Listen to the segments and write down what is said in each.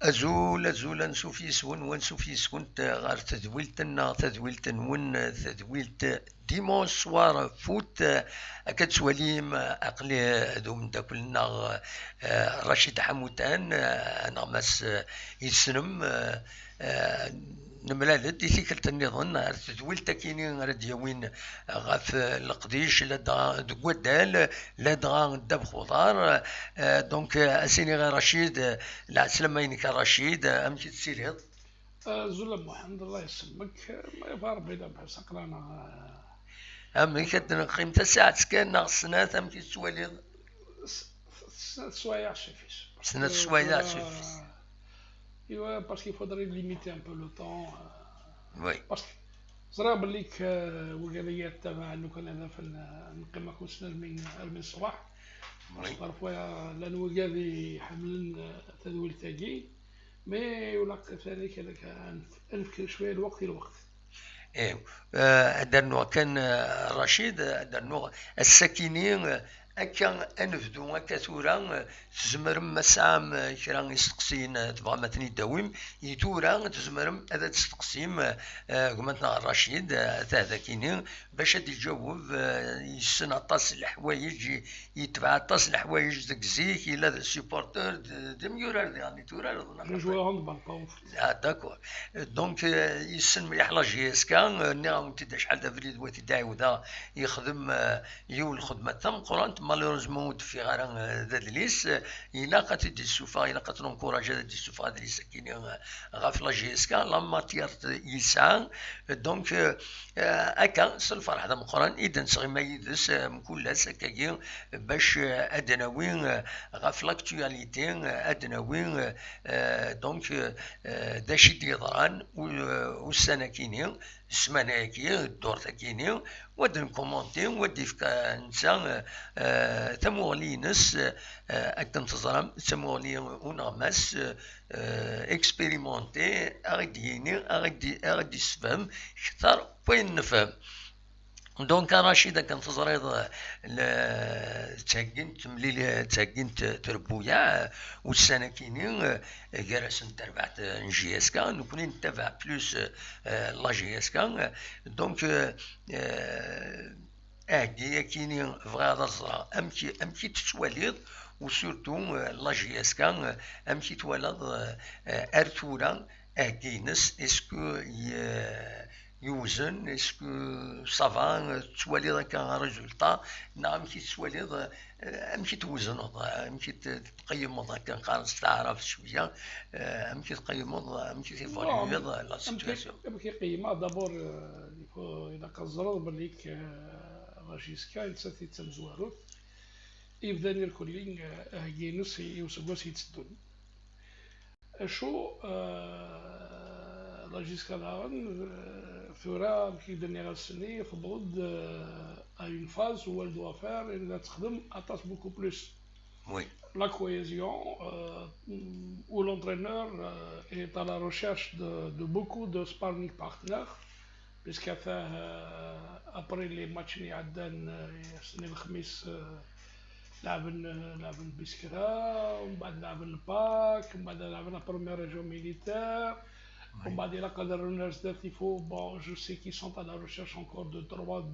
أزول نشوف يسون ونشوف يسون غير تدويلت نون تدويلت ديمون سوار فوت كتسواليم عقلي هادو من داكلنا رشيد حموتان انا ماس يسنم نملالد يثيكلت النظام تدويلت كيني راه دياوين غاف القديش لا دكودال لا دغا داب خضار دونك اسيني غير رشيد العسلامة ينك رشيد امشي تسيريض زلم محمد الله يسلمك ما يفار بيدا بحس قرانا امي كتنقيم تساعة كان ناقص سنة امشي تسواليض سنة سوايع شفيش سنة سوايع شفيش ايوا باسكو يفودري ليميتي ان بو لو طون وي باسكو زرا بليك وقاليات تبع لو كان انا في نقيم كون سنة من الصباح بارفوا لان وقالي حملن تدويل تاقي مي يلاقي ذلك هذاك انفكر شويه الوقت ايوا درنو كان رشيد درنو السكينين هكا انفدو هكا ثورا تزمرم مسام كرا يستقسين تبغى مثني داوم يتورا تزمرم هذا تستقسيم قمتنا الرشيد هذا كينين باش يجاوب يسن عطاس الحوايج يتبع عطاس الحوايج داك زيك الا سيبورتور ديميورار يعني تورا جو هاندبال داكور دونك يسن يحلا جيسكا نعم تدا شحال دا فريد واتي داعودا يخدم يول الخدمه تم قران مالوريزمون في غير ذادليس إلا قد السوفا إلا قد نكوراج هذا السوفا ذادليس كاين غاف لا جيسكا لا ماتيير يسان دونك هكا الفرح هذا مقران إذا نسغي ما يدس مكلاس هكاكي باش أدناوين غاف لاكتواليتي أدناوين دونك داشي ديضران والسنة كينين السمانة كي الدور كيني ودن كومونتي ودي فكا نسا تموغلينس أكتم تزرم تموغلي ونغمس اكسبيريمونتي أغديني أغدي سفهم كثر وين نفهم دونك رشيد كان تزريض تاكنت ملي تاكنت تربويا والسنه كينين جرسن تربعت جي اس كا نكوني نتبع بلوس لا جي اس كا دونك اهدي كينين فغادا الزرا امكي تتواليض وسورتو لا جي اس كا امكي توالد ارتورا اهدينس اسكو يوزن اسكو صافا توالي هكا ريزولتا نعم كي توالي امشي توزن امشي تقيم هكا قارص تعرف شويه امشي تقيم امشي تيفاليو لا سيتواسيون امشي قيمه دابور اذا كنزرد بليك راجيسكا نساتي تمزوارو يبداني الكلين هكينس يوسقوس يتسدون شو راجيسكا داغن ثورا كي درنا السني فضل à une phase où elle doit faire elle تخدم attache beaucoup plus oui. La cohésion où l'entraîneur est à la recherche de beaucoup de sparring partners puisqu'il fait après les matchs اللي عدان السنة الخميس لعبن بسكرا ومن بعد لعبن الباك ومن بعد لعبن لا بروميير ريجيون ميليتير ومن بعد إلا قدر الناس il faut bon je sais qu'ils sont à la recherche encore de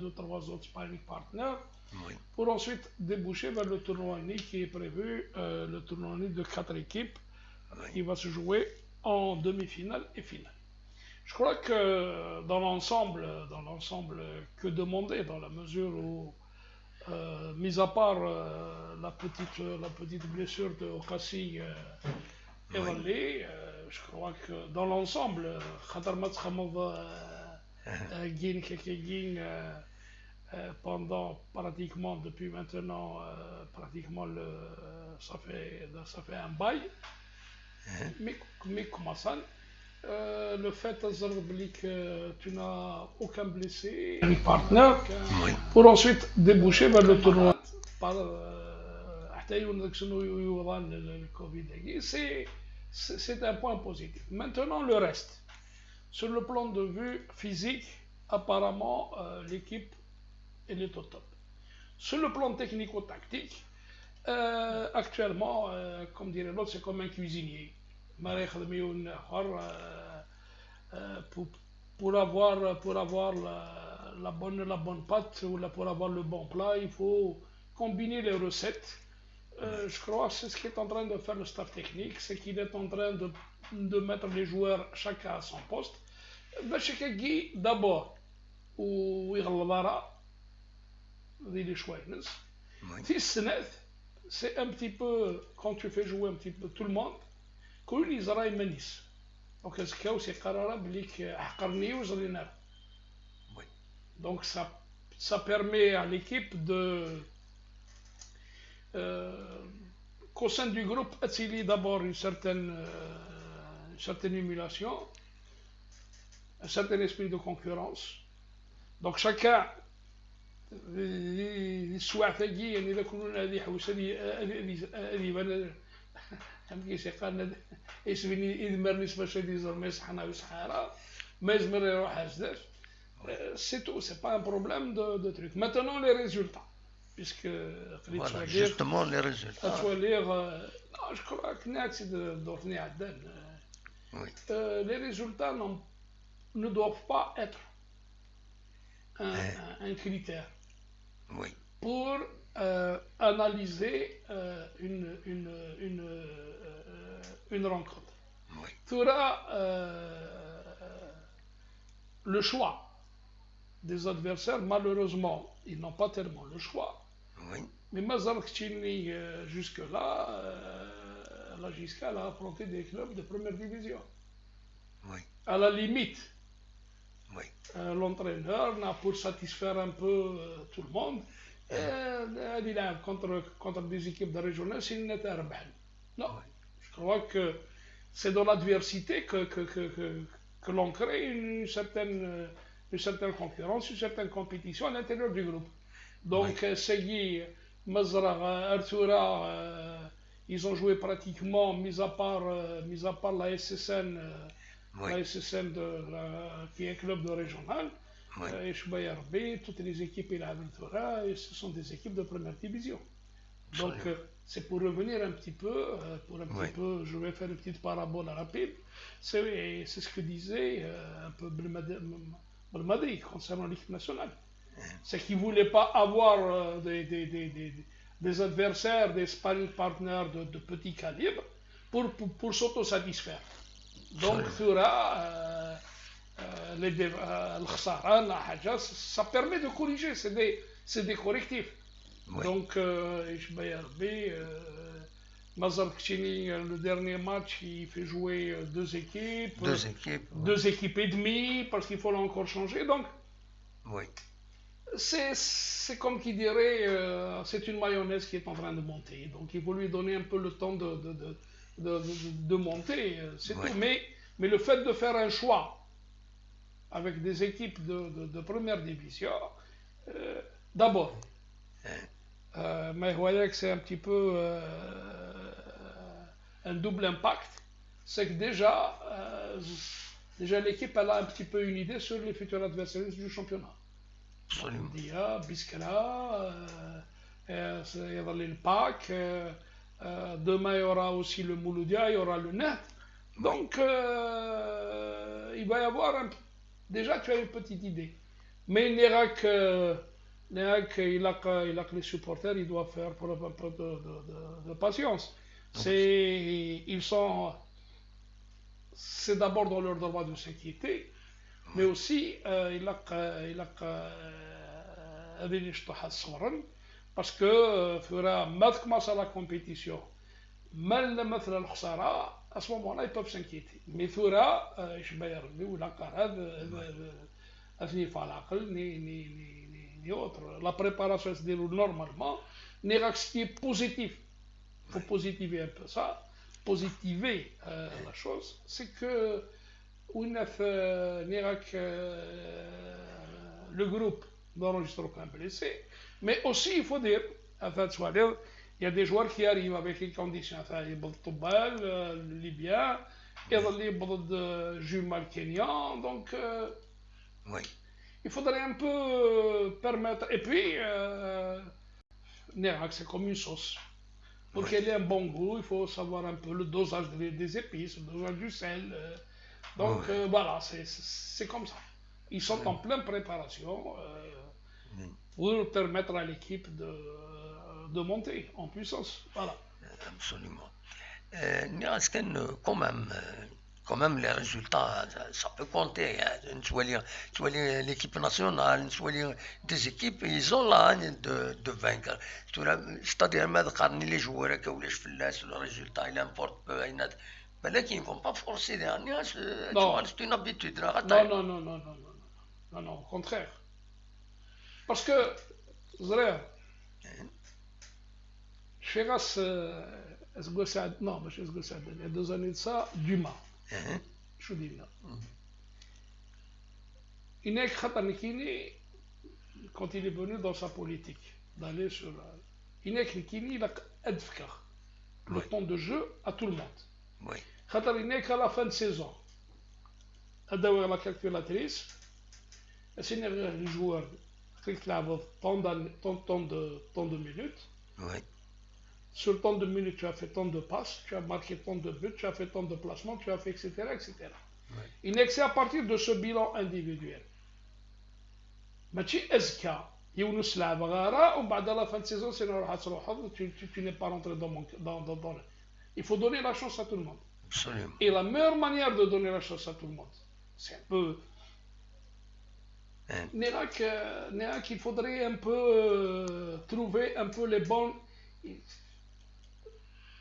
deux trois autres sparring partners oui. Pour ensuite déboucher vers le tournoi NI qui est prévu le tournoi NI de 4 équipes oui. Qui va se jouer en demi-finale et finale. Je crois que dans l'ensemble que demander dans la mesure où mis à part la petite blessure de Okassi évaluée, je crois que dans l'ensemble, pendant pratiquement depuis maintenant ça fait un bail. Mais comment ça? Le fait que tu n'as aucun blessé, un partenaire, oui. Pour ensuite déboucher vers le tournoi. C'est un point positif. Maintenant, le reste. Sur le plan de vue physique, apparemment, l'équipe elle est au top. Sur le plan technico-tactique, actuellement, comme dirait l'autre, c'est comme un cuisinier. ما يخدم يوم آخر pour, pour avoir la bonne pâte ou pour avoir le bon plat, il faut combiner les recettes. Je crois que c'est ce qu'est en train de faire le staff technique, c'est qu'il est en train de mettre les joueurs chacun à son poste. D'abord, c'est un petit peu quand tu fais jouer un petit peu tout le monde, كل يزرع يمنيس دونك هذاك سي قراره بليك عقرني وزرينا. Donc ça permet à l'équipe de qu'au sein du groupe attirer d'abord une certaine émulation, un certain esprit de concurrence. Donc chacun السواع ثقي يعني اذا كلنا هذه حوس هذه هم كيسيقان يسبني يدمر نسبة شديد زر ما يصحنا ويصحارا ما يزمر يروح هزداش. C'est tout, c'est pas un problème de truc. Maintenant les résultats, puisque voilà, justement les résultats. Non, je crois que les résultats ne doivent pas être un critère pour analyser une rencontre. Tu auras le choix des adversaires, malheureusement, ils n'ont pas tellement le choix. Mais Mazar Kchini, jusque-là, la JSK a affronté des clubs de première division. À la limite, l'entraîneur n'a pour satisfaire un peu tout le monde. Contre des équipes de régionales, c'est une non, je crois que c'est dans l'adversité que l'on crée une certaine concurrence, une certaine compétition à l'intérieur du groupe. Donc, Segui, Mazra, Artura, ils ont joué pratiquement, mis à part la SSN, qui est un club de régional, et Shbayarbi, toutes les équipes et la Artura, ce sont des équipes de première division. Donc, c'est pour revenir un petit peu, je vais faire une petite parabole rapide. C'est ce que disait un peu Madrid concernant l'équipe nationale. C'est qu'il ne voulait pas avoir des adversaires, des sparring partners de petit calibre pour s'autosatisfaire. Donc, ça permet de corriger, c'est des correctifs. Donc, Mazar Kchini, le dernier match, il fait jouer deux équipes et demie, parce qu'il faut encore changer. Donc, c'est comme qui dirait, c'est une mayonnaise qui est en train de monter. Donc, il faut lui donner un peu le temps de monter. C'est tout. Mais le fait de faire un choix avec des équipes de première division, d'abord, mais voyez que c'est un petit peu un double impact, c'est que déjà l'équipe elle a un petit peu une idée sur les futurs adversaires du championnat. Dia, Biskala, il y aura le PAC, demain il y aura aussi le Mouloudia, il y aura le Net. Donc il va y avoir déjà tu as une petite idée. Mais il n'y aura que les supporters, ils doivent faire pour un peu de patience. C'est d'abord dans leur droit de s'inquiéter, mais aussi parce que mal commence la compétition, mal à ce moment-là ils peuvent s'inquiéter. Mais la préparation se déroule normalement, ce qui est positif. Il faut positiver un peu ça, positiver la chose, c'est que le groupe n'enregistre aucun blessé, mais aussi il faut dire, il y a des joueurs qui arrivent avec les conditions, le Libyen, le Jumal Kenyan, donc il faudrait un peu permettre, et puis c'est comme une sauce. Pour qu'elle ait un bon goût, il faut savoir un peu le dosage des épices, le dosage du sel. Donc voilà, c'est comme ça. Ils sont en pleine préparation pour permettre à l'équipe de monter en puissance. Voilà. Absolument. Est-ce que quand même les résultats, ça peut compter. Soit l'équipe nationale, soit des équipes, ils ont la haine de vaincre. C'est-à-dire, les joueurs le résultat, il importe peu. Mais ils ne vont pas forcer derrière. C'est une habitude. Non, non, non, non, non, non, non, non, au contraire. Parce que, Zréa, Cheras, non, il y a 2 années de ça, Dumas. Je dis là. Inek Khatanikini, quand il est venu dans sa politique, d'aller sur. Inek Nikini, il a adfka le temps de jeu à tout le monde. Oui. Khatar Inek à la fin de saison, à la calculatrice, c'est les joueurs qui tant de minutes. Oui. Sur tant de minutes, tu as fait tant de passes, tu as marqué tant de buts, tu as fait tant de placements, tu as fait etc. etc. Oui. Inek, c'est à partir de ce bilan individuel. ماشي اذكى يونس لعب غاره ومن بعد la fin de saison c'est راح تروح tu n'es pas rentré dans il faut donner la chance à tout le monde. Absolument. Et la meilleure manière de donner la chance à tout le monde, c'est un peu Nérac, il faudrait un peu trouver un peu les bons,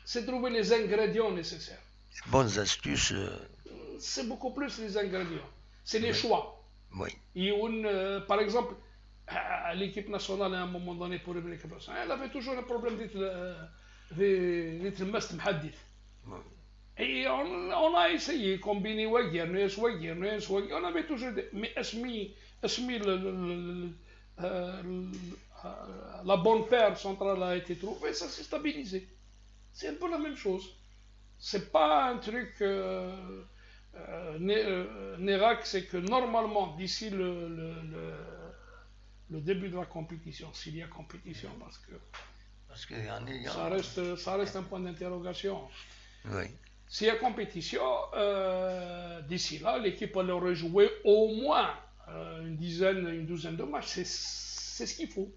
c'est trouver les ingrédients nécessaires. Les bonnes astuces. C'est beaucoup plus les ingrédients, c'est les choix. Oui. Par exemple, l'équipe nationale, à un moment donné, pour l'équipe nationale, elle avait toujours un problème d'être le mast mhadith. Et on a essayé de combiner on avait toujours des. Mais la bonne paire centrale a été trouvée, ça s'est stabilisé. C'est un peu la même chose. C'est pas un truc. Nérac, c'est que normalement, d'ici le début de la compétition, s'il y a compétition, parce que ça reste un point d'interrogation. Oui. S'il y a compétition, d'ici là, l'équipe aurait joué au moins une douzaine de matchs. C'est ce qu'il faut.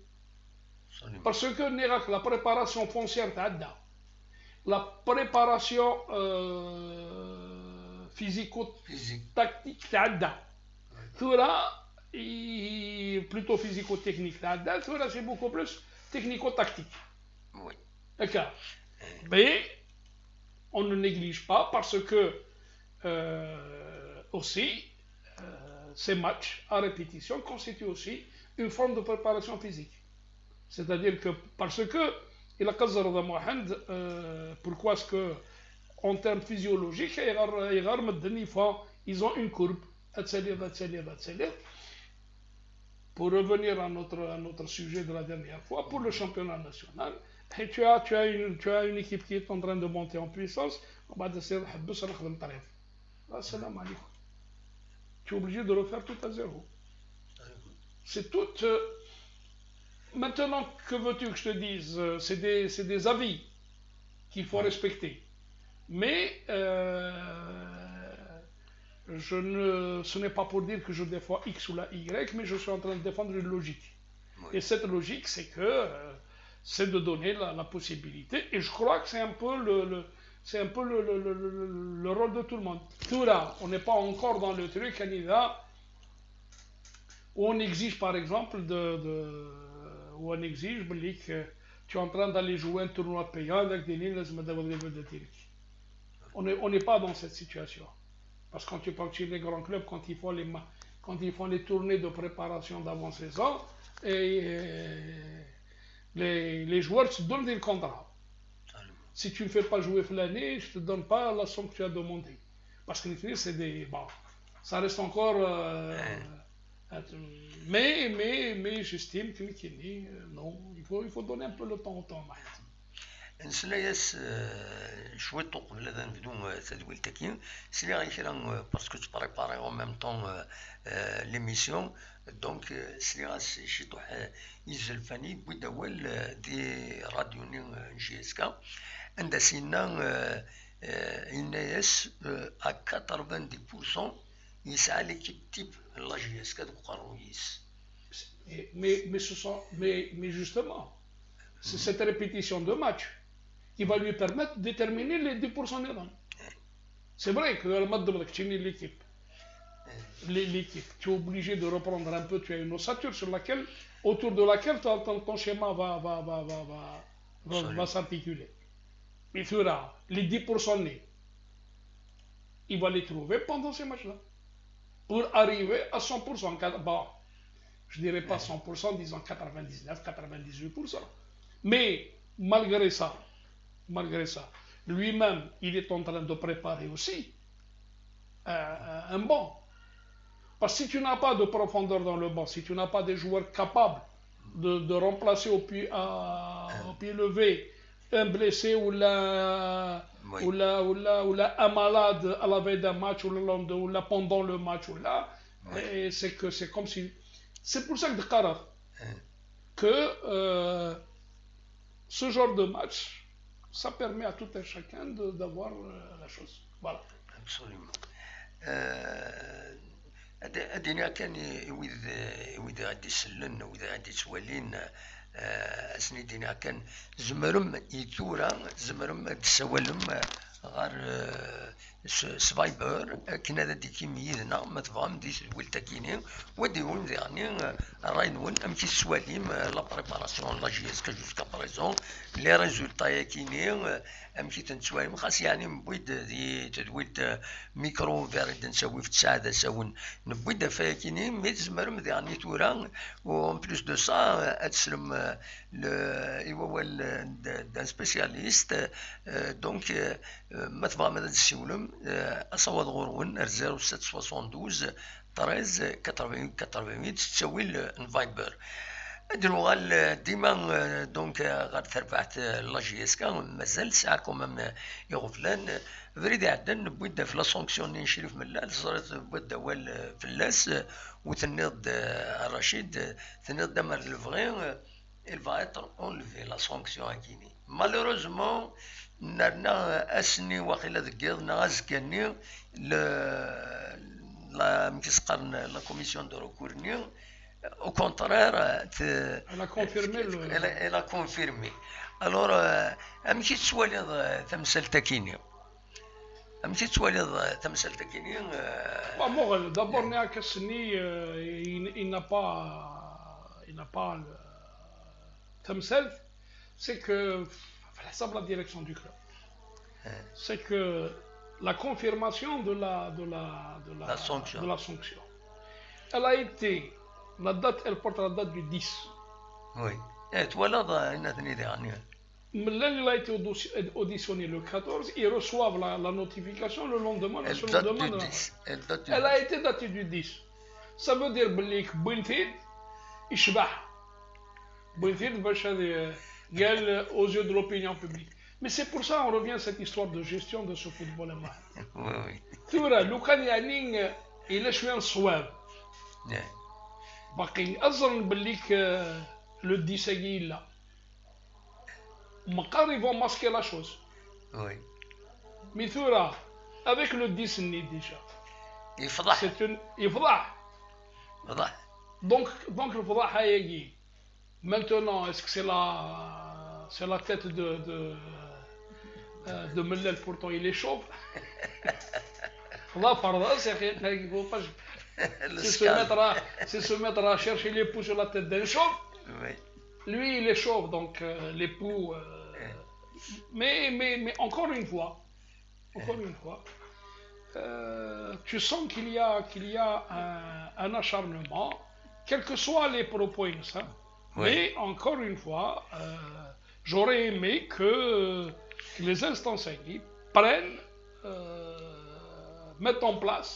Absolument. Parce que Nérac, la préparation foncière, la préparation physico-tactique, plutôt physico-technique, c'est beaucoup plus technico-tactique. Oui. D'accord. Mais on ne néglige pas parce que aussi ces matchs à répétition constituent aussi une forme de préparation physique. C'est-à-dire que parce que il a pourquoi est-ce que en termes physiologiques, ils ont une courbe. Pour revenir à notre sujet de la dernière fois, pour le championnat national, et tu as une équipe qui est en train de monter en puissance, tu es obligé de refaire tout à zéro. C'est tout. Maintenant, que veux-tu que je te dise? C'est des avis qu'il faut respecter. Mais ce n'est pas pour dire que je défends X ou la Y, mais je suis en train de défendre une logique. Oui. Et cette logique, c'est que c'est de donner la possibilité. Et je crois que c'est un peu le rôle de tout le monde. Tout là, on n'est pas encore dans le truc où on exige, par exemple, où on exige que tu es en train d'aller jouer un tournoi payant avec des lignes de tir. On n'est pas dans cette situation. Parce que quand tu parles chez les grands clubs, quand ils font les tournées de préparation d'avant-saison, les joueurs te donnent des contrats. Si tu ne fais pas jouer l'année, je ne te donne pas la somme que tu as demandé. Parce que c'est des. Bon, ça reste encore. Mais j'estime que non, il faut donner un peu le temps au temps. نسلاياس شويه قبل هذا نبدو تدويل تاكين سيني غير كرا باسكو تبريباري اون ميم طون ليميسيون دونك سيني غاس شي طوح يزل فاني بويدا اول دي راديوني جي اس كا عند سينا الناس ا 90% يسعى ليكيب تيب لا جي اس كا دو قرويس. Mais justement, c'est cette répétition de match qui va lui permettre de déterminer les 10% des rangs. C'est vrai que le match de l'équipe, tu es obligé de reprendre un peu, tu as une ossature sur laquelle, autour de laquelle ton schéma va s'articuler. Mais il fera les 10% nés, il va les trouver pendant ces matchs-là pour arriver à 100%. Bon, je dirais pas 100%, disons 99, 98%. Mais malgré ça, lui-même, il est en train de préparer aussi un banc. Parce que si tu n'as pas de profondeur dans le banc, si tu n'as pas des joueurs capables de remplacer au pied levé un blessé ou un malade à la veille d'un match ou pendant le match, c'est comme si... C'est pour ça que ce genre de match, ça permet à tout un chacun d'avoir la chose. Voilà. Absolument. أدينا كان وإذا غادي يسلن وإذا غادي يتوالين أسني دينا كان زمرم يثورا زمرم تسوالم غير سفايبر كنا ذا ديكي ميدنا ما تفهم دي ولتاكيني وديون يعني راينون امشي السواليم لا بريباراسيون لا جي اس كا جوسكا بريزون لي ريزولتا ياكيني امشي تنسواليم خاص يعني نبويد دي تدويت ميكرو فيريد نسوي في السعاده ساون نبويد فاكيني مي تزمرم يعني تورا و بلوس دو سا تسلم ايوا دان سبيسياليست دونك ما تبغى ماذا تسولم اصوات غورون 0772 13 88 تسوي الفايبر دلوغال ديما دونك غير تربحت لا جي اس كا مازال ساعه كومام يغفلان فريد عدن بويدا في لا سونكسيوني نشريف ملال صارت بويدا وال فلاس وتنيض الرشيد تنيض دمر الفغي il va être enlevé la sanction هكيني malheureusement نرنا اسني واخيلا ذكيض نغازكاني لا مكسقرن لا كوميسيون دو ريكورني au contraire elle a confirmé alors امشي تسوالي تمثال تاكيني امشي تسوالي تمثال تاكيني bon d'abord نياك السني il n'a pas تمثال c'est que la direction du club c'est que la confirmation de la sanction elle a été la date elle porte la date du 10 oui voilà il a été auditionné le 14 ils reçoivent la notification le lendemain elle a été datée du 10 ça veut dire que Benfield يشبح Benfield باش قال aux yeux de l'opinion publique. Mais c'est pour ça on revient à cette histoire de gestion de ce football. Oui. Tu vois, لو كان يعني إلا شوية نصواب. باقي أظن بالليك le 10 لا. مقار ils vont masquer la chose. Oui. Mais tu vois, avec le 10 déjà. يفضح. يفضح. فضح. Donc الفضاحة هيجي. Maintenant, est-ce que c'est la tête de Mellel, pourtant il est chauve. Là, pardon, c'est se mettre à chercher l'époux sur la tête d'un chauve. Oui. Lui, il est chauve, donc l'époux. Mais encore une fois, tu sens qu'il y a un acharnement, quels que soient les propos innocents. Oui. Mais encore une fois, j'aurais aimé que les instances prennent, mettent en place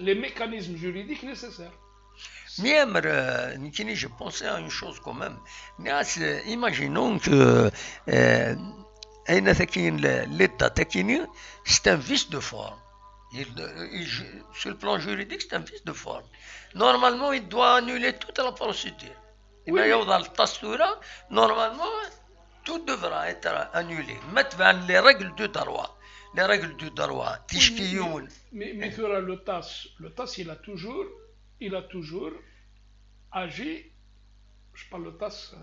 les mécanismes juridiques nécessaires. Même, je pensais à une chose quand même. Imaginons que أين تكين l'État تكيني c'est un vice de forme. Sur le plan juridique, c'est un vice de forme. Normalement, il doit annuler toute la procédure. Oui, Normalement, tout devra être annulé. Maintenant, les règles du droit. Les règles du droit. oui, mais le TAS, il a toujours agi, je parle le TAS,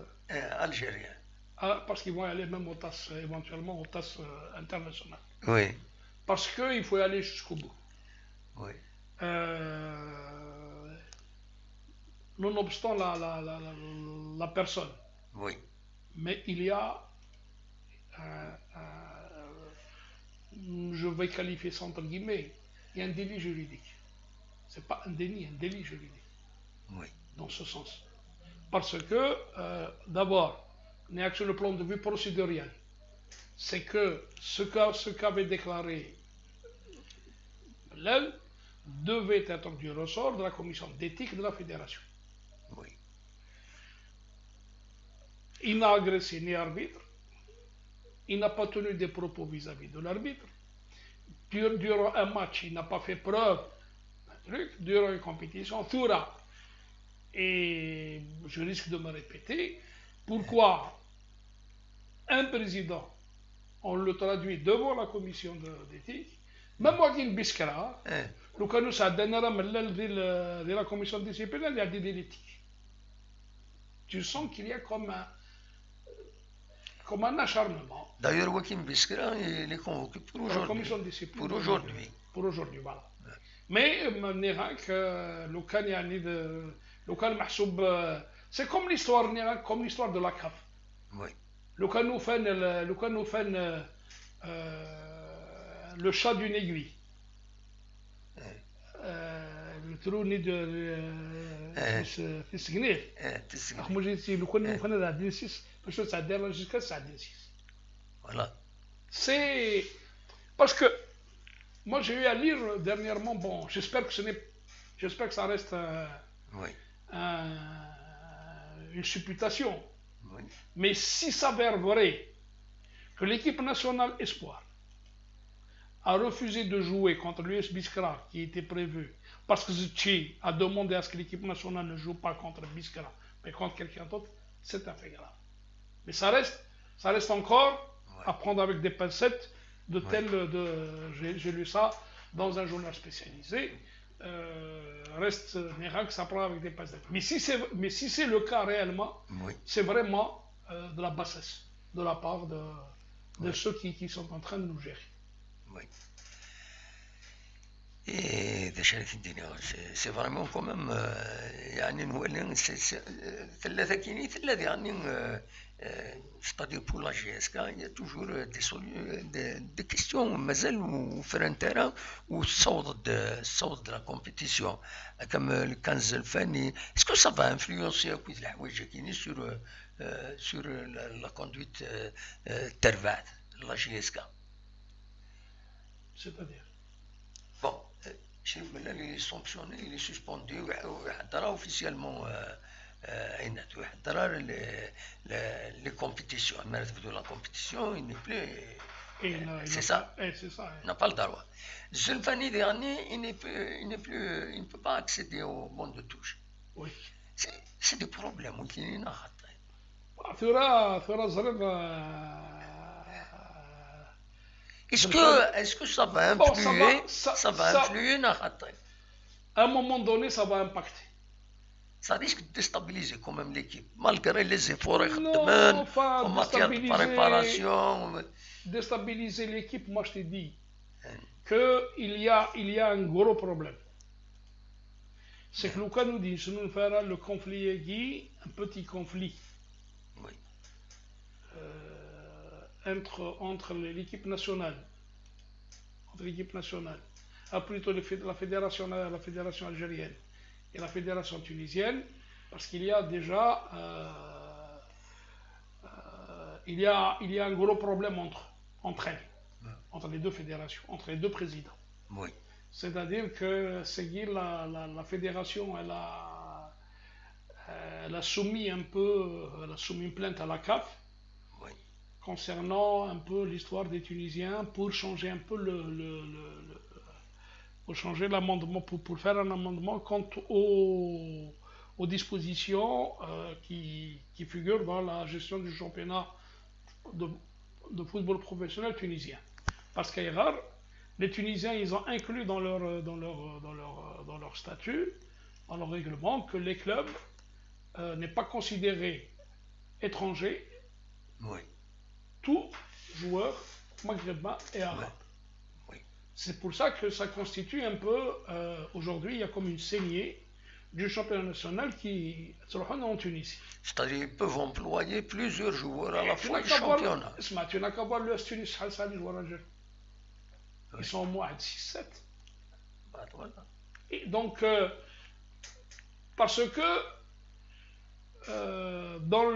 Algérien. parce qu'ils vont aller même au TAS, éventuellement au TAS international. Oui. Parce qu'il faut aller jusqu'au bout. Oui. Nonobstant la personne. Oui. Mais il y a, je vais qualifier ça entre guillemets, il y a un délit juridique. C'est pas un délit, un délit juridique. Oui. Dans ce sens. Parce que, d'abord, sur le plan de vue procédurial, c'est que ce qu'avait déclaré l'EL devait être du ressort de la commission d'éthique de la fédération. Oui. Il n'a agressé ni arbitre, il n'a pas tenu des propos vis-à-vis de l'arbitre. Durant un match, il n'a pas fait preuve d'un truc. Durant une compétition, Toura. Et je risque de me répéter, pourquoi un président, on le traduit devant la commission d'éthique, même moi qui Biskra, le canot ça donnera de la commission disciplinaire, il y a des l'éthique. Tu sens qu'il y a comme un acharnement. D'ailleurs, Wakim Biskra, il est convoqué pour aujourd'hui. La commission disciplinaire. Pour aujourd'hui. Pour aujourd'hui, voilà. Mais le cas de local mahsoub, c'est comme l'histoire de la CAF. Oui. Le cas nous fait le chat d'une aiguille. Le trou ni de fisgner. Moi j'ai dit le cas nous fait la D6 parce que ça dérange jusqu'à ça D6. Voilà. C'est parce que moi j'ai eu à lire dernièrement, bon, j'espère que ça reste oui. Une supputation. Oui. Mais si s'avère vrai que l'équipe nationale Espoir a refusé de jouer contre l'US Biskra qui était prévu parce que Zutchi a demandé à ce que l'équipe nationale ne joue pas contre Biskra mais contre quelqu'un d'autre, c'est un fait grave. Mais ça reste encore à prendre avec des pincettes de tel j'ai lu ça dans un journal spécialisé. Reste que ça prend avec des pincettes. Mais si c'est le cas réellement, c'est vraiment de la bassesse de la part de ceux qui sont en train de nous gérer. Oui. Et c'est vraiment quand même يعني نولي ثلاثة كيني ثلاثة يعني c'est-à-dire pour la GSK il y a toujours des questions مازال وفي الانترا والصوت de la compétition comme الكنز الفني est-ce que ça va influencer كويس الحوايج كاينين sur la conduite ترفعت la GSK. C'est-à-dire bon il est sanctionné, il est suspendu ويحضر officiellement ويحضر les compétitions la compétition il n'est plus c'est ça il n'a pas le droit. Zulfani dernier il ne peut pas accéder au monde de touche. Oui. C'est des problèmes qui Est-ce que ça va influer à un moment donné, ça va impacter. Ça risque de déstabiliser quand même l'équipe, malgré les efforts en matière de préparation. Déstabiliser l'équipe, moi je te dis qu'il y a un gros problème. C'est que Lucas nous dit, nous fera le conflit un petit conflit. Oui. Entre l'équipe nationale, plutôt la fédération algérienne et la fédération tunisienne, parce qu'il y a déjà il y a un gros problème entre elles, entre les deux fédérations, entre les deux présidents. Oui. C'est-à-dire que la fédération, elle a soumis une plainte à la CAF. concernant un peu l'histoire des Tunisiens pour changer un peu pour changer l'amendement, pour faire un amendement quant aux dispositions qui figurent dans la gestion du championnat de, de football professionnel tunisien. Parce qu'Aïrar, les Tunisiens, ils ont inclus dans leur statut, dans leur règlement, que les clubs n'est pas considéré étranger, Oui. tout joueur maghrébin et arabe. Oui. Oui. C'est pour ça que ça constitue un peu, aujourd'hui, il y a comme une saignée du championnat national qui se retrouve en Tunisie. C'est-à-dire qu'ils peuvent employer plusieurs joueurs à la Tu fois n'as du qu'à voir, championnat. tu n'as qu'à voir le Tunis Al Sali joueur algérien. Ils sont au moins à 6-7. Bah, voilà. Et donc, parce que dans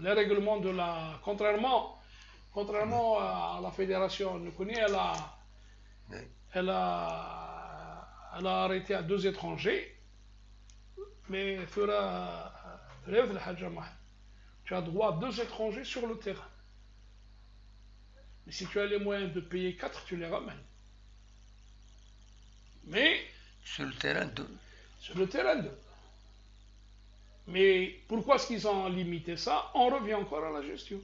les règlements de la... Contrairement à la fédération, nous connaissons, Oui. elle a arrêté à 2 étrangers, mais tu as droit à 2 étrangers sur le terrain. Mais si tu as les moyens de payer 4, tu les ramènes. Mais Sur le terrain de... sur le terrain 2. Mais pourquoi est-ce qu'ils ont limité ça? On revient encore à la gestion.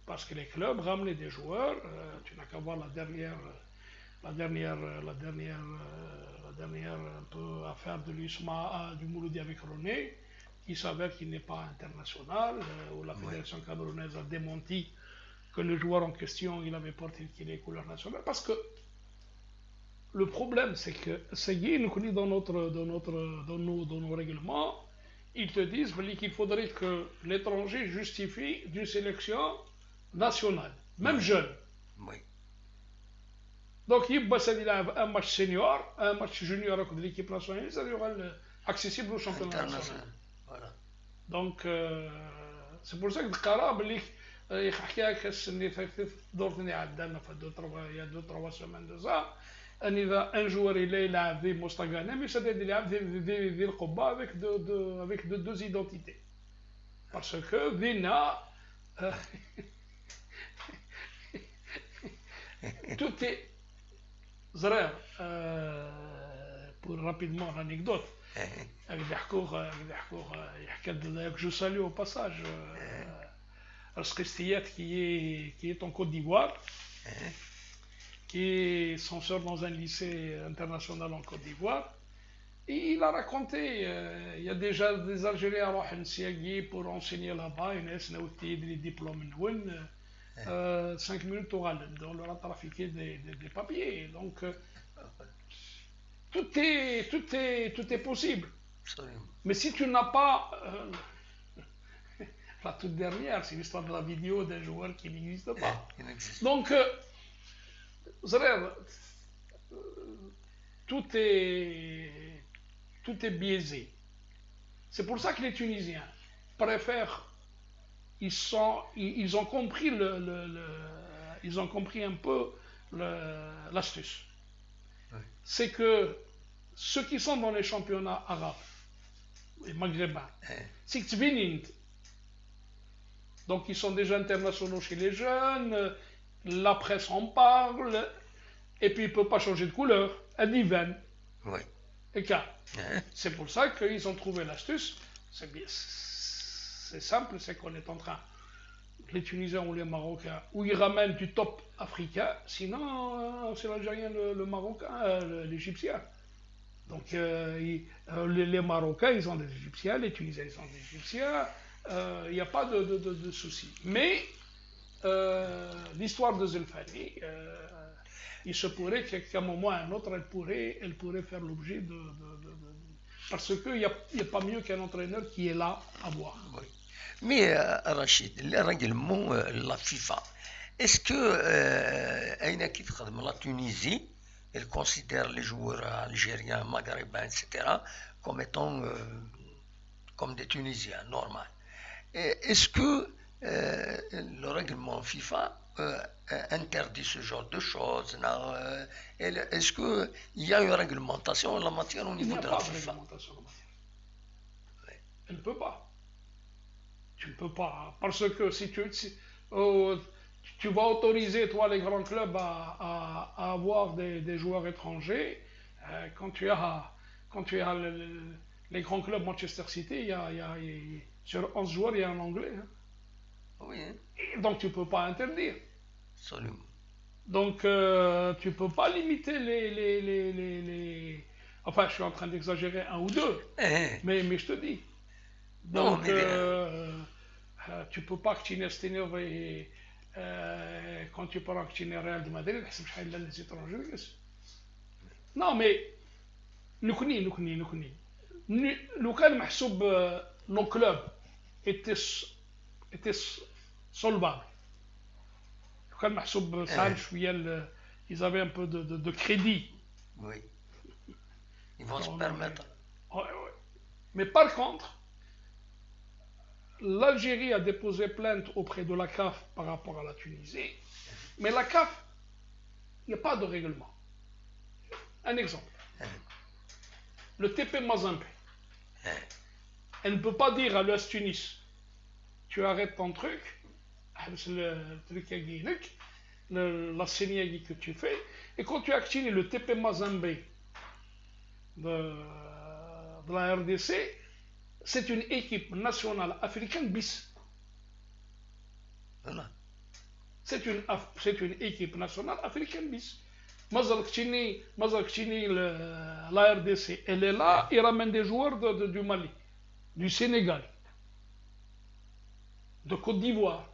Parce que les clubs ramenaient des joueurs, tu n'as qu'à voir la dernière un peu affaire de l'USMA du Mouloudi avec René, qui s'avère qu'il n'est pas international, où la fédération camerounaise a démenti que le joueur en question, il avait porté les couleurs nationales. Parce que le problème, c'est que nous connaissons dans nos règlements, ils te disent qu'il faudrait que l'étranger justifie d'une sélection nationale, même jeune. Oui. Donc, il y a un match senior, un match junior de l'équipe nationale, ça sera accessible au championnat national. Voilà. Donc, c'est pour ça que le Karab, il y a 2-3 semaines de ça. Un joueur il a des Mostagana, mais ça il a des combats avec deux identités. Parce que Vina, tout est zrère. Pour rapidement l'anecdote, je salue au passage Al-Skristiyat qui est en Côte d'Ivoire, qui est censeur dans un lycée international en Côte d'Ivoire. Et il a raconté, il y a déjà des Algériens pour enseigner là-bas, ils ont des diplômes, 5 minutes orales, on leur a trafiqué des papiers. Donc, tout est possible. Absolument. Mais si tu n'as pas... la toute dernière, c'est l'histoire de la vidéo d'un joueur qui n'existe pas. Donc, tout est biaisé. C'est pour ça que les Tunisiens préfèrent, ils ont compris ils ont compris un peu l'astuce. Oui. C'est que ceux qui sont dans les championnats arabes et maghrébins, c'est que donc ils sont déjà internationaux chez les jeunes, la presse en parle, et puis ils ne peuvent pas changer de couleur, un divan. Oui. Et c'est pour ça qu'ils ont trouvé l'astuce. C'est simple, c'est qu'on est en train, les Tunisiens ou les Marocains, où ils ramènent du top africain, sinon c'est l'Algérien, le Marocain, l'Égyptien. Donc les Marocains, ils ont des Égyptiens, les Tunisiens, ils ont des Égyptiens, il n'y a pas de souci. Mais l'histoire de Zelfani, il se pourrait qu'à un moment ou à un autre, elle pourrait faire l'objet parce qu'il n'y a pas mieux qu'un entraîneur qui est là à voir. Oui. Mais Rachid, le règlement, la FIFA, est-ce que la Tunisie, elle considère les joueurs algériens, maghrébins, etc., comme étant comme des Tunisiens, normal. Est-ce que le règlement FIFA interdit ce genre de choses? Est-ce qu'il y a une réglementation en la matière au niveau de la FIFA? Il n'y a pas de réglementation en la matière. Elle ne peut pas. Tu ne peux pas. Parce que tu vas autoriser, toi, les grands clubs à avoir des joueurs étrangers, quand tu as, les grands clubs Manchester City, sur 11 joueurs, il y a un anglais, hein. Oui, hein, Et donc tu ne peux pas interdire. absolument. Donc tu ne peux pas limiter Enfin, je suis en train d'exagérer un ou deux, Eh, mais je te dis. non, Donc mais tu ne peux pas que tu et quand tu parles que tu es Real de Madrid, les étrangers. Non, mais nous. لو كان محسوب nos clubs étaient solvables. لو كان محسوب سهل شويه ils avaient un peu de crédit. oui, ils vont se On aurait- permettre. Ouais, ouais. Mais par contre, l'Algérie a déposé plainte auprès de la CAF par rapport à la Tunisie. Mais la CAF, il n'y a pas de règlement. Un exemple. Le TP Mazembe, elle ne peut pas dire à l'Ouest Tunis, tu arrêtes ton truc, le truc la saignée que tu fais, et quand tu actives le TP Mazembe de la RDC, c'est une équipe nationale africaine bis. Voilà. C'est une équipe nationale africaine bis. Mazalktini, la RDC, elle est là, il ramène des joueurs du Mali, du Sénégal, de Côte d'Ivoire.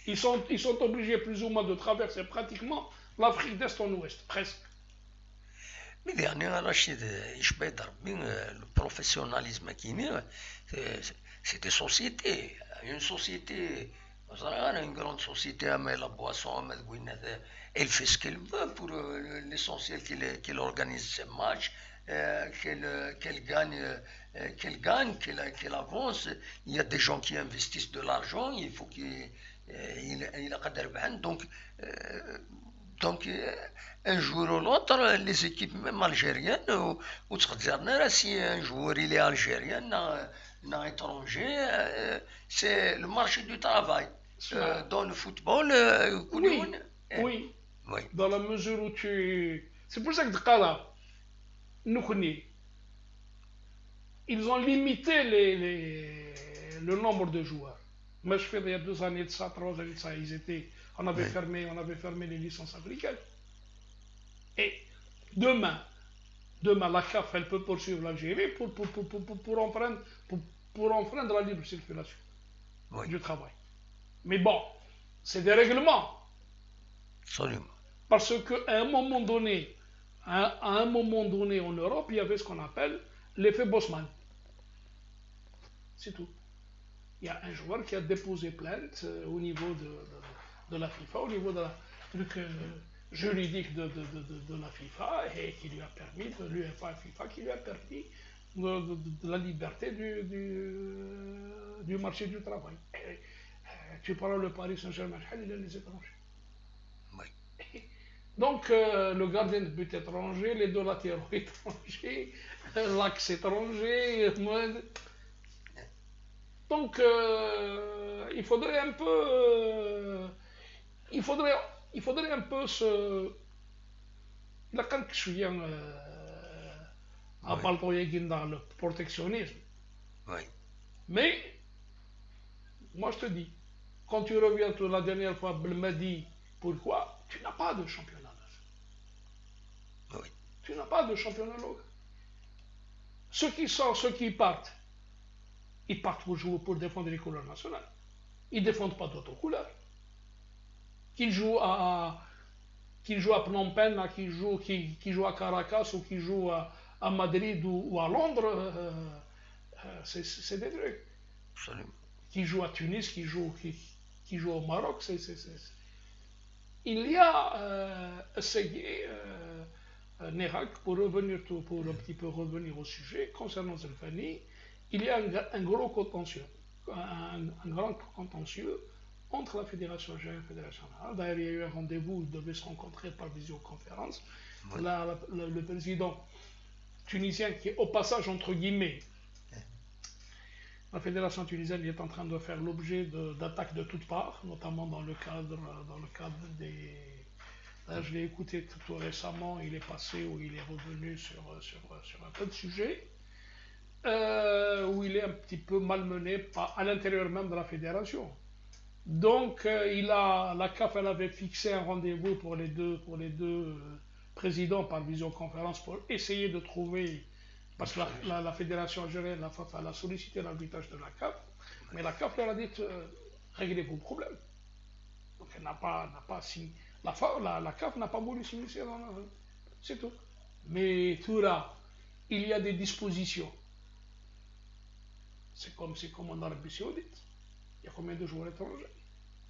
Ils sont obligés plus ou moins de traverser pratiquement l'Afrique d'Est en Ouest, presque. Mais dernier, Rachid, le professionnalisme qui c'est des sociétés. Une société, une grande société, mais la boisson, elle fait ce qu'elle veut pour l'essentiel qu'elle organise ses matchs, qu'elle gagne, qu'elle avance. Il y a des gens qui investissent de l'argent, il faut qu'il donc un jour ou l'autre, les équipes même algériennes, ou si un joueur il est algérien, non étranger, c'est le marché du travail. Dans le football, Oui, eh, oui, oui, dans la mesure où tu... C'est pour ça que Dqala, nous connaissons. Ils ont limité le nombre de joueurs. Moi, je fais il y a 2 années de ça, 3 années de ça, on avait oui, fermé les licences africaines. Et demain, la CAF, elle peut poursuivre l'Algérie pour enfreindre la libre circulation oui, du travail. Mais bon, c'est des règlements. absolument. Parce qu'à un moment donné, en Europe, il y avait ce qu'on appelle l'effet Bosman. C'est tout. Il y a un joueur qui a déposé plainte au niveau de la FIFA, au niveau de la truc juridique de la FIFA, et qui lui a permis, de l'UEFA FIFA, qui lui a permis de la liberté du marché du travail. Tu parles le Paris Saint-Germain, il a les étrangers. Oui, Donc, le gardien de but étranger, les deux latéraux étrangers, l'axe étranger. Donc, il faudrait un peu. Il faudrait un peu se. La quand je suis à oui, Baltoyegin dans le protectionnisme. oui, Mais, moi je te dis, quand tu reviens la dernière fois, Belmadi, pourquoi tu n'as pas de championnat? oui, Tu n'as pas de championnat local. Ceux qui partent, ils partent pour jouer, pour défendre les couleurs nationales. Ils ne défendent pas d'autres couleurs. Qu'ils jouent à Phnom Penh, qu'ils jouent à Caracas ou qu'ils jouent à Madrid ou à Londres, c'est des trucs. absolument. Qui jouent à Tunis, qui jouent au Maroc, il y a essayé Nérac pour un petit peu revenir au sujet concernant Zelfani, il y a un gros contentieux, un grand contentieux entre la Fédération algérienne et la Fédération arabe. D'ailleurs, il y a eu un rendez-vous, ils devaient se rencontrer par visioconférence. Oui, Le président tunisien, qui est au passage, entre guillemets, La fédération tunisienne est en train de faire l'objet d'attaques de toutes parts, notamment dans le cadre des. Là, je l'ai écouté tout récemment, il est passé ou il est revenu sur un peu de sujets, où il est un petit peu malmené à l'intérieur même de la fédération. Donc, la CAF elle avait fixé un rendez-vous pour les deux présidents par visioconférence pour essayer de trouver, parce que la fédération algérienne, la FAF, elle a sollicité l'arbitrage de la CAF, mais la CAF leur a dit réglez vos problèmes. Donc, elle n'a pas signé. La CAF n'a pas voulu s'initier dans c'est tout. Mais tout là, il y a des dispositions. C'est comme en Arabie Saoudite. Il y a combien de joueurs étrangers?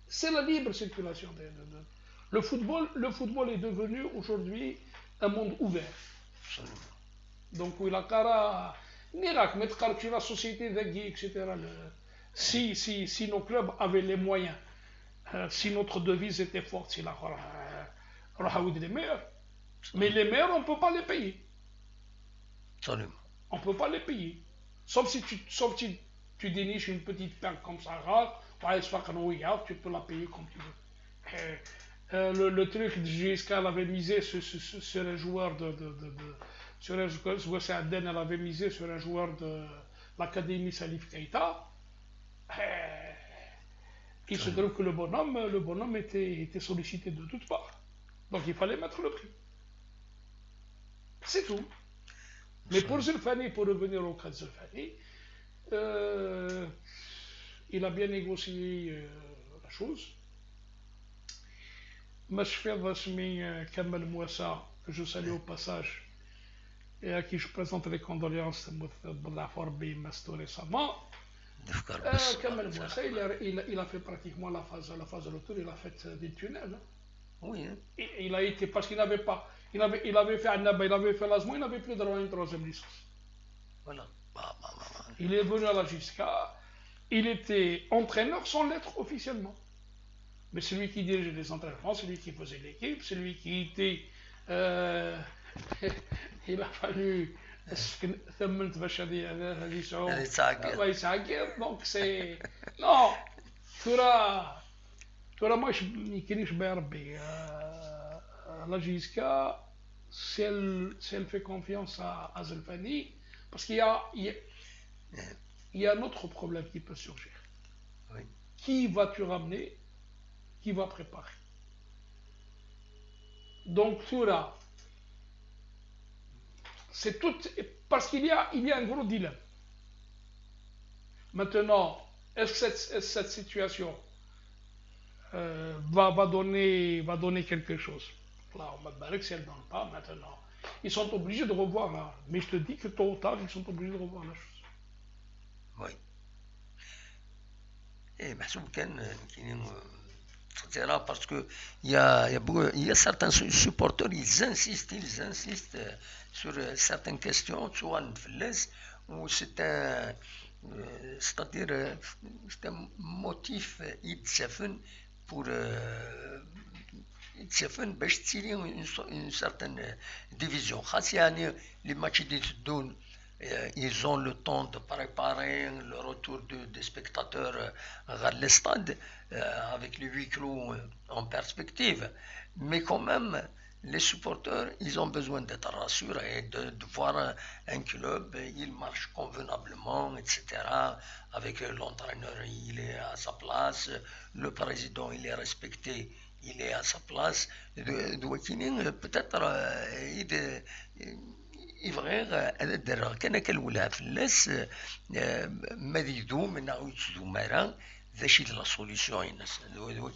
C'est la libre circulation. Le football est devenu aujourd'hui un monde ouvert. Donc, il a cara. N'irak, mettre la société d'Agui, etc. Si nos clubs avaient les moyens, si notre devise était forte, si la les meilleurs. Mais les meilleurs, on ne peut pas les payer. Absolument. On ne peut pas les payer. Sauf si tu déniches une petite paire comme ça rare, tu peux la payer comme tu veux. Le truc de GSK, elle avait misé sur un joueur sur un joueur, c'est Aden, elle avait misé sur un joueur de l'académie Salif Keita. Il se trouve que le bonhomme était sollicité de toutes parts. Donc il fallait mettre le prix. C'est tout. Mais pour Zulfani, pour revenir au cas de Zulfani, il a bien négocié la chose. Kamal Mouassa, que je salue au passage, et à qui je présente les condoléances de récemment. Kamal Mouassa, il a fait pratiquement la phase de retour, il a fait des tunnels. Oui. Il a été, parce qu'il n'avait pas. Il avait fait Annaba, il avait fait l'Azmo, il n'avait plus droit à une troisième licence. Voilà. Il est venu à la JSCA, il était entraîneur sans l'être officiellement. Mais c'est lui qui dirigeait les entraînements, c'est lui qui faisait l'équipe, c'est lui qui était. Il a fallu. Donc c'est. Non, moi je n'y connais pas la JSCA, si elle fait confiance à Zelfani, parce qu'il y a un autre problème qui peut surgir. Oui. Qui vas-tu ramener? Qui va préparer? Donc Toura, c'est tout, parce qu'il y a un gros dilemme. Maintenant, est-ce que cette situation va donner quelque chose? Là, on va dire que si elle ne donne pas, maintenant, ils sont obligés de revoir. Hein. Mais je te dis que tôt ou tard, ils sont obligés de revoir la chose. Oui. Et محسوب كاين parce que il y a certains supporters, ils insistent sur certaines questions, soit ou c'est-à-dire c'est un motif pour يتسافن باش تسيري une certaine division. خاص يعني les matchs اللي ils ont le temps de préparer le retour des spectateurs à l'estade avec les huis clos en perspective. Mais quand même, les supporters, ils ont besoin d'être rassurés, de voir un club, il marche convenablement, etc. Avec l'entraîneur, il est à sa place, le président, il est respecté, il est à sa place. Peut-être يبغي الدرا كان ولا فلاس ما يدوم من يتدوم مرا ذا شي لا سوليسيون الناس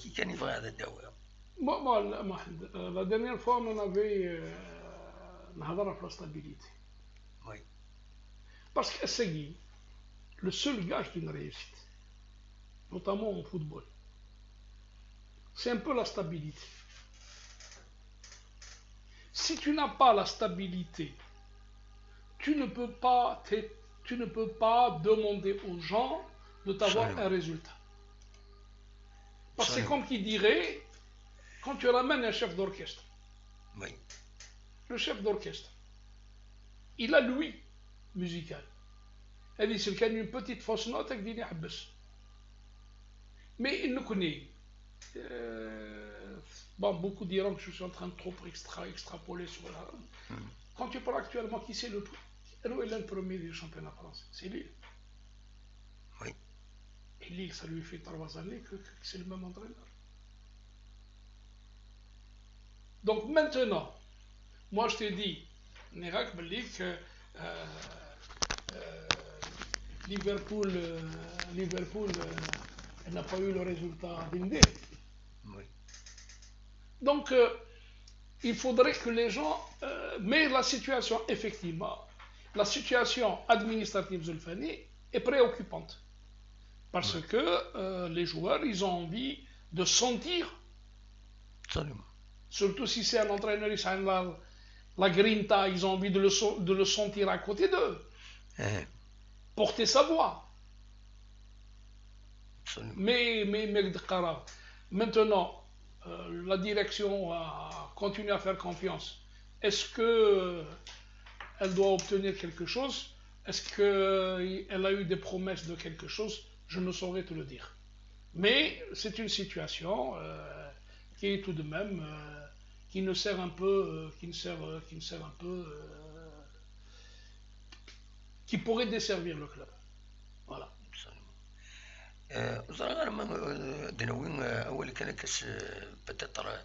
كي كان يبغي هذا الدواء. La dernière fois, on avait نهضر على stabilité. Oui. Parce que c'est le seul gage d'une réussite, notamment au football, c'est un peu la stabilité. Si tu n'as pas la stabilité, tu ne peux pas demander aux gens de t'avoir un résultat. Parce que c'est comme qui dirait, quand tu ramènes un chef d'orchestre, oui. Le chef d'orchestre, il a l'ouïe musical. هذه s'il gagne une petite fausse note يقدر يحبس. Mais il nous connaît. Bon, beaucoup diront que je suis en train de trop extrapoler sur la. Quand tu parles actuellement, qui c'est le premier du championnat français? C'est Lille. Oui. Et Lille, ça lui fait 3 années que c'est le même entraîneur. Donc maintenant, moi je te dis, Nérac, que Liverpool n'a pas eu le résultat d'Indé. Oui. Donc il faudrait que les gens. Mais la situation, effectivement, la situation administrative Zulfani est préoccupante. Parce que les joueurs, ils ont envie de sentir. Absolument. Surtout si c'est un entraîneur, ils ont la grinta, ils ont envie de le sentir à côté d'eux. Porter sa voix. Absolument. Mais maintenant, la direction a continué à faire confiance. Est-ce qu'elle doit obtenir quelque chose? Est-ce qu'elle a eu des promesses de quelque chose? Je ne saurais te le dire. Mais c'est une situation qui est tout de même, qui nous sert un peu, qui pourrait desservir le club. Voilà. وزرا ما دنوين اول كان كاس بتاتر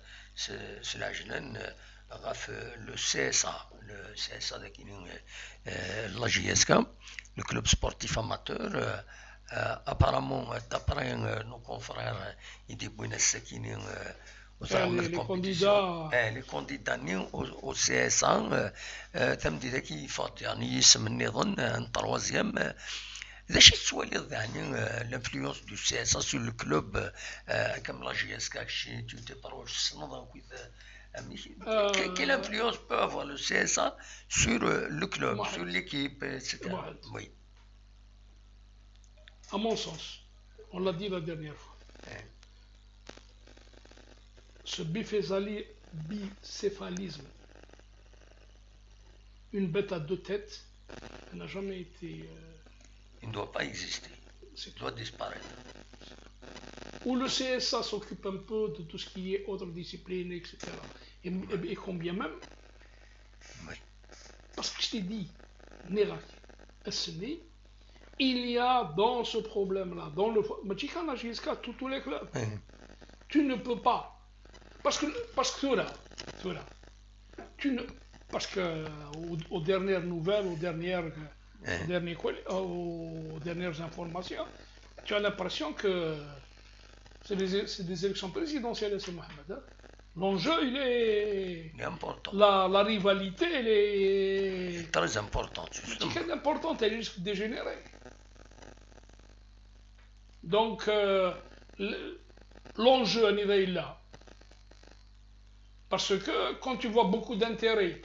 سلاجنان غاف لو سي اس ا ذاك لا جي اس كا لو كلوب سبورتيف اماتور apparemment d'après nos confrères يدي بوين السكينين les candidats au CSA تم ذاك يفاض يعني يسم النظام ان troisième. ذاش تسوالي يعني l'influence du CSA sur le club comme la GSK chez tu te proche سنة وكذا. Quelle influence peut avoir le CSA sur le club, sur l'équipe, etc. Oui. À mon sens, on l'a dit la dernière fois, ce bicéphalisme, une bête à 2 têtes, n'a jamais été... il ne doit pas exister, il doit disparaître. Où le CSA s'occupe un peu de tout ce qui est autres disciplines, etc. Et combien même? Oui. Parce que je t'ai dit, Nérac, SNI, il y a dans ce problème-là, dans le... Mais tu connais jusqu'à tous les clubs. Tu ne peux pas. Parce que tu ne... Parce que aux dernières nouvelles, aux dernières informations, tu as l'impression que c'est des élections présidentielles, c'est Mohamed. L'enjeu, il est important. La rivalité, elle est très importante. Très importante, elle risque de dégénérer. Donc, l'enjeu à niveau là. Parce que quand tu vois beaucoup d'intérêt,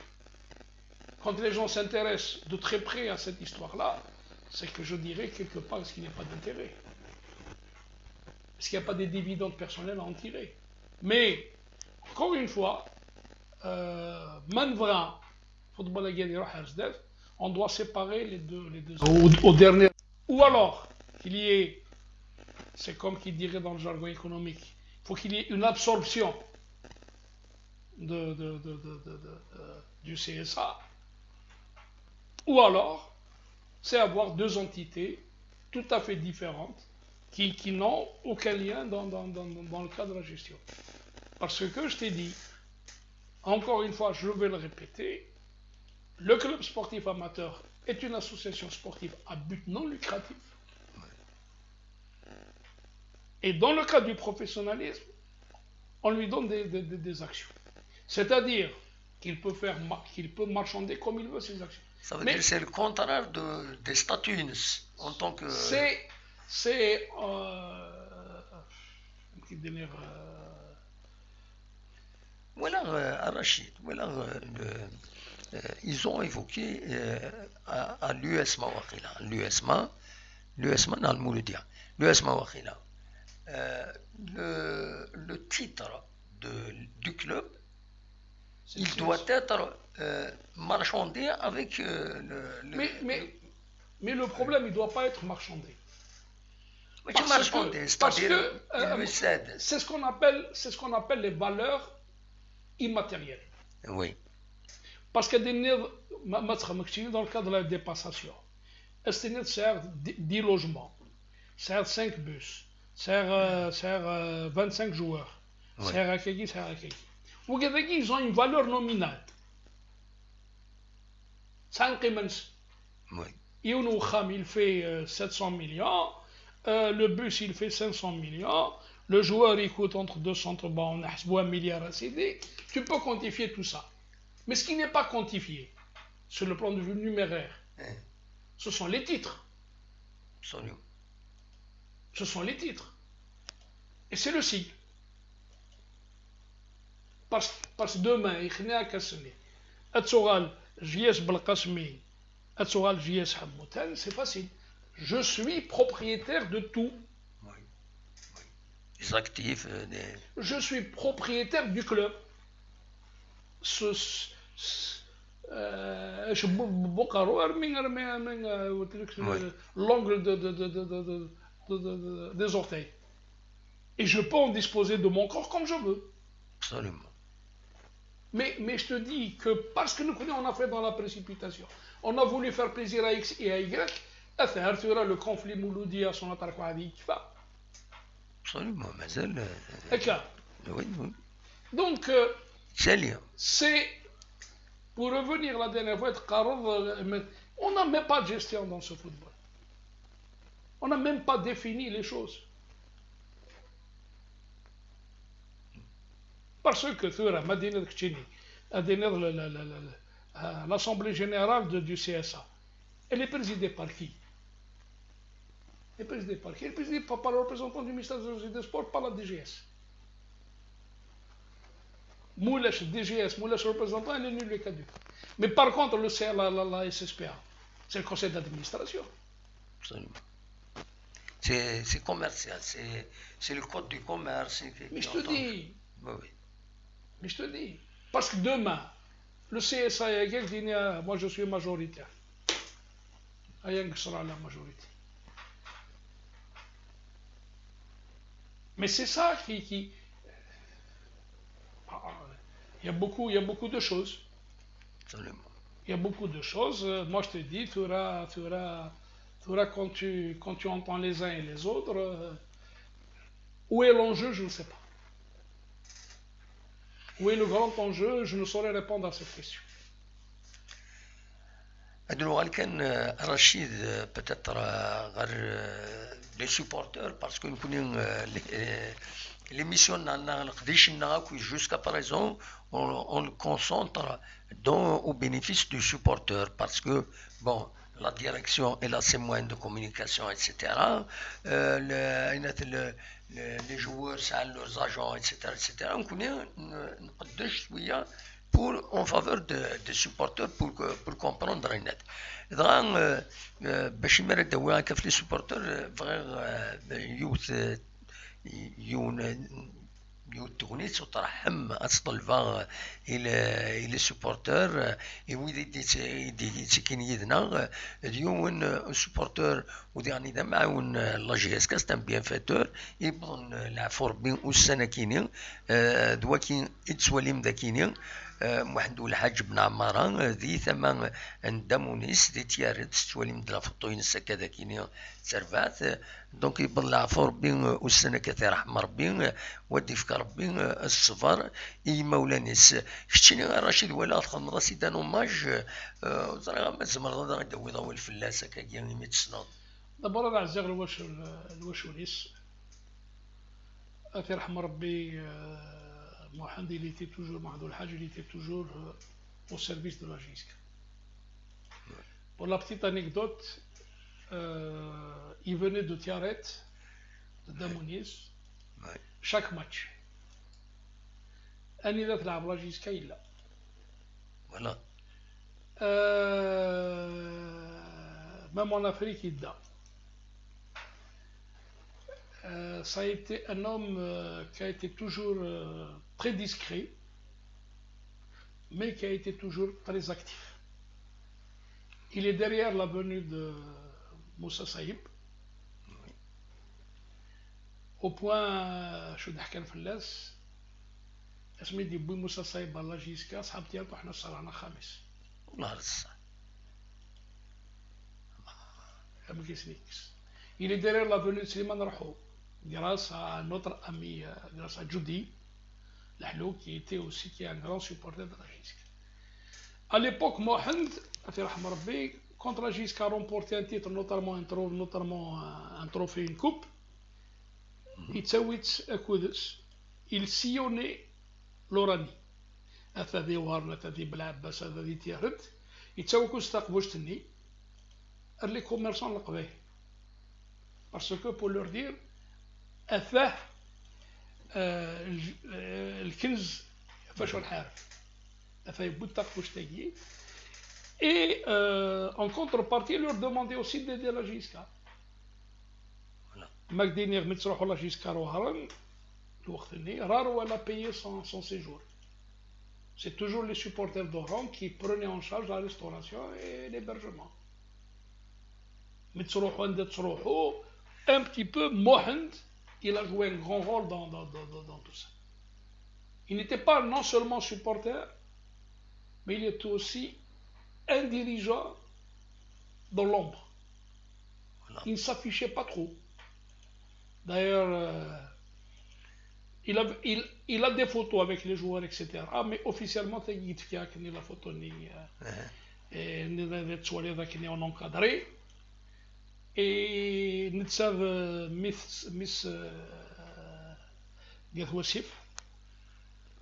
quand les gens s'intéressent de très près à cette histoire-là, c'est que je dirais quelque part qu'il n'y a pas d'intérêt. Est-ce qu'il n'y a pas des dividendes personnels à en tirer? Mais, encore une fois, on doit séparer les deux. Au dernier. Ou alors, qu'il y ait, c'est comme qu'il dirait dans le jargon économique, il faut qu'il y ait une absorption du CSA. Ou alors, c'est avoir 2 entités tout à fait différentes qui n'ont aucun lien dans le cadre de la gestion. Parce que je t'ai dit, encore une fois, je vais le répéter, le club sportif amateur est une association sportive à but non lucratif. Et dans le cas du professionnalisme, on lui donne des actions. C'est-à-dire qu'il peut marchander comme il veut ses actions. Ça veut dire que c'est le contraire des statuts en tant que... C'est voilà, Rachid, voilà, ils ont évoqué à l'USMA Wakhila, l'USMA dans le Mouloudia, l'USMA Wakhila, le titre du club, il doit être marchandé avec Mais le problème, il ne doit pas être marchandé. Parce que c'est ce qu'on appelle les valeurs immatérielles. Oui. Parce que dans le cas de la dépassation, est-ce sert 10 logements, sert 5 bus, sert 25 joueurs, sert à Kiki, sert à Kiki. Vous voyez qu'ils ont une valeur nominale. C'est un Oui. Il fait 700 millions, le bus il fait 500 millions, le joueur il coûte entre 200 bon, on a 1 milliard à céder. Tu peux quantifier tout ça. Mais ce qui n'est pas quantifié, sur le plan de vue numéraire, ce sont les titres. Absolument. Ce sont les titres. Et c'est le signe. Parce que demain, il y a un Kassemi. JS Balkasmi, JS Hamoutan, c'est facile. Je suis propriétaire de tout. Oui. Les actifs. Je suis propriétaire du club. L'angle des orteils. Et je peux en disposer de mon corps comme je veux. Absolument. Mais je te dis que parce que nous on a fait dans la précipitation, on a voulu faire plaisir à X et à Y, tu auras le conflit mouloudi à son attaque qui va. Absolument, mais elle. Oui, oui. Donc, c'est pour revenir la dernière fois, on n'a même pas de gestion dans ce football. On n'a même pas défini les choses. Parce que l'Assemblée générale du CSA, elle est présidée par qui? Elle est présidée par qui? Elle est présidée par le représentant du ministère des Sports, par la DGS. Moulash DGS, Moulash représentant, elle est nulle et caduque. Mais par contre, la SSPA, c'est le conseil d'administration. Absolument. C'est commercial, c'est le code du commerce. Mais je te dis. Oui. Mais je te dis. Parce que demain, le CSA, dit moi je suis majoritaire. Il sera la majorité. Mais c'est ça qui. Il y a beaucoup de choses. Absolument. Il y a beaucoup de choses. Moi je te dis, tu auras quand tu entends les uns et les autres, où est l'enjeu, je ne sais pas. Où est le grand enjeu, je ne saurais répondre à cette question. Rachid, peut-être les supporters, parce que nous connaissons l'émission jusqu'à présent, on le concentre au bénéfice du supporter, parce que, bon, la direction et ses moyens de communication, etc. Les joueurs, leurs agents, etc. On connaît en faveur des supporters pour comprendre net. باش يمرد دوا كيف لي سوبورتر يوث تغنيت وترحم الطلبة إلى السبورتر ويدي كاين يدنا اليوم السبورتر ودي دا معاون لا جي اس كاس تان بيان فاتور يبغون العفور بين السنة كينين دوا كاين اتسواليم دا كينين واحد الحاج بن عمارة ذي ثمان اندامونيس ذي تيارد ستواليم دلا فطوين السكادة كينين سرفات دونك يبن العفور بين السنة كثير حمر بين ودي فكر بين الصفر اي مولانيس كتشيني رشيد ولا خمضة سيدان اوماج زرا ما زمر غدا دوي ضوي الفلاسة كاين 100 سنة دابا انا عزيغ الواشونيس في رحم ربي Mohamed, il était toujours, Mohamed Haj, il était toujours au service de la GISC. Pour la petite anecdote, il venait de Tiaret, de Damounis, chaque match. Anida تلعب la GISC إلا. Voilà. Même en Afrique, il da. Ça a été un homme qui a été toujours très discret, mais qui a été toujours très actif. Il est derrière la venue Moussa Saïb. Au point, شو نحكي في اللاس اسمي دي بوي موسى صايب الله جيسكا صحاب ديالك وحنا صرانا خامس والله الصح ما كيسنيكس. Il est derrière l'avenue de Slimane Raho, grâce à notre ami, grâce à Judy Lahlou, qui était aussi qui est un grand supporter de la JSK. À l'époque, Mohand, quand la JSK a remporté un titre, notamment un trophée, une coupe, il sillonnait l'Oranie. هذا وارنا هذا بلعباس هذا دي تيرد يتساوي كون استقبوش تني لي كوميرسون لقباه باسكو بور لور دير أثاه الكنز فاش نحارب أثاه يبود تاقبوش تاقي et en contrepartie leur demander aussi d'aider la JSK. ماكدينيغ ملي تروحوا لا JSK روهران الوقت اللي رارو ولا payer son séjour. C'est toujours les supporters d'Oran qui prenaient en charge la restauration et l'hébergement. Mais un petit peu, Mohand, il a joué un grand rôle dans tout ça. Il n'était pas non seulement supporter, mais il était aussi un dirigeant dans l'ombre. Voilà. Il ne s'affichait pas trop. D'ailleurs, il a des photos avec les joueurs, etc. Mais officiellement, il y a la photo qui est encadrée. Et nous savons Miss Gatwassif.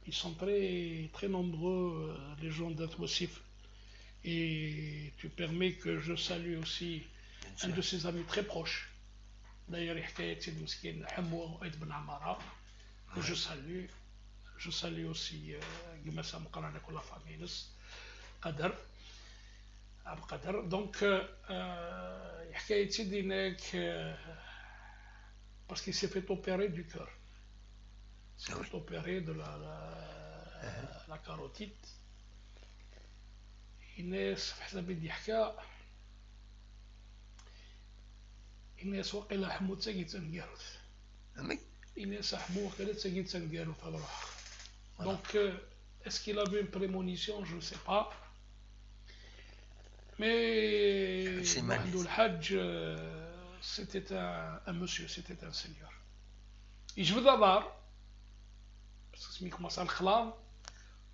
Ils sont très, très nombreux, les gens d'Atwassif. Et tu permets que je salue aussi un de ses amis très proches. D'ailleurs, il Ben Amara. Je salue aussi Gimassa Mqarana et la famille Qadar. Donc, parce qu'il s'est fait opérer du cœur. Il s'est fait opérer de la carotide. الناس في حساب بدي يحكى الناس واقيلا حمو تاقي تنقاروت الناس حمو واقيلا تاقي تنقاروت هذا روح. Donc est-ce qu'il avait une prémonition? Je ne sais pas. Mais Abdul Hajj, c'était un monsieur, c'était un seigneur. Et je veux d'abord, parce que c'est commence à le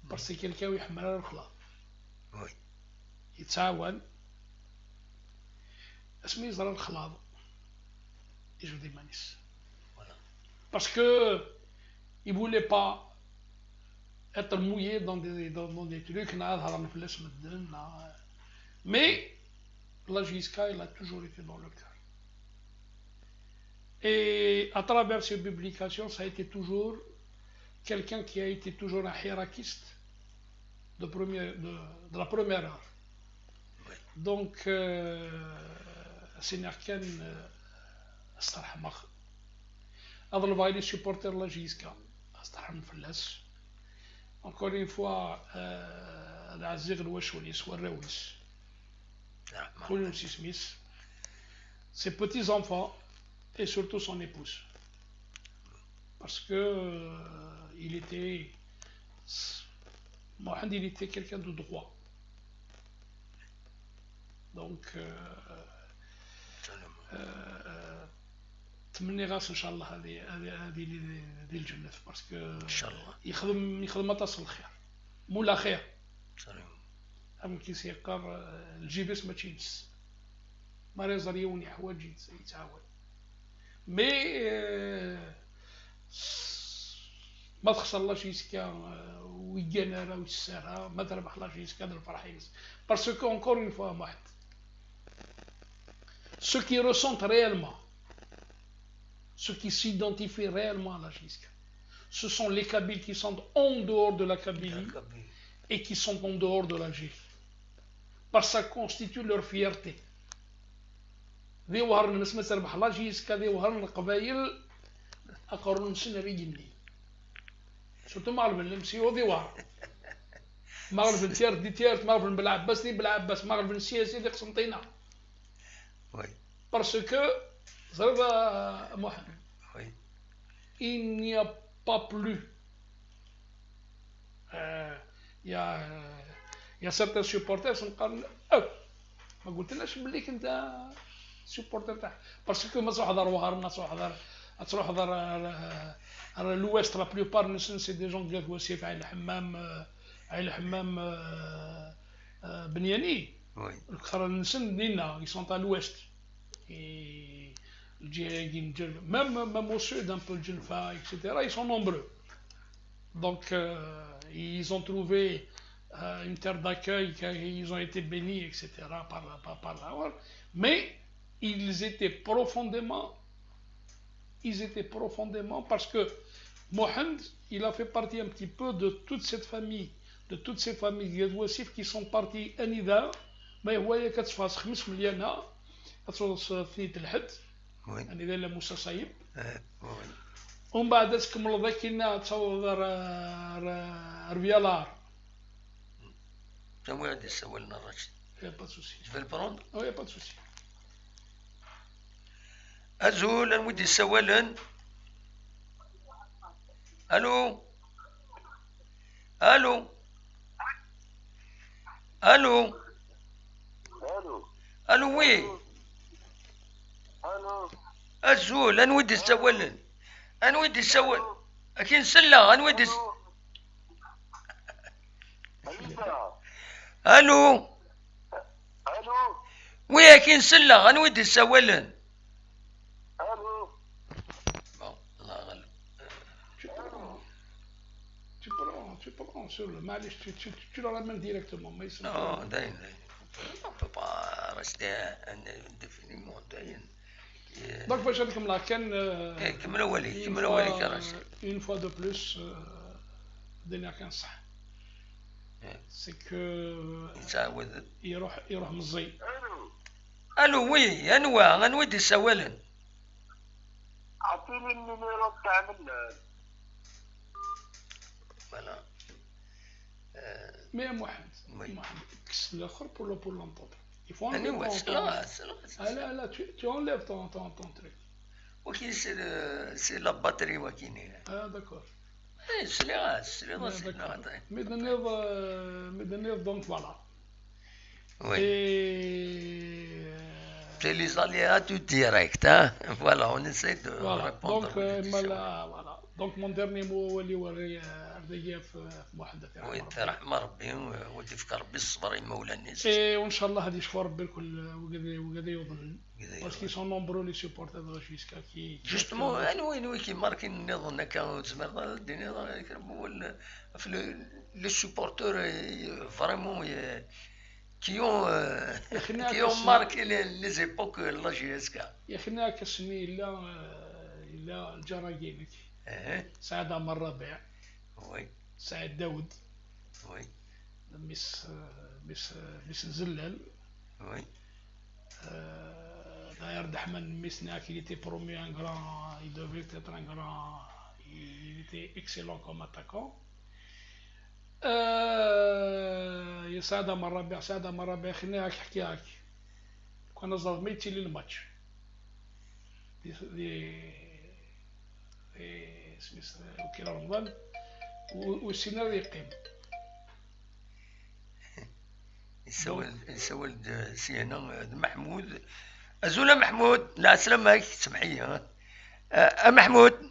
parce que quelqu'un qui يحمل الخلا. Oui. يتعاون اسمي يزرع الخلاط يجبد المانيس. Parce que il voulait pas être mouillé dans des trucs mais la JSK il a toujours été dans le cœur. Et à travers ses publications, ça a été toujours quelqu'un qui a été toujours un hiérarchiste de la première heure. Oui. Donc, Sénarken استرحم أظل les supporters de la JSK استرحم فلاس. Encore une fois, العزيغ الوشوليس والراويس كلهم سيسميس ses petits-enfants et surtout son épouse. Parce que il était Mohand, il était quelqu'un de droit. Donc تمني غاس ان شاء الله هذه الجنة باسكو ان شاء الله يخدم ما تصل الخير مولا خير ام كي سيقر الجيبس ما تشينس ما ريزريوني حوايج يتعاون مي ما تخسر لا جيسكا ويجانا راه ويسارها ما تربح لا جيسكا د الفرحينس باسكو encore une fois واحد ceux qui ressentent réellement, ceux qui s'identifient réellement à la JSK, ce sont les Kabyles qui sont en dehors de la Kabylie et qui sont en dehors de l'Algérie. Parce que ça constitue leur fierté. ذي وهرن الناس ما تربح لا JSK ذي وهرن القبائل أقرن سنة رجلي. surtout مغرب المسي وذي وهر. مغرب التيار دي تيار مغرب بالعباس دي بالعباس مغرب السياسي دي قسنطينة. Oui. parce que Mohamed, Oui. il n'y a pas plus. Il y a certains supporters qui sont قال ما قلتلناش بلي كنت سوبورتر تاعك باسكو ما تروح هضر وهرنا تروح هضر l'ouest la plupart c'est des gens qui وسيف عين الحمام بنياني Oui. الكثر النسن دينا ils sont à l'ouest et même au sud un peu le Djelfa etc ils sont nombreux donc ils ont trouvé une terre d'accueil, ils ont été bénis, etc. par la mais ils étaient profondément parce que Mohamed, il a fait partie un petit peu de toute ces familles Wassif qui sont partis أنذا ما هو كتفاص 5 مليون كتوصل ثنية الحد أنذا لموسى صايب ومن بعد تكمل ذاك تصور ربيالار كم واحد يسوي لنا الرشيد؟ يا با سوسي في البروند؟ او يا با سوسي أزول نودي سوالن. ألو ألو ألو ألو وي أزول نودي سوالن أنودي سوال أكين سلا أنودي ألو وي أكين سلا أنودي سوالن الله غالب. Tu prends sur le معليش tu le ramènes directement ما يصير non داين on peut pas rester indéfiniment داين. Donc باش هذيك ملا كان كمل أولي كراش. une fois de plus الدنيا كان صح سي كو يتعود يروح مزي. ألو وي أنواع نودي سوالن. عطيني النيميرو تاع فوالا. مي محمد كس الاخر pour l'entendre. Il faut انواع لا tu enlèves ton truc. وكاين سي لا باتري وكاين. d'accord. Mais de donc voilà. Oui. Et c'est les aléas du direct, hein. Voilà, on essaie de répondre. Donc voilà. Donc mon dernier mot اللي هو رديه في محدث وي رحم ربي وديفك ربي الصبر يمولى الناس. وان شاء الله غادي يشوفوا ربي الكل وكذا يظن باسكو سون نومبرو لي سوبورتر دو جوسكا كي جوستمون انا وين كي ماركين نظن كان تزمر الدنيا يكرموا في لي سوبورتور فريمون qui ont marqué les époques la JSK. يا اخي هناك اسمي الا الجراجينك سعد عمر الربيع وي سعد داود وي مس زلال وي d'ailleurs Dahman Misna qui était promu un grand, il devait être un grand, il était excellent comme attaquant. يا سعد عمر الربيع خليني نحكيها كنا ظلميتي للماتش اسمي وكيل رمضان والسيناريو يقيم يسول سينا محمود أزولا محمود لا سلام عليك سمحي محمود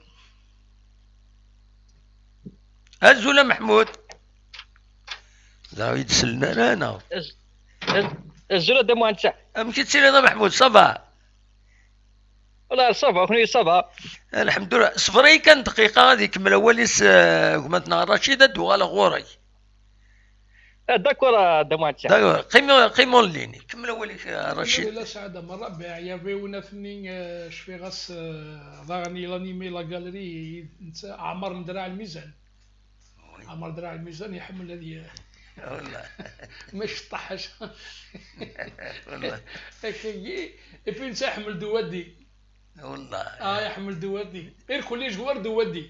أزولا محمود زاويد سلنا أنا الزولا دمو أنت مشي تسير هذا محمود صبا والله صبا خني صبا الحمد لله صفري كان دقيقة هذيك من الأوليس قمتنا رشيدة دوغالا غوري داكور دمو أنت داكور قيمون ليني كمل أوليك رشيد لا سعادة مرة بيع يافي ونثني شفي غاس ضاغني لانيمي لا غاليري عمر دراع الميزان عمر دراع الميزان يحمل هذه والله مش طحش والله اي بي يحمل دوادي والله يحمل دوادي غير كل جوار دوادي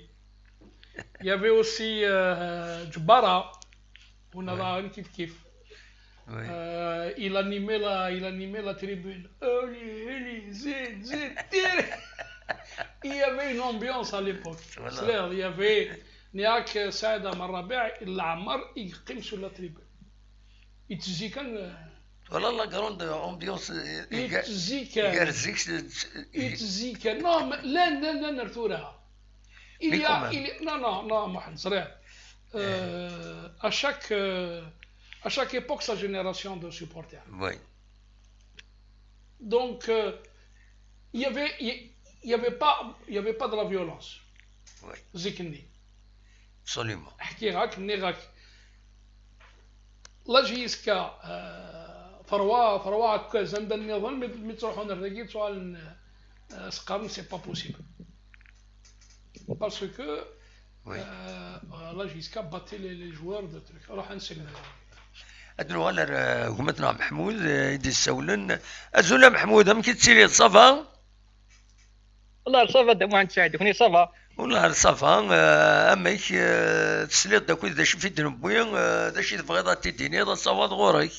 يافي اوسي جبارة ونظام كيف Oui. Il animait la tribune. Allez, zid, zid, tire. Il y avait une ambiance à l'époque. Voilà. Il y avait Niak Saïd Amarabi, l'Amar, il qim sur la tribune. يتزي كان Voilà la grande ambiance. يتزي كان يقرزيك. يتزي كان non لا نرثورها il Mais y quand a même. non محمد صريح à chaque époque sa génération de supporters Oui. donc il y avait pas de la violence Oui. زيكني Absolument. احكي غاك مني غاك لاجيسكا فروا هكا زند النظام مي تروحوا نرتقي سؤال سقام سي با بوسيبل باسكو Oui. لاجيسكا باتي لي جوار دو تروك روح نسلم ادنو على قمتنا محمود يدي السولن ازولا محمود ام كتسيري صافا والله صافا دموع سعيد كوني صافا والله صافا اميك تسليط داك داش في دنبوي داش تبغي تديني هذا صافا غورك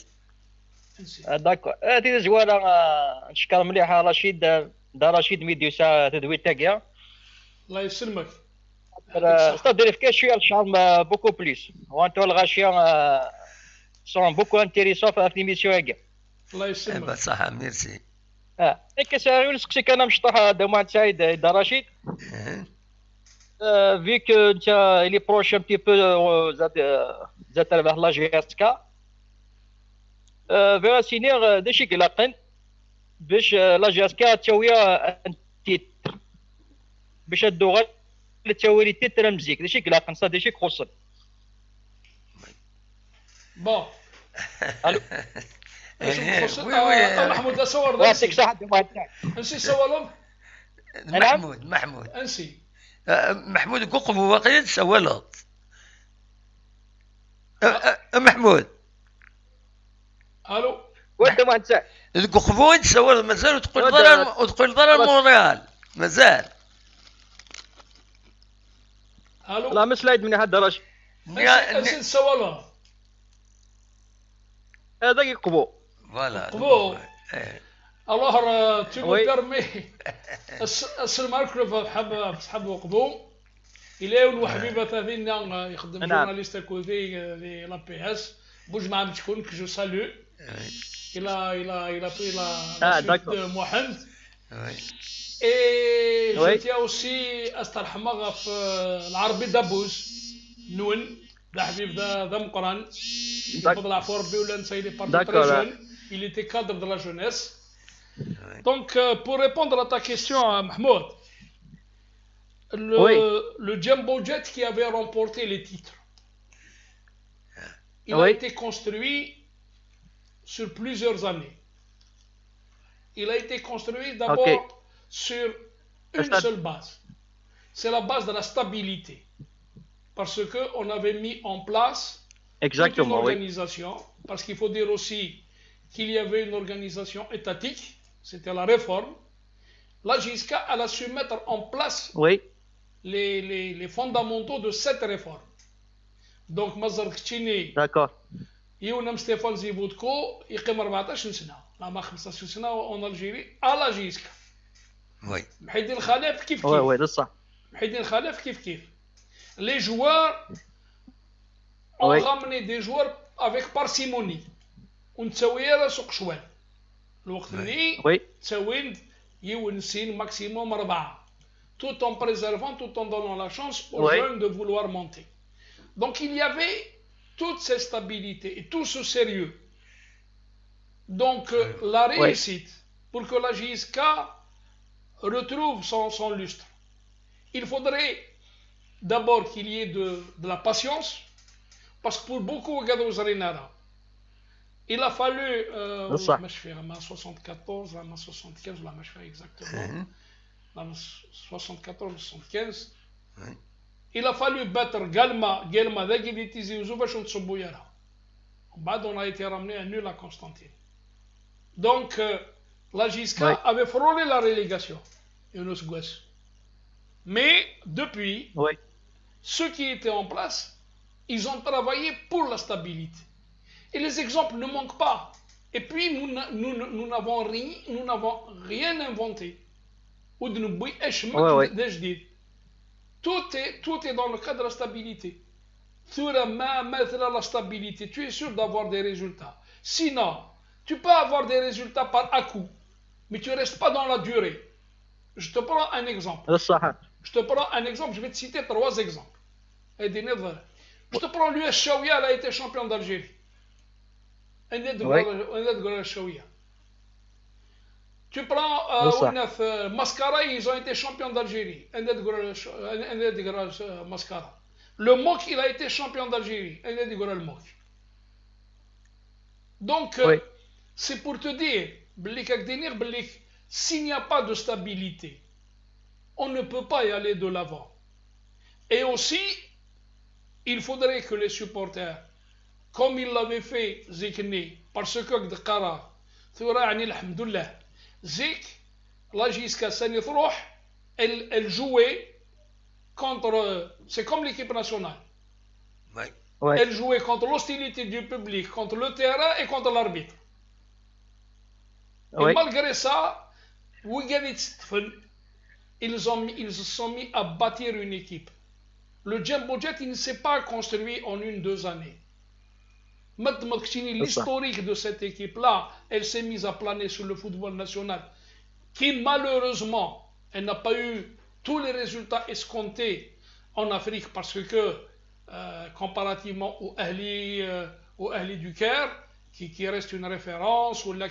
داكور هذه زوالة نشكر مليح رشيد دا رشيد ميديوسا تدوي تاكيا الله يسلمك ستادير في شويه الشعر بوكو بليس وانتو الغاشيه سون بوكو انتيريسون في ليميسيون هكا الله يسلمك صح ميرسي كسا نسقسيك انا مشطح دموع سعيد دا رشيد فيك انت لي بروش ان بتي بو زاد تربح لا جيسكا فيرا سينير داشي قلاقن باش لا جيسكا تسويا ان تيتر باش الدوغال تسوي لي تيتر مزيك داشي قلاقن صا داشي خصن بون الو وي محمود لا صور يعطيك صحة دموع سعيد انسي صورهم محمود انسي محمود قوقفوا واقيلا تسولط محمود الو وانت ما تسال قوقفوا تسولط مازال وتقول ضرر مونريال مازال الو لا مسلايد من هذا رشيد انسي تصورهم هذا يقبو فوالا قبو alors tu me permets السلام عليكم بصحاب وقبو الى وحبيبه ثانينا يخدم جورناليست كودي لا بي اس بوجمع بتكون كو جو سالو الى pris la suite de Mohamed et je tiens aussi استرحمها في العربي دبوز نون ده حبيب ده مقران بفضل عفو ربي ولا نسى il est parti très jeune il était cadre de la jeunesse. Donc, pour répondre à ta question, Mahmoud, le Jumbo Jet qui avait remporté les titres, il a été construit sur plusieurs années. Il a été construit d'abord sur une seule base. C'est la base de la stabilité. Parce qu'on avait mis en place toute une organisation. Parce qu'il faut dire aussi qu'il y avait une organisation étatique. C'était la réforme. La JISCA, elle a su mettre en place les fondamentaux de cette réforme. Donc, Mazar Khtini, Younam Stéphane Ziboutko, يقيم 14 سنة، لا ما 15 سنة en Algérie, à la JISCA. Oui. محيدين الخليف كيف كيف. Oui, c'est ça. محيدين الخليف كيف كيف. Les joueurs ont ramené des joueurs avec parcimonie. ونتساوي سوق شوال. الوقت اللي تساوين يونسين ماكسيموم 4 tout en préservant, tout en donnant la chance aux jeunes de vouloir monter. Donc il y avait toute cette stabilité et tout ce sérieux. Donc la réussite pour que la JSK retrouve son lustre, il faudrait d'abord qu'il y ait de la patience, parce que pour beaucoup il a fallu, ma 74, ma 75, la mâche exactement, la 74-75, il a fallu battre Galma, Dagilitizi, Zoubachon Tsobouyara. Bad, on a été ramené à nul à Constantine. Donc, la JSK avait frôlé la relégation, mais depuis, ceux qui étaient en place, ils ont travaillé pour la stabilité. Et les exemples ne manquent pas. Et puis, nous n'avons rien inventé. Ou de nous tout est dans le cadre de la stabilité. La stabilité, tu es sûr d'avoir des résultats. Sinon, tu peux avoir des résultats par à-coup, mais tu ne restes pas dans la durée. Je te prends un exemple. Je vais te citer 3 exemples. Je te prends l'US Chaouia, elle a été champion d'Algérie. Tu prends Mascara, ils ont été champions d'Algérie. Mascara. Le MOC, il a été champion d'Algérie. Donc, c'est pour te dire, s'il n'y a pas de stabilité, on ne peut pas y aller de l'avant. Et aussi, il faudrait que les supporters, comme ils l'avaient fait Zikni, parce que Gdqara, alhamdoulilah, Zik, la JSK Sanithrouh, elle jouait contre. C'est comme l'équipe nationale. Elle jouait contre l'hostilité du public, contre le terrain et contre l'arbitre. Et malgré ça, ils se sont mis à bâtir une équipe. Le Jumbo Jet, il ne s'est pas construit en 1-2 années. L'historique de cette équipe-là, elle s'est mise à planer sur le football national, qui malheureusement, elle n'a pas eu tous les résultats escomptés en Afrique, parce que comparativement au Ahli du Caire, qui reste une référence, ou là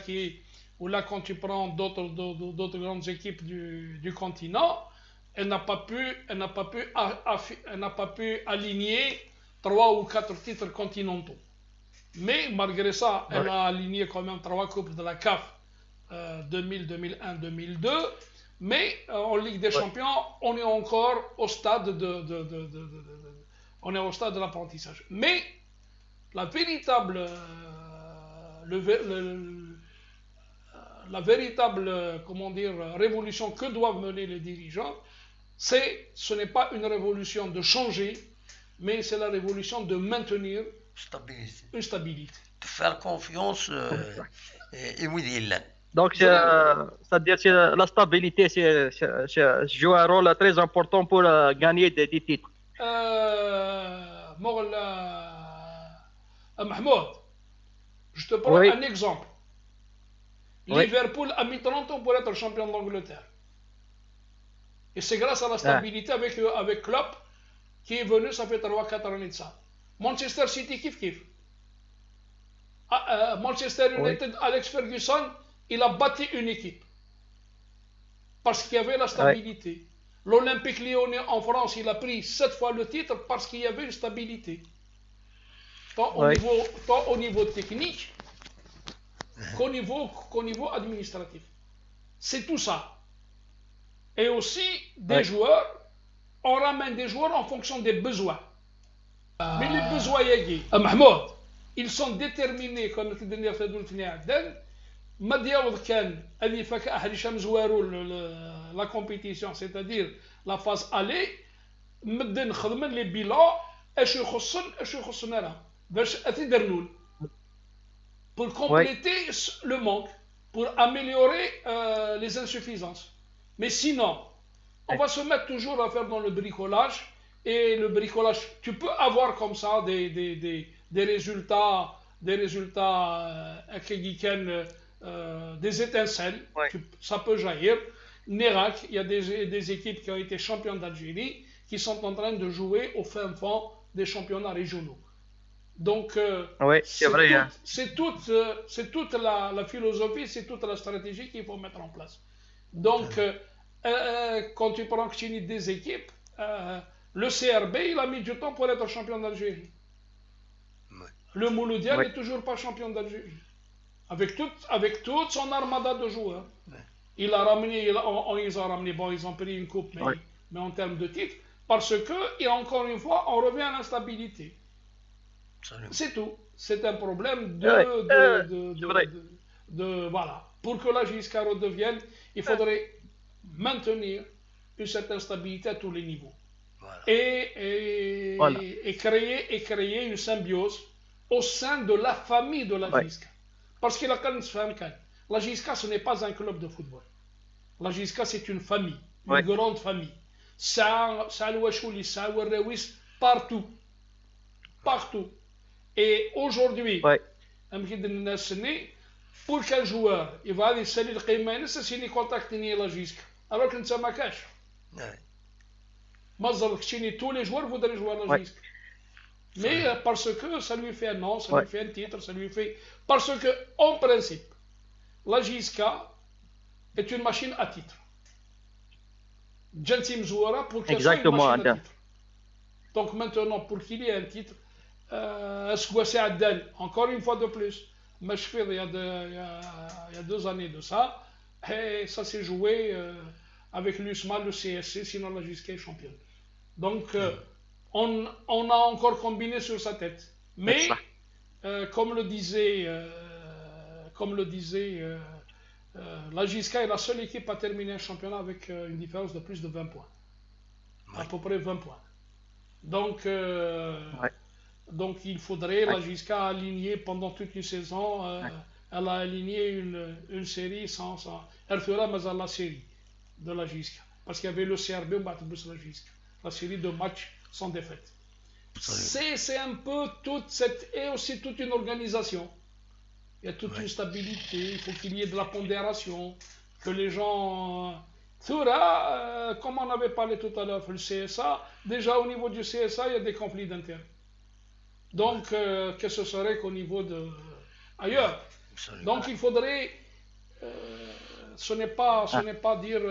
quand tu prends d'autres grandes équipes du continent, elle n'a pas pu aligner 3 ou 4 titres continentaux. Mais malgré ça, elle a aligné quand même 3 coupes de la CAF 2000, 2001, 2002. Mais en Ligue des Champions, on est encore au stade de l'apprentissage. Mais la véritable révolution que doivent mener les dirigeants, ce n'est pas une révolution de changer, mais c'est la révolution de maintenir une stabilité. De faire confiance et oui, Donc, c'est-à-dire que la stabilité joue un rôle très important pour gagner des titres. Mahmoud, je te prends un exemple. Liverpool a mis 30 ans pour être champion d'Angleterre. Et c'est grâce à la stabilité avec Klopp qui est venu, ça fait 3-4 années de ça. Manchester City, kiff. Manchester United, Alex Ferguson, il a bâti une équipe. Parce qu'il y avait la stabilité. L'Olympique Lyonnais en France, il a pris 7 fois le titre parce qu'il y avait une stabilité. Tant au niveau technique qu'au niveau administratif. C'est tout ça. Et aussi, des joueurs, on ramène des joueurs en fonction des besoins. Mais les besoins, Mahmoud, ils sont déterminés, comme tu disais, la compétition, c'est-à-dire la phase aller, les bilans, pour compléter le manque, pour améliorer les insuffisances. Mais sinon, on va se mettre toujours à faire dans le bricolage. Et le bricolage, tu peux avoir comme ça des résultats, des étincelles, ça peut jaillir. Nérac, il y a des équipes qui ont été champions d'Algérie qui sont en train de jouer au fin fond des championnats régionaux. Donc, c'est toute la philosophie, c'est toute la stratégie qu'il faut mettre en place. Donc, quand tu prends des équipes, le CRB, il a mis du temps pour être champion d'Algérie. Le Mouloudia n'est toujours pas champion d'Algérie. Avec toute son armada de joueurs. Ils ont ramené, bon, ils ont pris une coupe, mais en termes de titres, parce que, et encore une fois, on revient à l'instabilité. C'est tout. C'est un problème voilà. Pour que la JSK redevienne, il faudrait maintenir une certaine stabilité à tous les niveaux. Et créer une symbiose au sein de la famille de la Ouais. JSK. Parce que la JSK, ce n'est pas un club de football. La JSK, c'est une famille, une Ouais. grande famille. Ça Wachouli, ça Rawis, partout. Partout. Et aujourd'hui, Ouais. pour qu'un joueur il va aller salir le Qimane, c'est s'il contacte la JSK. Alors que ça ne cache. Tous les joueurs voudraient jouer à la JSK. Mais parce que ça lui fait un nom, ça lui fait un titre, ça lui fait. Parce que, en principe, la JSK est une machine à titre. Gentil Mzouara pour qu'elle soit une machine à titre. Donc maintenant, pour qu'il y ait un titre, encore une fois de plus, il y a 2 années de ça, et ça s'est joué avec l'USMA, le CSC, sinon la JSK est championne. Donc on a encore combiné sur sa tête. Mais comme le disait la JSK est la seule équipe à terminer un championnat avec une différence de plus de 20 points. À peu près 20 points. Donc, donc il faudrait la JSK aligner pendant toute une saison. Elle a aligné une série sans. Elle fera la série de la JSK. Parce qu'il y avait le CRB au Batbus la JSK. La série de matchs sans défaite. C'est un peu toute cette. Et aussi toute une organisation. Il y a toute une stabilité, il faut qu'il y ait de la pondération, que les gens. Comme on avait parlé tout à l'heure, le CSA, déjà au niveau du CSA, il y a des conflits d'intérêts. Donc, que ce serait qu'au niveau de. Ailleurs. Donc, il faudrait. Ce n'est pas dire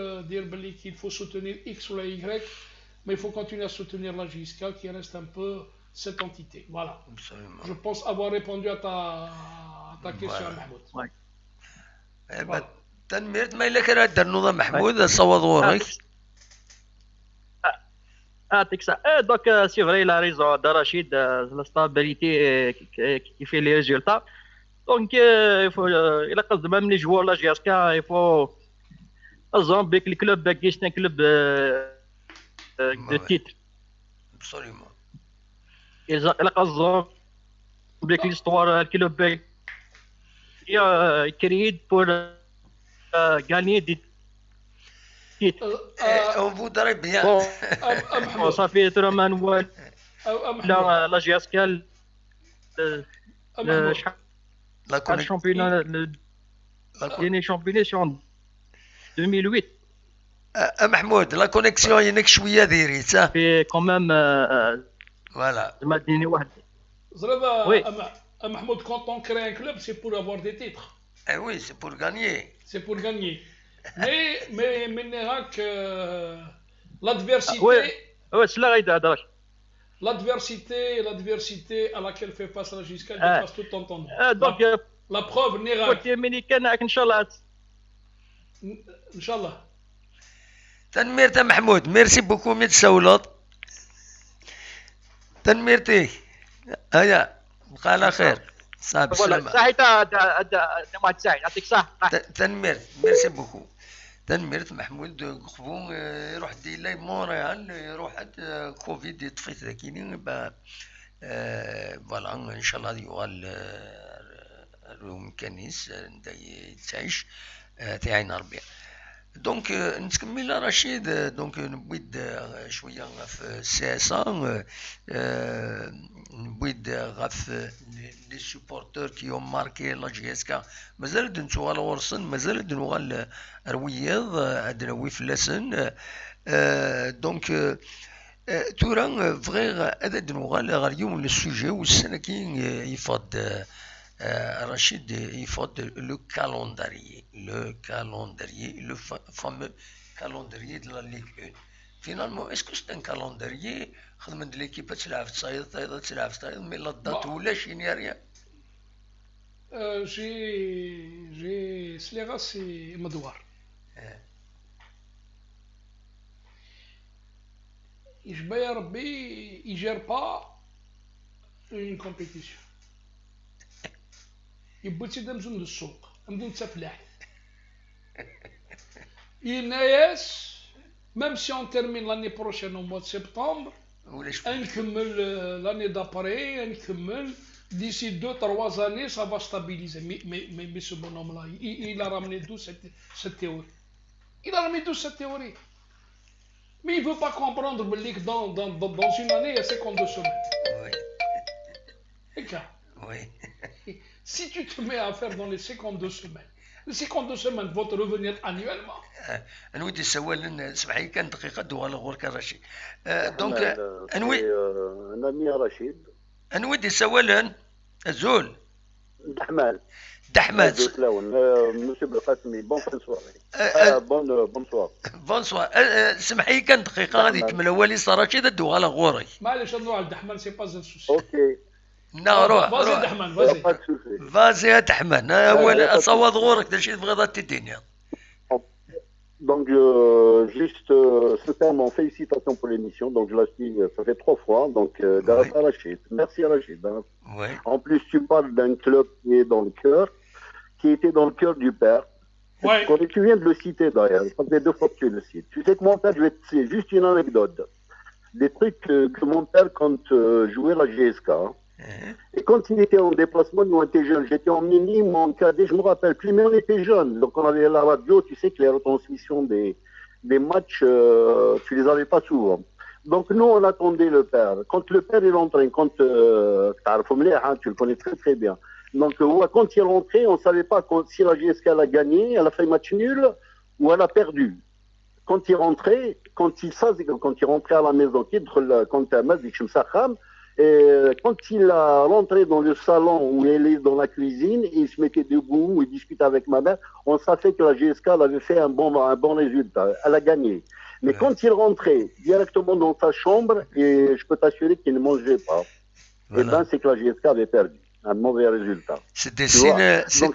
qu'il faut soutenir X ou la Y, mais il faut continuer à soutenir la JSK qui reste un peu cette entité. Voilà. Absolument. Je pense avoir répondu à ta question, Mahmoud. Ouais. تنميرت ما إلا كان درنوضة محمود صوض ورك. Donc c'est vrai, il a raison d'Arachid, la stabilité qui fait les résultats. Donc il faut, il a même les joueurs la GSK, il faut avec les clubs qui sont un club de titre. Absolument. Il a avec l'histoire le club créé pour gagner des titres. On voudrait bien. Bon, ça fait 3 mois la GSK le championnat le dernier championnat c'est en 2008. محمود لا كونيكسيون ينك شويه ديري صح في كومام فوالا ما ديني واحد زربا Mahmoud, quand on crée un club, c'est pour avoir des titres. Eh oui, c'est pour gagner. C'est pour gagner. Mais l'adversité. L'adversité à laquelle fait face la JSK dépasse tout entendement. Donc, la preuve, Nérac. Inch'Allah. تنميرت محمود ميرسي بوكو ميت سولط تنميرتي هيا بقى على خير صافي بالسلامه صحيت ما تساعد يعطيك الصحه تنميرت ميرسي بوكو تنميرت محمود قبو يروح ديلاي مونريال يروح كوفيد يطفيت ذاكيني فوالا ان شاء الله يوغال روم كنيس تعيش تعين ربي دونك نتكمل رشيد دونك نبويد شويه في السي اس نبويد غاف لي سوبورتور كي يوم ماركي لا جي اس كا مازال دنتوغال ورسن مازال دنوغال رويض ادنوي فلاسن دونك تورا فغير هذا دنوغال غير اليوم السوجي والسنه كي يفض Rachid, il faut le calendrier, le fameux calendrier de la Ligue 1. Finalement, est-ce que c'est un calendrier de l'équipe mais la date ou la Chine, il n'y a rien. J'ai Slega, c'est Madouar. Il ne gère pas une compétition. يبغي نمشيو للسوق نبداو نتفلاح الناس ميم سي اون تيرمين لاني بروشين او موا سبتمبر نكمل لاني دابري نكمل D'ici 2-3 années, ça va stabiliser. Mais ce bonhomme-là, il a ramené d'où cette théorie? Il a ramené d'où cette théorie? Mais il ne veut pas comprendre que dans une année, il y a 52 semaines. Oui. Et là, Oui. si tu te mets à faire dans les 52 semaines, les 52 semaines vont te revenir annuellement. نودي سؤال سمح لي كان دقيقه دوغا لغور رشيد دونك un ami à Rachid. نودي سؤالا زول Dahmal. دحمات Monsieur Belkacemi, bonne fin de soirée. Bonsoir. بونسوار سمح لي كان دقيقه غادي يكمل اولي صار رشيد دوغا لغوري معليش نروح الدحمان سي با زون سوسي. اوكي. روح فازي دحمان فازي. فازي دحمان اول صواد غورك داك الشيء تبغي تديني. Donc, juste, sincèrement, félicitations pour l'émission. Donc, je la suis, ça fait 3 fois. Donc, grâce à Rachid. Merci à Rachid. Hein. Oui. En plus, tu parles d'un club qui est dans le cœur, qui était dans le cœur du père. Ouais. Tu viens de le citer d'ailleurs. Ça fait 2 fois que tu le cites. Tu sais que mon père, je vais te citer juste une anecdote. Des trucs que mon père, quand jouait la GSK, et quand il était en déplacement, nous on était jeunes, j'étais en minime, en cadet, je me rappelle plus, mais on était jeunes. Donc on avait la radio, tu sais que les retransmissions des matchs, tu les avais pas souvent. Donc nous on attendait le père. Quand le père est rentré, quand tu le connais très très bien. Donc quand il est rentré, on savait pas si la GSK elle a gagné, elle a fait match nul ou elle a perdu. Quand il rentrait, quand il rentrait à la maison, et quand il a rentré dans le salon où il est dans la cuisine, il se mettait debout, il discutait avec ma mère, on savait que la GSK avait fait un bon résultat, elle a gagné. Mais quand il rentrait directement dans sa chambre, et je peux t'assurer qu'il ne mangeait pas, et ben c'est que la GSK avait perdu. Un mauvais résultat. C'était signes. C'est un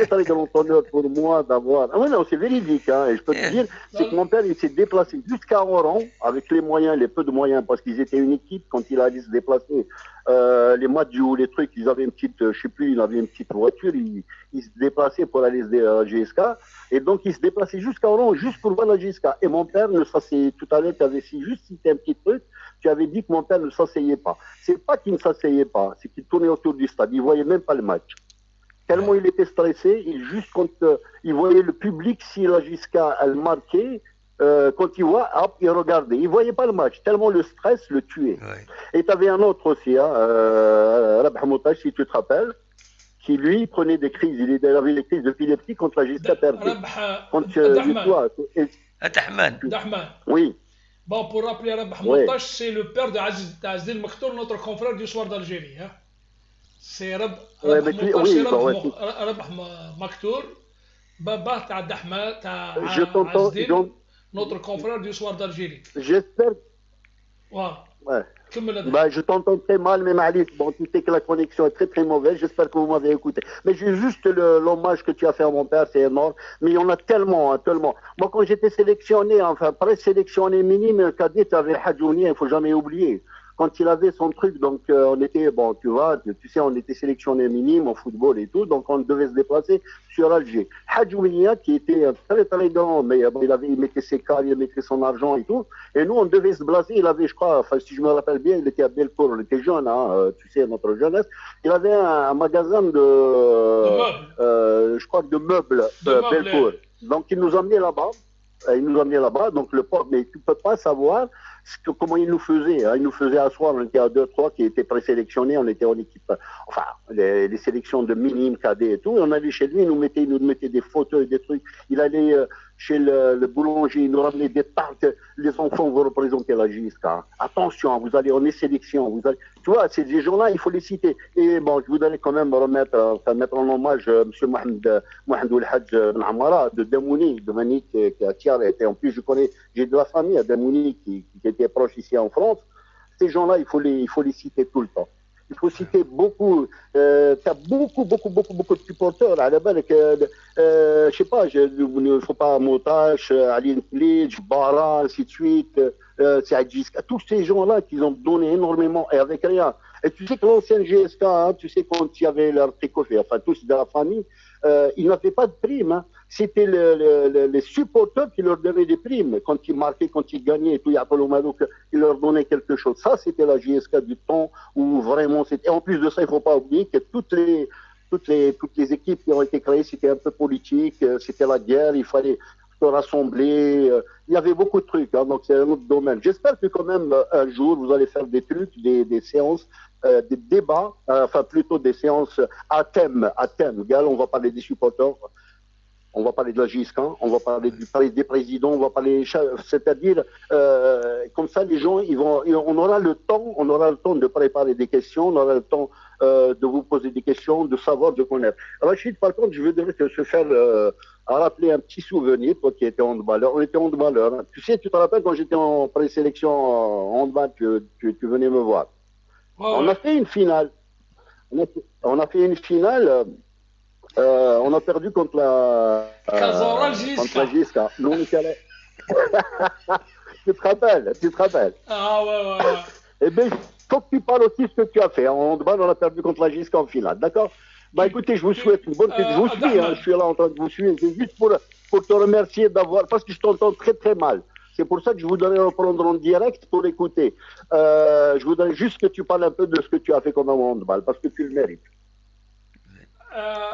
très grand honneur pour moi d'avoir. Ah oui, non, c'est véridique. Hein, et je peux te dire, c'est que mon père, il s'est déplacé jusqu'à Oran avec les moyens, les peu de moyens, parce qu'ils étaient une équipe. Quand il allait se déplacer, les matchs ou les trucs, ils avaient une petite, je sais plus, il avait une petite voiture. Il se déplaçait pour aller à la GSK. Et donc, il se déplaçait jusqu'à Oran juste pour voir la GSK. Et mon père ne s'asseyait tout à l'heure, tu avais juste cité un petit truc. Tu avais dit que mon père ne s'asseyait pas. C'est pas qu'il ne s'asseyait pas, c'est qu'il tournait autour du stade. Il voyait même pas le match. Tellement il était stressé, juste quand il voyait le public, si la Gisca elle marquait, quand il voit, hop, il regardait. Il voyait pas le match. Tellement le stress le tuait. Ouais. Et tu avais un autre aussi, Rabah Moutache, si tu te rappelles, qui lui prenait des crises. Il avait des crises d'épilepsie quand la Gisca perdait. Dahman. Oui. Bon, pour rappeler Rabah Moutache, c'est le père d'Azdil Maktour, notre confrère du soir d'Algérie. Hein. C'est Rabah Maktour, Baba Azdil, notre confrère du soir d'Algérie. J'espère. Ouais. Bah, je t'entends très mal, mais Malik, bon, tu sais que la connexion est très très mauvaise. J'espère que vous m'avez écouté. Mais j'ai juste l'hommage que tu as fait à mon père, c'est énorme. Mais il y en a tellement, hein, tellement. Moi, quand j'étais sélectionné, enfin, présélectionné minime, cadet, tu avais Hadjouni, il ne faut jamais oublier. Quand il avait son truc, donc on était, bon, tu vois, tu sais, on était sélectionné minime en football et tout, donc on devait se déplacer sur Alger. Hadjounia, qui était très très grand, mais il mettait ses cartes, il mettait son argent et tout, et nous on devait se blaser, il avait, je crois, enfin si je me rappelle bien, il était à Belcourt, il était jeune, hein, tu sais, notre jeunesse, il avait un magasin je crois, de meubles, Belcourt. Donc il nous emmenait là-bas, donc le port, mais tu peux pas savoir comment il nous faisait. Hein. Il nous faisait asseoir, on était à 2-3 qui étaient présélectionnés, on était en équipe, enfin, les sélections de minimes, cadets et tout, et on allait chez lui, il nous mettait des fauteuils, des trucs, il allait chez le boulanger, il nous ramenait des tartes, les enfants vont représenter la GSK. Attention, vous allez, on est sélection, tu vois, ces gens-là, il faut les citer. Et bon, je voudrais quand même mettre en hommage M. Mohamed Oulhadj Ben Amara de Damouni, de Mani, qui a tiré. Et en plus, j'ai de la famille à Damouni qui était proche ici en France. Ces gens-là, il faut les citer tout le temps. Il faut citer beaucoup. Tu as beaucoup de supporters. À la base, je sais pas, il ne faut pas Moutache, Ali Nklidj, Bara, ainsi de suite, tous ces gens-là qui ont donné énormément et avec rien. Et tu sais que l'ancienne GSK, hein, tu sais, quand il y avait leur tricoché, enfin tous de la famille, ils n'avaient pas de primes. Hein. C'était les supporters qui leur donnaient des primes. Quand ils marquaient, quand ils gagnaient, et tout, ils leur donnaient quelque chose. Ça, c'était la GSK du temps où vraiment c'était. Et en plus de ça, il ne faut pas oublier que toutes les équipes qui ont été créées, c'était un peu politique, c'était la guerre, il fallait se rassembler. Il y avait beaucoup de trucs, hein, donc c'est un autre domaine. J'espère que quand même, un jour, vous allez faire des trucs, des séances, des débats, enfin plutôt des séances à thème. Gal, on va parler des supporters, on va parler de la GISCAN, on va parler des présidents, on va parler, c'est-à-dire, comme ça, les gens, on aura le temps de préparer des questions, on aura le temps de vous poser des questions, de savoir, de connaître. Rachid, par contre, je voudrais se faire rappeler un petit souvenir, toi qui étais handballeur. On était handballeur. Hein. Tu sais, tu te rappelles quand j'étais en présélection handball, tu venais me voir. Ouais, on a fait une finale. On a fait une finale. On a perdu contre la GISCA. Nous, on était allés. Tu te rappelles. Ah ouais. Eh bien, il faut que tu parles aussi de ce que tu as fait. En handball, on a perdu contre la GISCA en finale. D'accord? Bah écoutez, je vous souhaite une bonne suite. Je vous suis, hein, je suis là en train de vous suivre. C'est juste pour te remercier d'avoir. Parce que je t'entends très très mal. C'est pour ça que je voudrais reprendre en direct pour écouter. Je voudrais juste que tu parles un peu de ce que tu as fait comme handball, parce que tu le mérites.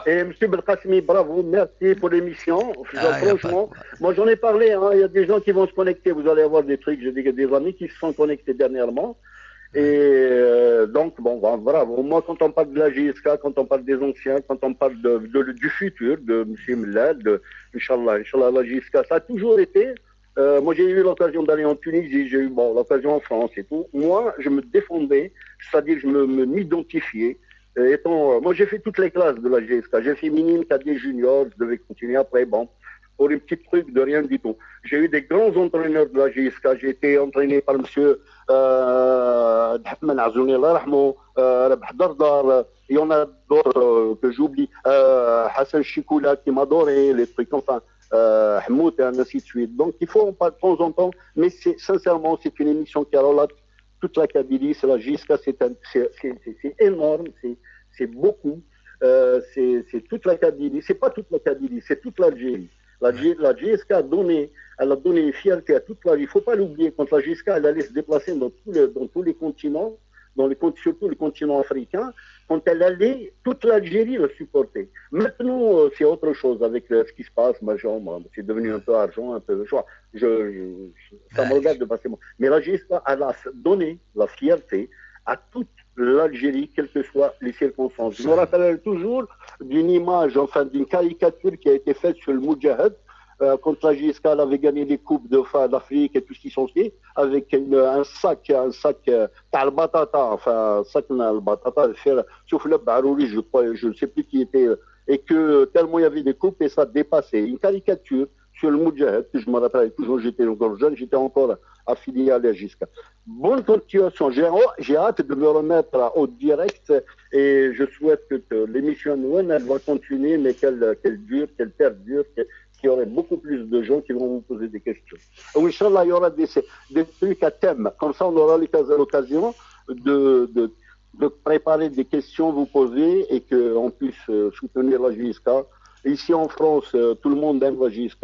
Et M. Belkacemi, bravo, merci pour l'émission. Franchement, moi j'en ai parlé, hein, il y a des gens qui vont se connecter, vous allez avoir des trucs, j'ai des amis qui se sont connectés dernièrement. Et donc, bon, bravo. Moi, quand on parle de la GSK, quand on parle des anciens, quand on parle du futur, de M. Mellad, Inch'Allah, la GSK, ça a toujours été. Moi, j'ai eu l'occasion d'aller en Tunisie, j'ai eu l'occasion en France et tout. Moi, je me défendais, c'est-à-dire je m'identifiais. Moi, j'ai fait toutes les classes de la GSK. J'ai fait minime, cadet, junior, je devais continuer après. Bon, pour un petit truc de rien du tout. J'ai eu des grands entraîneurs de la GSK. J'ai été entraîné par M. Dahman Azouni, Rabah Dardar. Il y en a d'autres que j'oublie. Hassan Chikoula qui m'adorait, les trucs, enfin, Hamoud et ainsi de suite. Donc, il faut en parler de temps en temps. Mais sincèrement, c'est une émission qui relate toute la Kabylie, c'est la GISK, c'est énorme, c'est beaucoup. C'est toute la Kabylie, c'est pas toute la Kabylie, c'est toute l'Algérie. La GISK elle a donné fierté à toute l'Algérie. Il ne faut pas l'oublier, quand la GISK elle allait se déplacer dans tous les continents, surtout le continent africain, quand elle allait, toute l'Algérie le supportait. Maintenant, c'est autre chose avec ce qui se passe. C'est devenu un peu argent, un peu. Ça me regarde de passer. Mais la GISK, elle a donné la fierté à toute l'Algérie, quelles que soient les circonstances. Je me rappelle toujours d'une image, enfin d'une caricature qui a été faite sur le Moudjahid, quand la GSK avait gagné les coupes d'Afrique et tout ce qui sont fait, avec un sac t'as le batata, enfin un sac le batata, sauf le barouli, je ne sais plus qui était, et que tellement il y avait des coupes et ça dépassait. Une caricature sur le Moudjahid, que je me rappelle toujours, j'étais encore jeune, j'étais encore affilié à la GSK. Bonne continuation, j'ai hâte de me remettre au direct et je souhaite que l'émission elle va continuer, mais qu'elle dure, qu'elle perdure, qu'il y aurait beaucoup plus de gens qui vont vous poser des questions. Ou Inch'Allah, il y aura des trucs à thème. Comme ça, on aura l'occasion de préparer des questions, vous poser et qu'on puisse soutenir la GISK. Ici en France, tout le monde aime la GISK,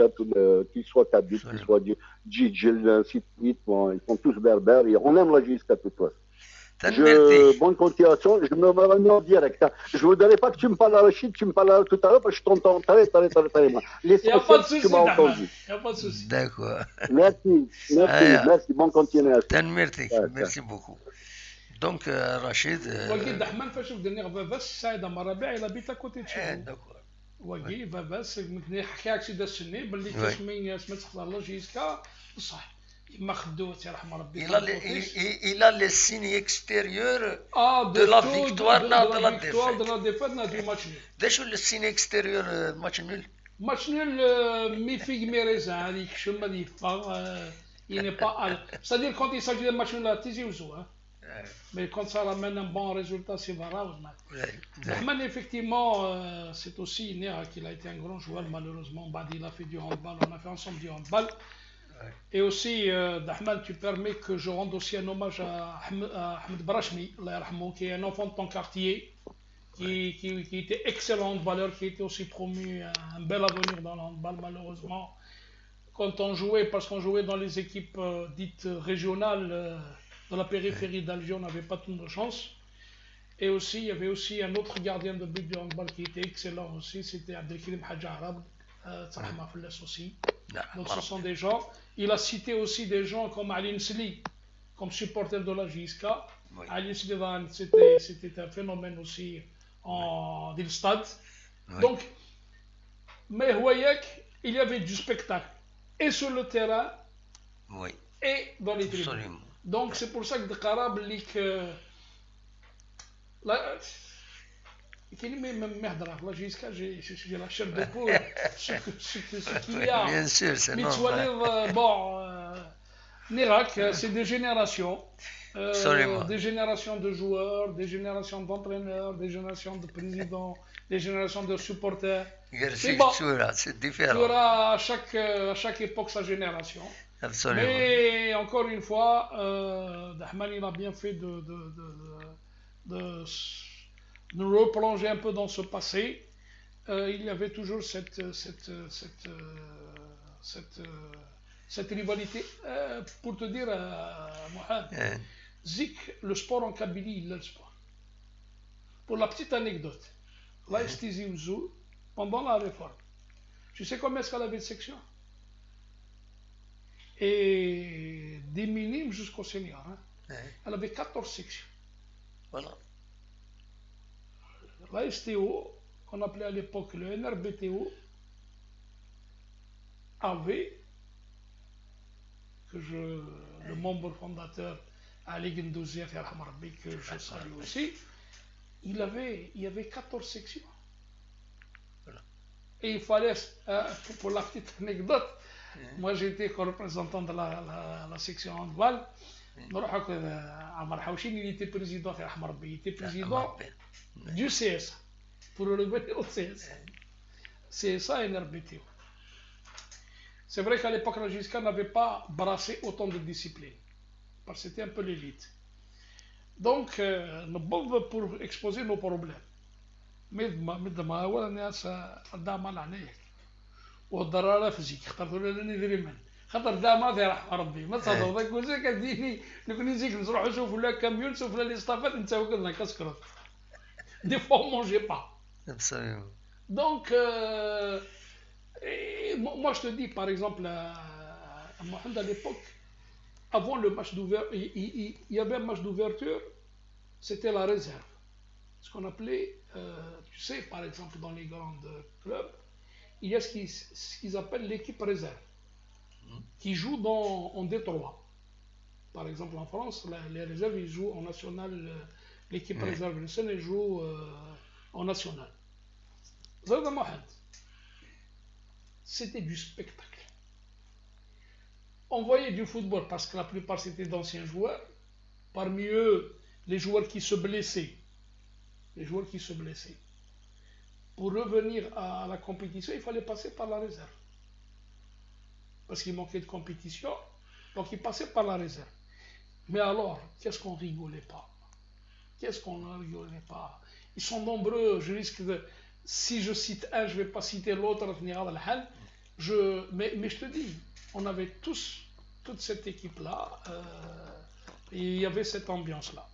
qu'il soit Kabyle, qu'il soit Djidjel, ainsi de suite. Bon, ils sont tous berbères. On aime la GISK de toute façon. Bonne continuation, je me remets en direct. Hein. Je ne voudrais pas que tu me parles à Rachid, tu me parles tout à l'heure parce que je t'entends très mal. Il n'y a pas de souci, il n'y a pas de souci. D'accord. Merci, bonne continuation. Merci beaucoup. Donc, Rachid. Wagui Dahman, فاش بدني غفافاس السعيد مرابع il habite à côté de chez vous. D'accord. Wagui فافاس ممكن نحكي لك شي داس السني باللي تسمين تختار لا جيسكا بصح. Il a les signes extérieurs de la victoire et de la défaite. Déjà le signe extérieur match nul. Match nul, mi-figue, mi-raisin, il n'est pas... C'est-à-dire quand il s'agit de match nul, mais quand ça ramène un bon résultat, c'est vrai. Rahman, effectivement, c'est aussi Néa qu'il a été un grand joueur, malheureusement. Il a fait du handball, on a fait ensemble du handball. Et aussi, Dahman, tu permets que je rende aussi un hommage à Ahmed Brachmi, qui est un enfant de ton quartier, qui était excellent de valeur, qui était aussi promu à un bel avenir dans le handball, malheureusement. Quand on jouait, parce qu'on jouait dans les équipes dites régionales, dans la périphérie d'Alger, on n'avait pas toute de chance. Et aussi, il y avait aussi un autre gardien de but du handball qui était excellent aussi, c'était Abdelkrim Hadj Arab, aussi. Donc ce sont des gens. Il a cité aussi des gens comme Ali Nsli, comme supporter de la JSK. Ali Nsli, c'était un phénomène aussi dans le stade. Donc, mais voyez il y avait du spectacle, et sur le terrain, et dans les tribunes. Donc c'est pour ça que Qarab, la JSK, j'ai la chair de poule, ce qu'il y a. Bien sûr, c'est normal. Nérac, c'est des générations. Des générations de joueurs, des générations d'entraîneurs, des générations de présidents, des générations de supporters. C'est bon. C'est différent. Il y aura à chaque époque sa génération. Absolument. Mais encore une fois, Dahman il a bien fait de nous replonger un peu dans ce passé. Il y avait toujours cette rivalité. Pour te dire, Mohamed, Zik, le sport en Kabylie, il a le sport. Pour la petite anecdote, la Estizi Ouzou, pendant la réforme, tu sais combien est-ce qu'elle avait de sections? Et des minimes jusqu'au senior. Elle avait 14 sections. Voilà. La STO, qu'on appelait à l'époque le NRBTO, avait, le membre fondateur Ali Gendouzi, que je salue aussi, il y avait 14 sections. Voilà. Et il fallait, pour la petite anecdote, moi j'étais représentant de la section handball. Amar Hawchin, il était président, il était président du CSA, pour revenir au CSA. CSA et NRBTO. C'est vrai qu'à l'époque, la JSK n'avait pas brassé autant de disciplines, parce que c'était un peu l'élite. Donc, nous sommes pour exposer nos problèmes. Mais والضراره فيزيك اخترت ولا ندري من خاطر داما في رحمه ربي ما تصدق ذاك وزا كديني نكون نزيك نروح نشوف ولا كاميون نشوف ولا لي ستافات انت وكذا كسكرت دي فوا مونجي با دونك moi je te dis par exemple à Mohamed à l'époque avant le match d'ouverture il y avait un match d'ouverture c'était la réserve ce qu'on appelait tu sais par exemple dans les grands clubs il y a ce qu'ils appellent l'équipe réserve, qui joue en D3. Par exemple, en France, les réserves, ils jouent en national, l'équipe réserve, ils jouent en national. C'était du spectacle. On voyait du football parce que la plupart c'était d'anciens joueurs. Parmi eux, les joueurs qui se blessaient. Pour revenir à la compétition, il fallait passer par la réserve. Parce qu'il manquait de compétition, donc il passait par la réserve. Mais alors, qu'est-ce qu'on rigolait pas? Ils sont nombreux, je risque de... Si je cite un, je ne vais pas citer l'autre, mais je te dis, on avait tous, toute cette équipe-là, et il y avait cette ambiance-là.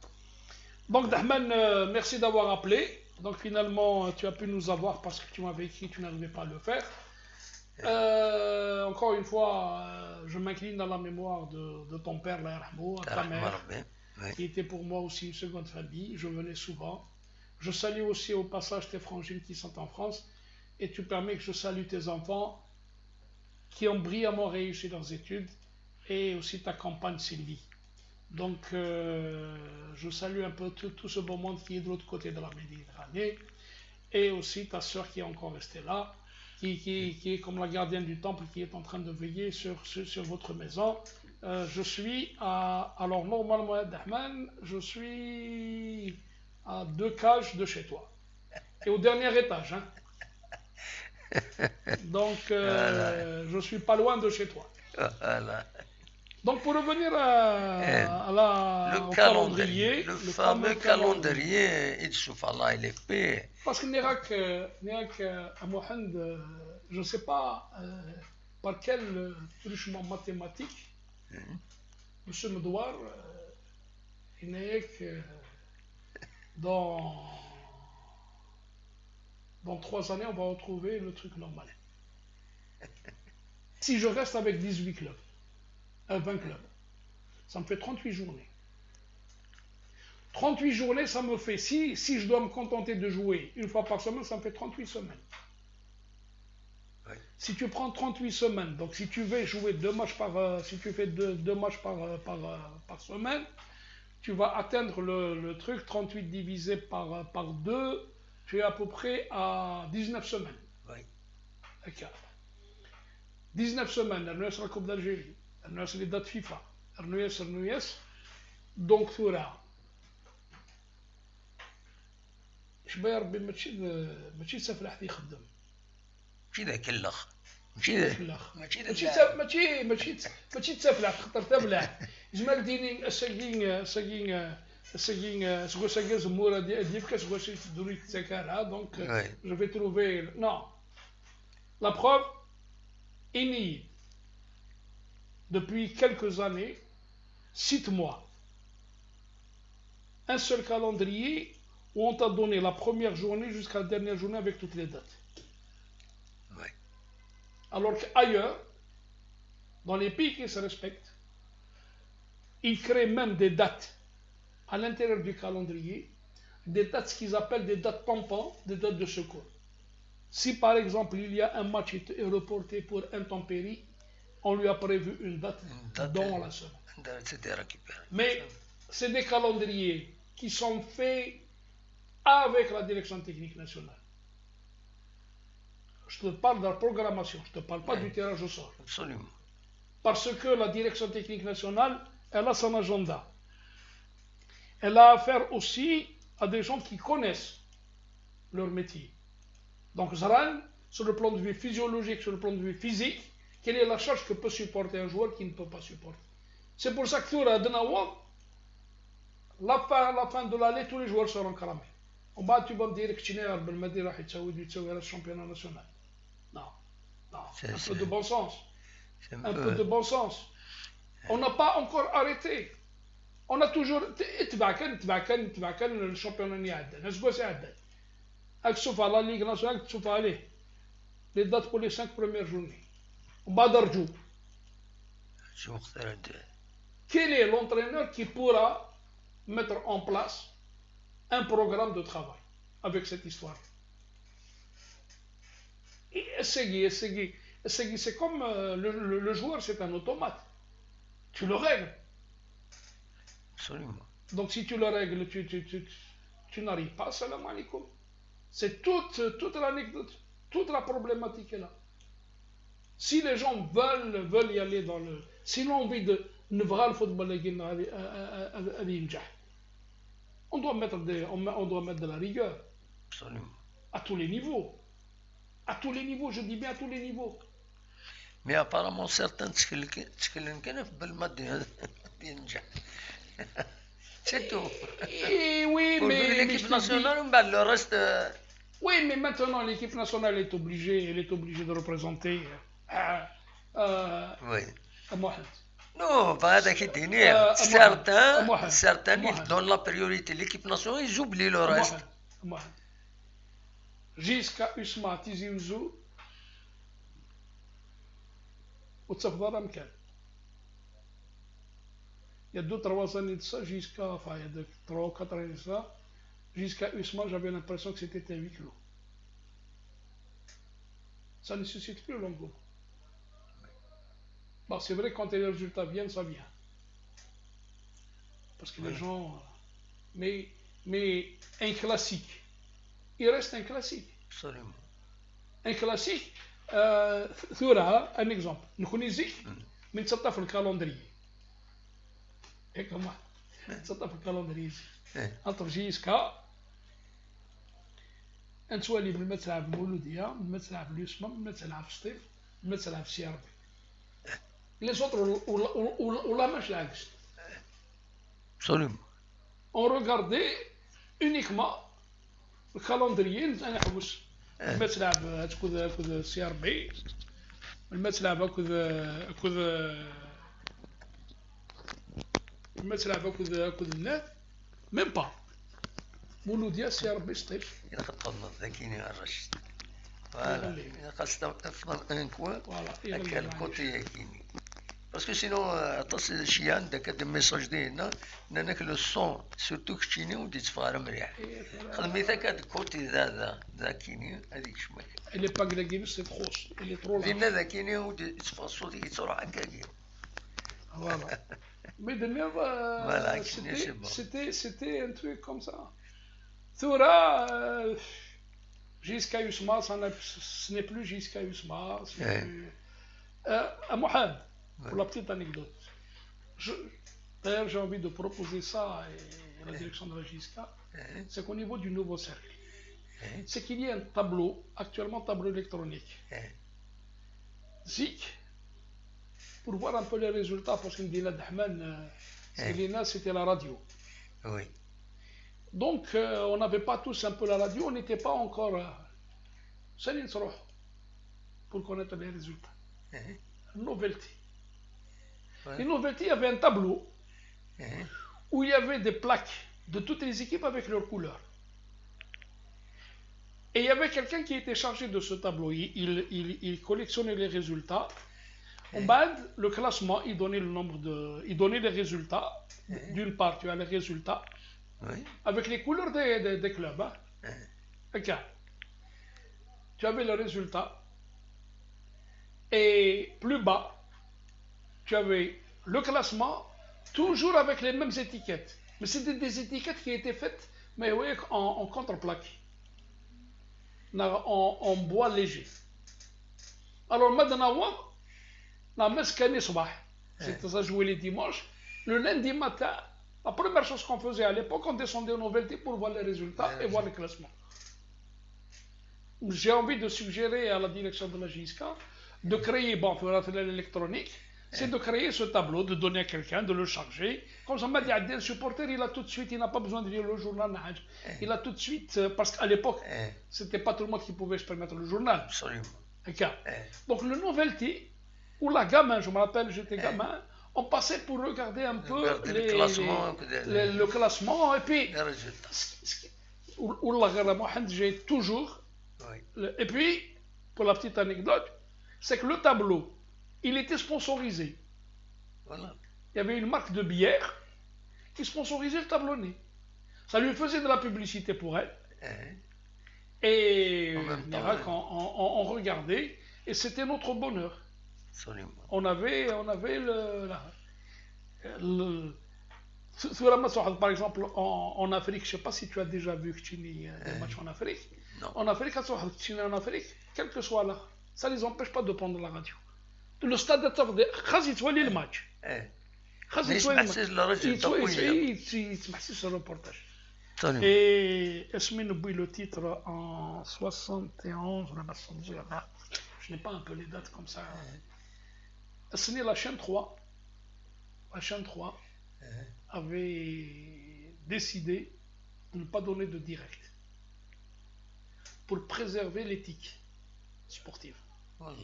Donc Dahman, merci d'avoir appelé. Donc finalement, tu as pu nous avoir parce que tu m'avais écrit, tu n'arrivais pas à le faire. Encore une fois, je m'incline dans la mémoire de ton père, la Rahmo, à ta mère, qui était pour moi aussi une seconde famille. Je venais souvent. Je salue aussi au passage tes frangines qui sont en France. Et tu permets que je salue tes enfants qui ont brillamment réussi leurs études et aussi ta compagne Sylvie. Donc, je salue un peu tout ce beau monde qui est de l'autre côté de la Méditerranée et aussi ta soeur qui est encore restée là, qui est comme la gardienne du temple qui est en train de veiller sur votre maison. Je suis alors normalement, Dahman, je suis à 2 cages de chez toi et au dernier étage. Hein. Donc, je suis pas loin de chez toi. Voilà. Donc pour revenir au calendrier, le fameux fameux calendrier, il souffle Allah, il est paix. Parce que Nérak à Mohand, je ne sais pas par quel truchement mathématique, M. Medouar, il n'est que dans 3 années, on va retrouver le truc normal. Si je reste avec 18 clubs, 20 clubs, ça me fait 38 journées. 38 journées, ça me fait, si je dois me contenter de jouer une fois par semaine, ça me fait 38 semaines. Oui. Si tu prends 38 semaines, donc si tu veux jouer 2 matchs si tu fais deux matchs par semaine, tu vas atteindre le truc, 38 divisé par 2, tu es à peu près à 19 semaines. Oui. D'accord. 19 semaines, RNUS la Coupe d'Algérie, RNUS les dates FIFA, RNUS, donc tu auras. شبا يا ربي ماشي سافل حتى يخدم ماشي ذاك الاخ ماشي تسافل خاطر تبلع جمال ديني ساكين ساكين زمورة ديالك كسكو شي دوري تسكرها دونك جو في تروفي نو لا بروف إني depuis quelques années cite-moi un seul calendrier où on t'a donné la première journée jusqu'à la dernière journée avec toutes les dates. Oui. Alors qu'ailleurs, dans les pays qui se respectent, ils créent même des dates à l'intérieur du calendrier, des dates, ce qu'ils appellent des dates tampons, des dates de secours. Si par exemple il y a un match qui est reporté pour intempérie, on lui a prévu une date dans la semaine. Mais c'est des calendriers qui sont faits avec la direction technique nationale. Je te parle de la programmation, je ne te parle pas du tirage au sort. Absolument. Parce que la direction technique nationale, elle a son agenda. Elle a affaire aussi à des gens qui connaissent leur métier. Donc, Zran, sur le plan de vue physiologique, sur le plan de vue physique, quelle est la charge que peut supporter un joueur qui ne peut pas supporter. C'est pour ça que Toura Denawad, la fin de l'année, tous les joueurs seront cramés. ومن بعد تبغى مديرك تشينير بالمدينه راح تسوي على الشامبيون ناسيونال. Non, un peu de bon sens. Un peu de bon sens. On n'a pas encore arrêté. On a toujours تبع كان الشامبيون يعدل. الناس كواش يعدل. راك تشوف على لا ليغ ناسيونال تشوف عليه les dates pour les 5 premières journées. ومن بعد رجوع. Quel est l'entraîneur qui pourra mettre en place un programme de travail avec cette histoire? Et essayer. C'est comme le joueur, c'est un automate. Tu le règles. Absolument. Donc si tu le règles, tu n'arrives pas, salam alaikum. C'est toute l'anecdote, toute la problématique est là. Si les gens veulent y aller dans le... Si l'on a envie de... نبغى الفوتبول هذه ينجح. On doit mettre de la rigueur. Absolument. À tous les niveaux. À tous les niveaux, je dis bien à tous les niveaux. Mais apparemment certains تكلم كان في بالمادي ينجح. C'est tout. Oui, mais l'équipe nationale, le reste. Oui, mais maintenant l'équipe nationale est obligée de représenter oui. Mohamed. Non, pas d'acquitter. Certains, dans la priorité l'équipe nationale, ils oublient le reste. Jusqu'à Ousma Tizi Ouzou, وتصفر أمكان. Il y a 2-3 années de ça, il y a 3 ou 4 années de ça, jusqu'à Ousma, j'avais l'impression que c'était un huis clos. Ça ne suscite plus l'engouement. Bon, c'est vrai que quand les résultats viennent, ça vient. Parce que les gens... Mais un classique, il reste un classique. Absolument. Un classique, un exemple. Nous connaissons, mais nous sommes le calendrier. Et comment? Nous sommes le calendrier. Entre jusqu'à... أنت تولي بالمتلعب المولودية، بالمتلعب اليسمى، بالمتلعب السطيف، بالمتلعب السياربي. Les autres, on la marche là. Absolument. On regardait uniquement le calendrier. الماتش لعب كود سي ار بي، الماتش لعب كود الماتش لعب كود النات ميم با مولوديا سي ار بي سطيف إلا خطرنا ذاكيني الرشد فوالا إلا خاص أفضل ان كوا هكا الكوتي ياكيني باسكو سينو عطاس شي عندك هاد الميساج ديالنا انك لو سون سورتو كتشيني ودي تفغر مليح خدمي ذاك هاد الكوتي ذاكيني هذيك شمال اللي باكلاكيني سي تخوص اللي ترول دينا ذاكيني ودي تفغر صوتي يتروح هكاكي فوالا مي دنيا c'était un truc comme ça ثورة جيسكا يسمى ce n'est plus جيسكا يسمى Mohamed, pour la petite anecdote, d'ailleurs j'ai envie de proposer ça à la direction de la JISCA, c'est qu'au niveau du nouveau cercle, c'est qu'il y a un tableau, actuellement tableau électronique, ZIC, pour voir un peu les résultats, parce qu'il dit là, c'était la radio. Oui. Donc on n'avait pas tous un peu la radio, on n'était pas encore pour connaître les résultats. Novelty. Ouais. Les Novelty, il y avait un tableau où il y avait des plaques de toutes les équipes avec leurs couleurs. Et il y avait quelqu'un qui était chargé de ce tableau. Il collectionnait les résultats. En bas, le classement, il donnait le nombre de. Il donnait les résultats. D'une part, tu as les résultats avec les couleurs des clubs. Hein. Okay. Tu avais le résultat. Et plus bas, tu avais le classement, toujours avec les mêmes étiquettes. Mais c'était des étiquettes qui étaient faites, mais oui, en contreplaque, en bois léger. Alors maintenant, la messe c'était ça jouer les dimanches. Le lundi matin, la première chose qu'on faisait à l'époque, on descendait aux Novelty pour voir les résultats et voir le classement. J'ai envie de suggérer à la direction de la JISCA de créer, bon, l'électronique, c'est de créer ce tableau, de donner à quelqu'un, de le charger. Comme ça m'a dit, un supporter, il a tout de suite, il n'a pas besoin de lire le journal. Il a tout de suite, parce qu'à l'époque, c'était pas tout le monde qui pouvait se permettre le journal. Absolument. Okay. Donc le Novelty, ou la gamin, je me rappelle, j'étais gamin, on passait pour regarder un peu le classement, et puis, j'ai toujours, et puis, pour la petite anecdote, c'est que le tableau, il était sponsorisé. Voilà. Il y avait une marque de bière qui sponsorisait le tableau-né. Ça lui faisait de la publicité pour elle. Et on regardait, et c'était notre bonheur. Absolument. On avait par exemple, en Afrique, je ne sais pas si tu as déjà vu des matchs en Afrique. Non. En Afrique, quel que soit là, ça ne les empêche pas de prendre la radio. Le stade de le match. Le reportage. Et Esmine Bouy le titre en 71, je n'ai pas un peu les dates comme ça. La chaîne 3 avait décidé de ne pas donner de direct pour préserver l'éthique sportive. Voilà.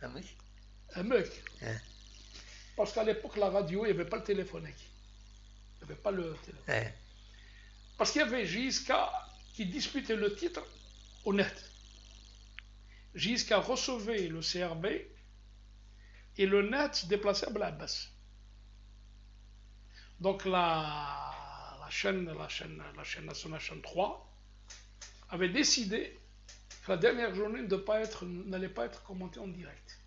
Un mec. Parce qu'à l'époque, la radio, il n'y avait pas le téléphonique. Il n'y avait pas le téléphone. Parce qu'il y avait JISCA qui disputait le titre au net. JISCA recevait le CRB et le net se déplaçait à Blabas. Donc la chaîne nationale, chaîne 3, avait décidé que la dernière journée n'allait pas être commentée en direct.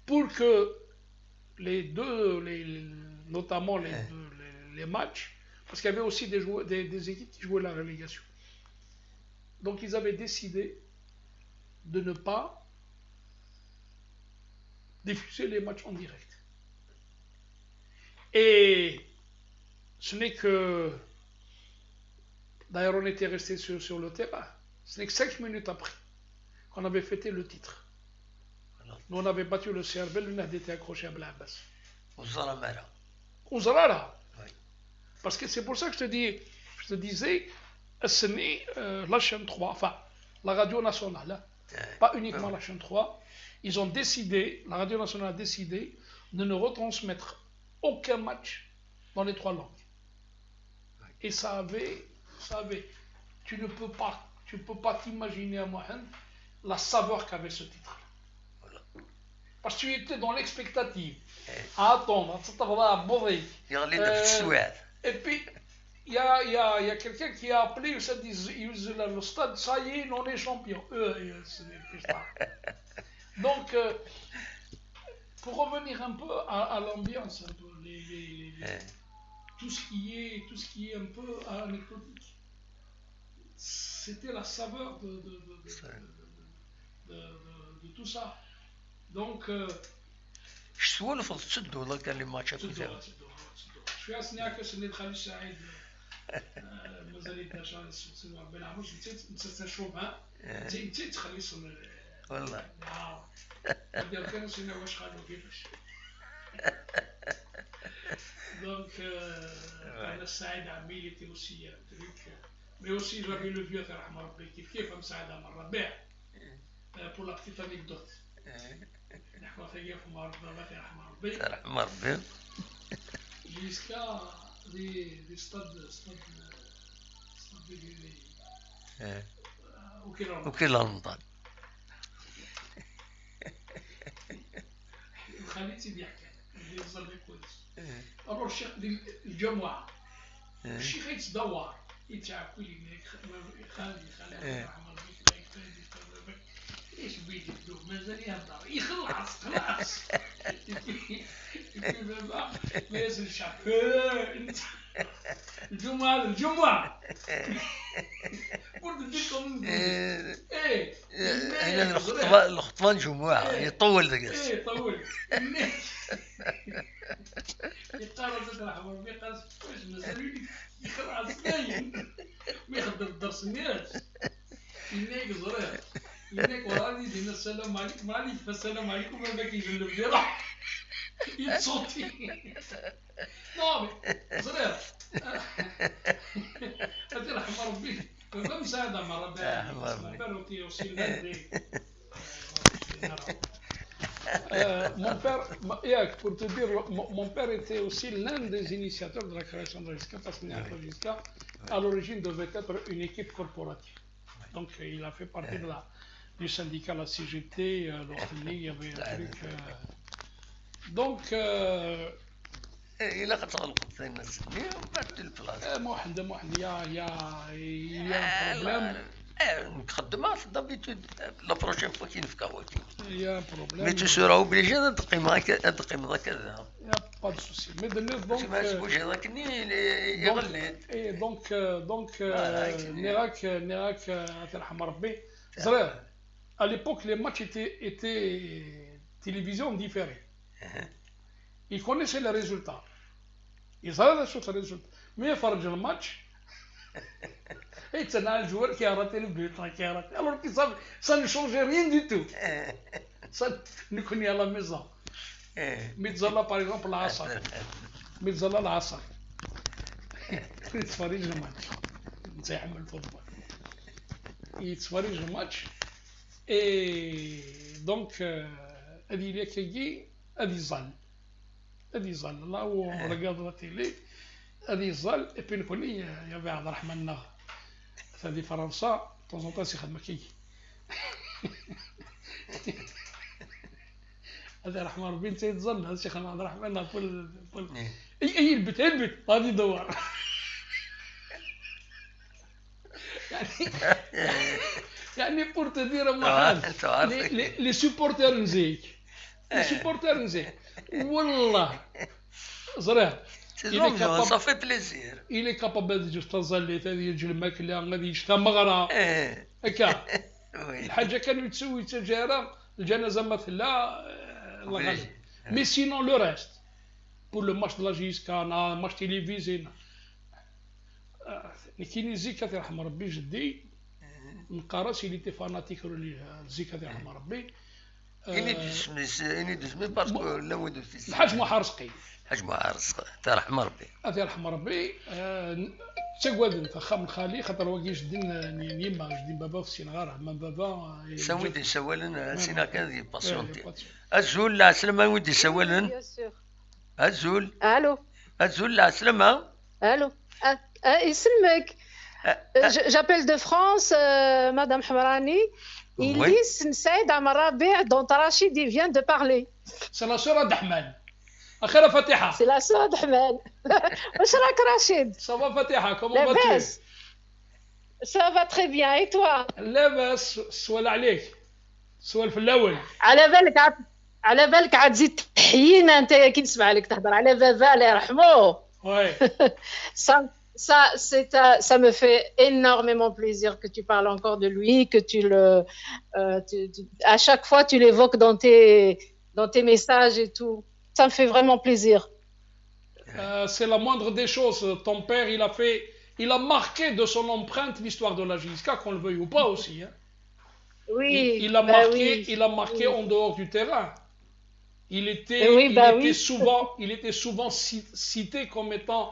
Pour que notamment les matchs, parce qu'il y avait aussi des équipes qui jouaient la relégation. Donc ils avaient décidé de ne pas diffuser les matchs en direct. Et ce n'est que... D'ailleurs, on était resté sur le terrain. Ce n'est que 5 minutes après qu'on avait fêté le titre. Nous, on avait battu le CRB, l'une était accroché à Blabbas. والزرمارة. On Zarara. Oui. Parce que c'est pour ça que je te disais, la chaîne 3, enfin, la radio nationale, pas uniquement la chaîne 3, ils ont décidé, la radio nationale a décidé de ne retransmettre aucun match dans les 3 langues. Et ça avait, tu ne peux pas t'imaginer à moi la saveur qu'avait ce titre. Voilà. Parce que tu étais dans l'expectative, à attendre, à bourrer. Et puis, il y a quelqu'un qui a appelé, il s'est dit, le stade, ça y est, on est champion. Donc, pour revenir un peu à l'ambiance, un peu, tout ce qui est un peu anecdotique, c'était la saveur de tout ça. Donc, شو اللي فضل تسدوا والله كان لي ماتش هكا شويه سنياك سنيت خالد سعيد مازال يدنا سنوا ربي عمرك نسيت نشوف ها نسيت تخلي صن والله ديال كانوا سنوا واش خالو كيفاش دونك انا السعيد عمي اللي تي اوسي تريك مي اوسي جافي لو فيو تاع رحمه ربي كيف مساعد مع الربيع pour la petite anecdote. نحكوا فيها في مرة في رحمة ربي. رحمة ربي. Jusqu'à des stades وكيل رمضان. خليت سيدي يحكي اللي يوصل لي كويس. أمر الشيخ الجمعة. الشيخ يتدور يتعب كل خالي رحمة ربي. ايش بيجي بدو مازال يهضر يخلص ما يزل الشعب الجمعة برد ديكم ايه هنا الخطبان جمعة يطول دقيقة ايه طول يقارن تطرح ربي قال واش مازال يخلص نايم ما يخدم الدرس الناس ينايق زرير ينايق وراني دينا السلام عليكم راني فالسلام عليكم هذاك يجلب لي راح يتصوتي نومي زرير هذه رحمة ربي ما مساعدة مع ربي اسمع بروتي يوصل pour te dire, mon père était aussi l'un des initiateurs de la création de Rajiska, parce que Rajiska, à l'origine, devait être une équipe corporative. Donc, il a fait partie du syndicat, la CGT, l'Orteli, il y avait un truc. Donc, إلا كتغلق الثاني السنين بعد البلاصة. موحد il y a un problème. نخدمها في دابيتود لا بروشين فوا كي نفكاو Il y a un problème. مي تو سورا اوبليجي تقيم هكذا. Il n'y a pas de souci. Mais de neuf, donc. ما تسبوش هذاك يغلي. Et donc, Nérac, Aterham Rabbi. À l'époque, les matchs étaient télévision différés. Ils connaissaient les résultats. Ils savaient les résultats. Mais il fallait le match. Et c'est un joueur qui a raté le but, alors qu'ils savent, ça ne changeait rien du tout. Ça nous connaît à la maison. Mitzala, par exemple, l'Assar. Mitzala, l'Assar. Il se farid le match. C'est le football. Il se farid le match. Et donc, il y a qui Adizal. Là où on regarde la télé, Adizal, et puis il y avait Abdelrahman Nah. هذه فرنسا طون طون سي خدمه كي هذا رحمه ربي انت يتظل هذا الشيخ عبد الرحمن فل اي البت غادي يدور يعني بور تدير محل لي سوبورتير نزيك والله زراه صافي بليزير il est capable de تظليت هذه يجي الماكله غادي يشتا مغرى هكا الحاجه كانوا يتسوي تجاره الجنازه مثلا الله غالب مي سينون لو ريست بور لو ماتش دو لا جيسكا ماتش تيليفيزي كي نزيك الله يرحم ربي جدي نقارس اللي تي فاناتيك زيك الله يرحم ربي إني دسمي باسكو لا ودو في الحاج محرسقي حاج معارس ترحم ربي الله يرحم ربي تقعد فخام الخالي خاطر واقي جدين نيما جدين بابا في السنغار ما بابا سويدي سوالن سينا كان دي باسيونتي الزول العسلمة ودي سوالن الزول الو الزول العسلمة الو يسلمك j'appelle de France madame Hamrani Ilis Nsaid Amarabi dont Rachid vient de parler c'est la sœur d'Ahmed أخيرا فاتحة c'est la sœur d'Ahmed واش راك راشد ça va فاتحة comment vas-tu ça va très bien et toi لاباس سؤال عليك سؤال في الأول على بالك عاد تزيد تحيينا انت كي نسمع لك تهضر على بابا الله يرحمه ouais ça me fait énormément plaisir que tu parles encore de lui, que à chaque fois tu l'évoques dans tes messages et tout. Ça me fait vraiment plaisir. C'est la moindre des choses. Ton père, il a marqué de son empreinte l'histoire de la JSK, qu'on le veuille ou pas aussi. Hein. Oui. Il a marqué en dehors du terrain. Il était souvent cité comme étant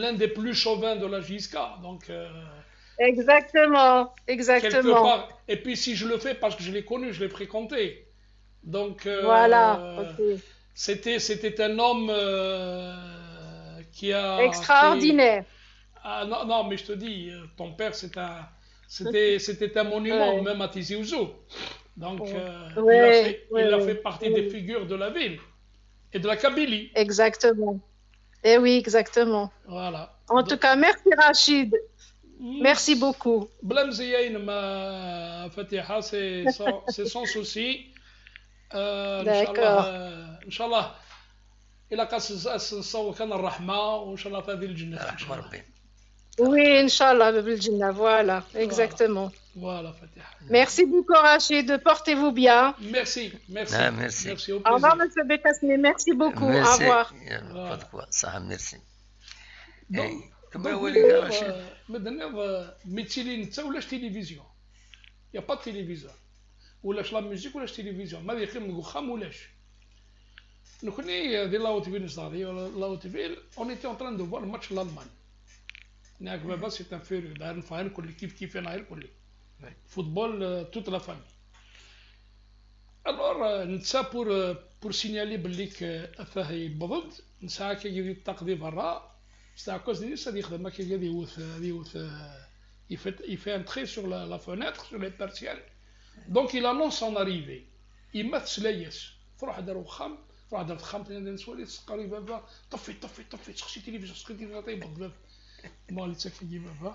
l'un des plus chauvins de la JSK. Donc, exactement. Quelque part. Et puis si je le fais parce que je l'ai connu, je l'ai fréquenté. Donc, voilà. Okay. C'était un homme qui a... Extraordinaire. Non, mais je te dis, ton père, c'était un monument, même à Tizi Ouzou. Donc, il a fait partie des figures de la ville et de la Kabylie. Exactement. Eh oui, exactement. Voilà. En tout cas, merci Rachid. Merci beaucoup. Blam Ziyain ma Fatiha, c'est sans souci. D'accord. إن شاء الله إلى قاس نصور كان الرحمة وإن شاء الله في هذه الجنة. رحمة ربي. Oui, Inch'Allah, بالجنة, voilà, exactement. Voilà, Fatiha. Merci beaucoup, Rachid. Portez-vous bien. Merci. Ah, merci. Merci au plaisir. Au revoir, M. Bekasmi. Merci beaucoup. Merci. Au revoir. Pas de quoi. Ça, merci. كما هو مدنا ميتيلين حتى ولاش تلفزيون. يا با تلفزيون. ولاش لا ميوزيك ولاش تلفزيون ما يخدم الوخام ولاش نكوني ديال لا اوتيفيل نصاري لا اوتيفيل اون ايتي اون تران دو فوار ماتش لالمان هناك بابا سي ان فيرو داير نفهم كل كيف انا الكل فوتبول توت لا فامي الور نتسا بور سينيالي بليك افاه يبضد نسا كي يدير التقدي برا ستا كوز دي سا يخدم ما كي يوث يفي ان تري سور لا فونيتر سور لي بيرسيان. Donc il annonce son arrivée. Il met سلايس فروح دار وخام فروح دار خام نسولي سقري بابا طفي تخشي تلفزيون سقي تلفزيون طيب باب ما اللي تكفي بابا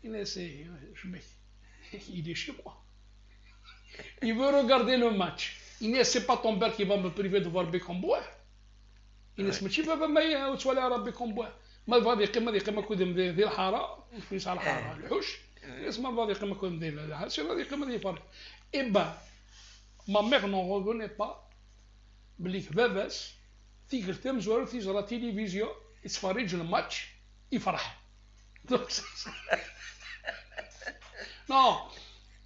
il essaie il est chez moi il veut regarder le match il ne sait pas ton père qui va me priver de voir Beckenbauer il ne sait pas بابا ما تولى على Beckenbauer ما غادي يقيم كودم ذي الحاره في على الحاره الحوش اسمع البعض يقيم كودم ذي هذا غادي يقيم ذي فرق إبا ما ميغ نون ريفوني با بلي باباس تيقدر تمزور تيجرى تيليفزيون يتفرج الماتش يفرح non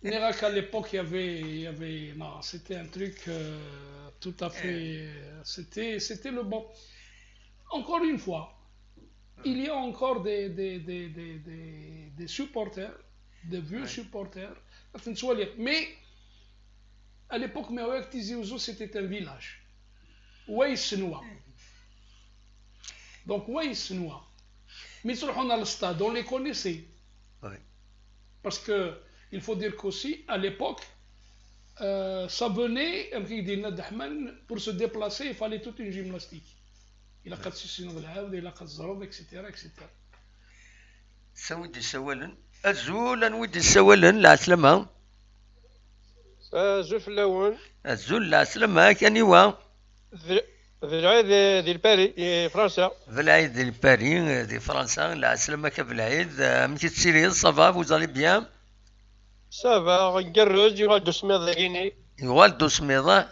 Nera qu'à l'époque il y avait non c'était un truc tout à fait c'était le bon encore une fois il y a encore des supporters de vieux supporters mais à l'époque Meouek Tizi Ouzou c'était un village Ouaïsnoua donc Ouaïsnoua mais sur on a le stade on les connaissait parce que il faut dire qu'aussi à l'époque ça venait pour se déplacer il fallait toute une gymnastique il a قد سيسينا بالعاود il a قد زرب etc سويدي سوالن الزول ودي السوالن لا سلامة زول في اللون الزول لا سلامة كان يوا في العيد ديال باري فرنسا في العيد ديال باري دي فرنسا لا سلامة في العيد متي تسيري صافا vous allez bien ça va نقرز يغال سميضة كيني يغال سميضة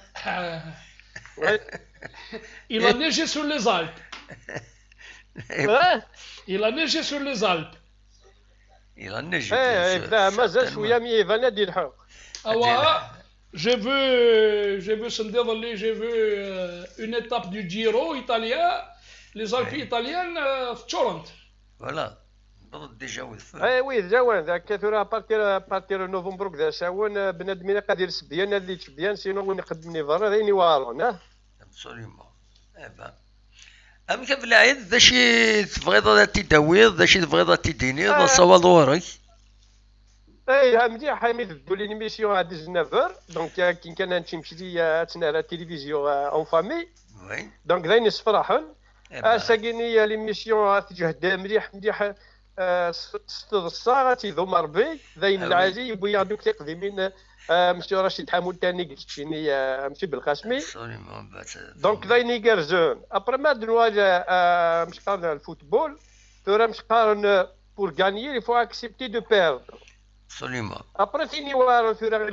il a neigé sur les Alpes il a neigé sur les Alpes il a neigé مازال شويه مي فانا ديال الحق j'ai vu une étape du Giro italien, les Alpes italiennes, Torrent. Voilà. Déjà وي جاوان ذاك كثر بارتير نوفمبر كذا ساون بنادمين قادر سبيان اللي تبيان سينو وين يخدمني برا ذيني وارون ابسوليومون كيف العيد ذا شي تبغيض تداويض ذا شي تبغيض تدينيض صوالد ورك اي مليح حميد بدو لي ميسيون à 19h دونك كي كان نمشي ليا تسنى على التلفزيون اون فامي وي دونك ذاين يصفرحون ساكيني لي ميسيون تجهد مليح مليح ستة الصاغة تيذو مربي ذاين العازي يبويا دوك تقديمين مشي رشيد حمود تاني قلتشيني مشي بالقاسمي دونك ذاين يقرزون ابري ما دنواجا مش قارن الفوتبول ثورا مش قارن بور غانيي il faut accepter de perdre. Absolument. Après fini